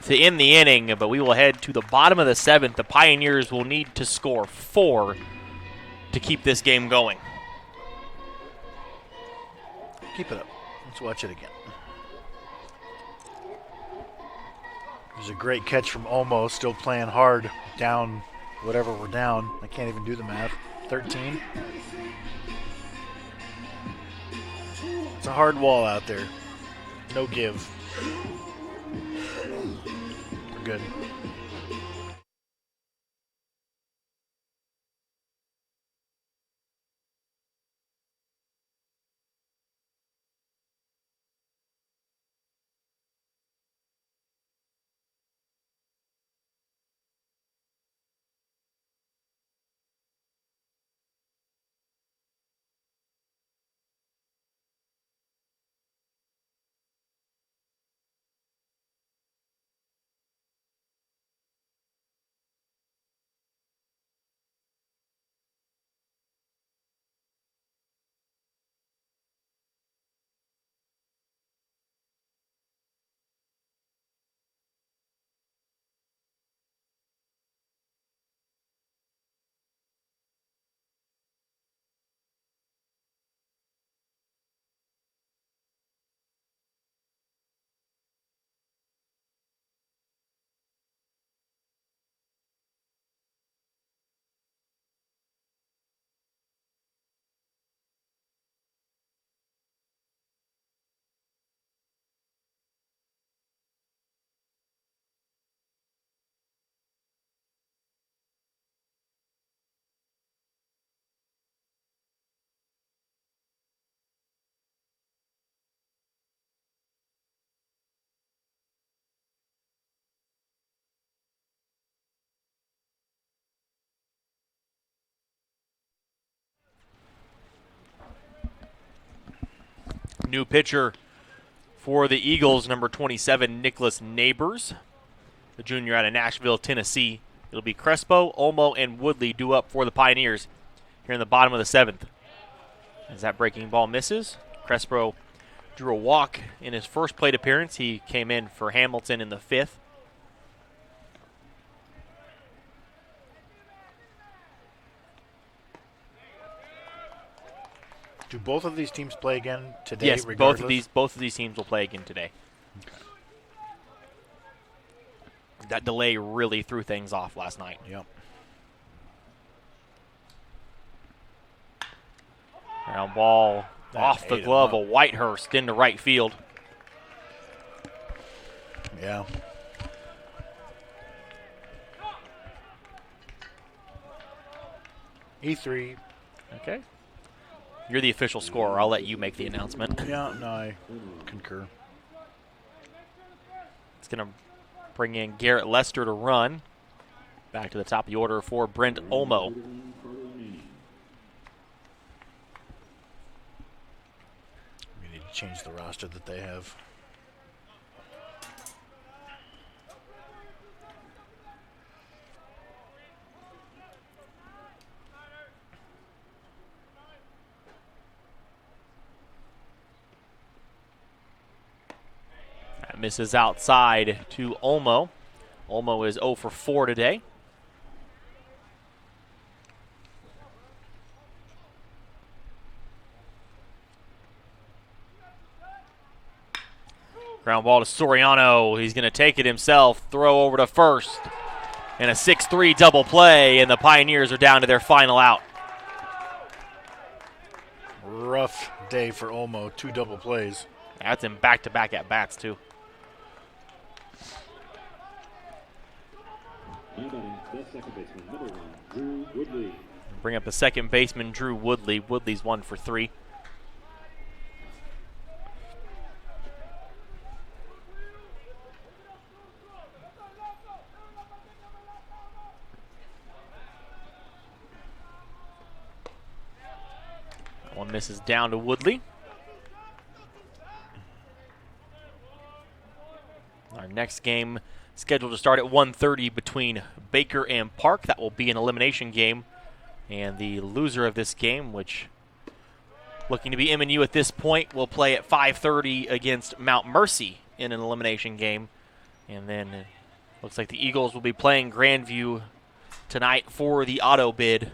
to end the inning. But we will head to the bottom of the 7th. The Pioneers will need to score 4 to keep this game going. Keep it up. Let's watch it again. There's a great catch from Olmo, still playing hard, down whatever we're down. I can't even do the math. 13. It's a hard wall out there. No give. We're good. New pitcher for the Eagles, number 27, Nicholas Neighbors, the junior out of Nashville, Tennessee. It'll be Crespo, Olmo, and Woodley due up for the Pioneers here in the bottom of the 7th. As that breaking ball misses, Crespo drew a walk in his first plate appearance. He came in for Hamilton in the 5th. Do both of these teams play again today? Yes, regardless? both of these teams will play again today. Okay. That delay really threw things off last night. Yep. Ground ball That off the ate him glove up. of Whitehurst into right field. Yeah. E3. Okay. You're the official scorer. I'll let you make the announcement. Yeah, no, I concur. It's going to bring in Garrett Lester to run. Back to the top of the order for Brent Olmo. We need to change the roster that they have. That misses outside to Olmo. Olmo is 0 for 4 today. Ground ball to Soriano. He's going to take it himself. Throw over to first. And a 6-3 double play, and the Pioneers are down to their final out. Rough day for Olmo. 2 double plays. That's in back-to-back at-bats, too. The second baseman, number 1, Drew Woodley. Bring up the second baseman, Drew Woodley. Woodley's 1 for 3. That one misses down to Woodley. Our next game scheduled to start at 1:30 between Baker and Park. That will be an elimination game. And the loser of this game, which looking to be MNU at this point, will play at 5:30 against Mount Mercy in an elimination game. And then it looks like the Eagles will be playing Grandview tonight for the auto bid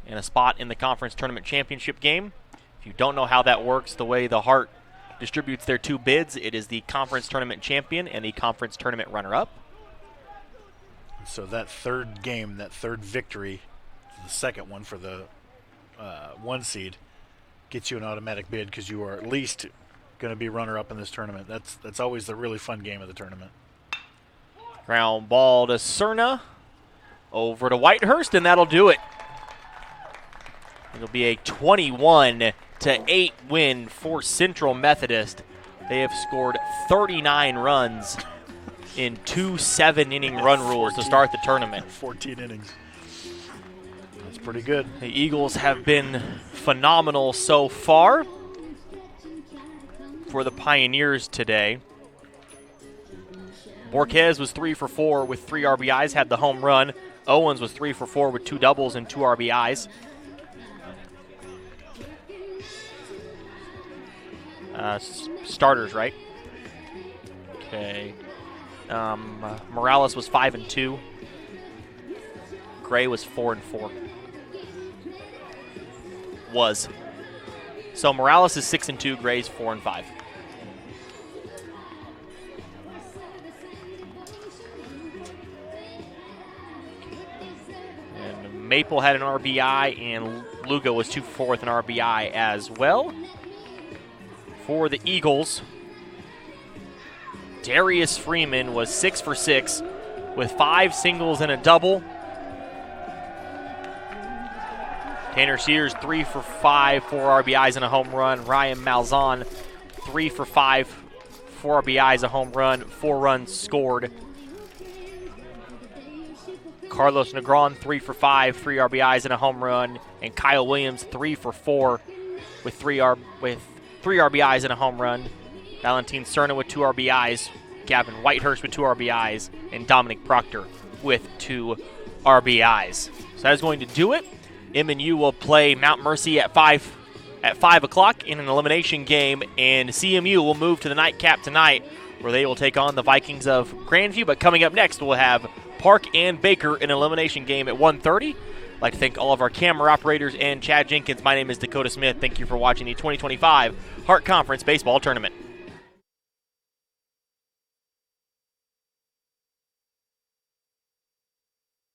and a spot in the conference tournament championship game. If you don't know how that works, the way the Heart distributes their two bids, it is the conference tournament champion and the conference tournament runner-up. So that third game, that third victory, the second one for the 1 seed, gets you an automatic bid because you are at least going to be runner-up in this tournament. That's always the really fun game of the tournament. Ground ball to Cerna, over to Whitehurst, and that'll do it. It'll be a 21-8 win for Central Methodist. They have scored 39 runs in 2 7-inning run rules to start the tournament. 14 innings. That's pretty good. The Eagles have been phenomenal so far for the Pioneers today. Borquez was 3 for 4 with 3 RBIs, had the home run. Owens was 3 for 4 with 2 doubles and 2 RBIs. Starters, right? Okay. Morales was 5 and 2. Gray was 4 and 4. Was. So Morales is 6 and 2. Gray's 4 and 5. And Maple had an RBI, and Lugo was 2 for 4 with an RBI as well. For the Eagles, Darius Freeman was 6 for 6 with 5 singles and a double. Tanner Sears 3 for 5, 4 RBIs and a home run. Ryan Malzahn 3 for 5, 4 RBIs, a home run, 4 runs scored. Carlos Negron 3 for 5, 3 RBIs and a home run, and Kyle Williams 3 for 4 with 3 RBIs and a home run. Valentin Cerna with 2 RBIs. Gavin Whitehurst with 2 RBIs. And Dominic Proctor with 2 RBIs. So that is going to do it. MNU will play Mount Mercy at 5 o'clock in an elimination game. And CMU will move to the nightcap tonight, where they will take on the Vikings of Grandview. But coming up next, we'll have Park and Baker in an elimination game at 1:30. I'd like to thank all of our camera operators and Chad Jenkins. My name is Dakota Smith. Thank you for watching the 2025 Hart Conference Baseball Tournament.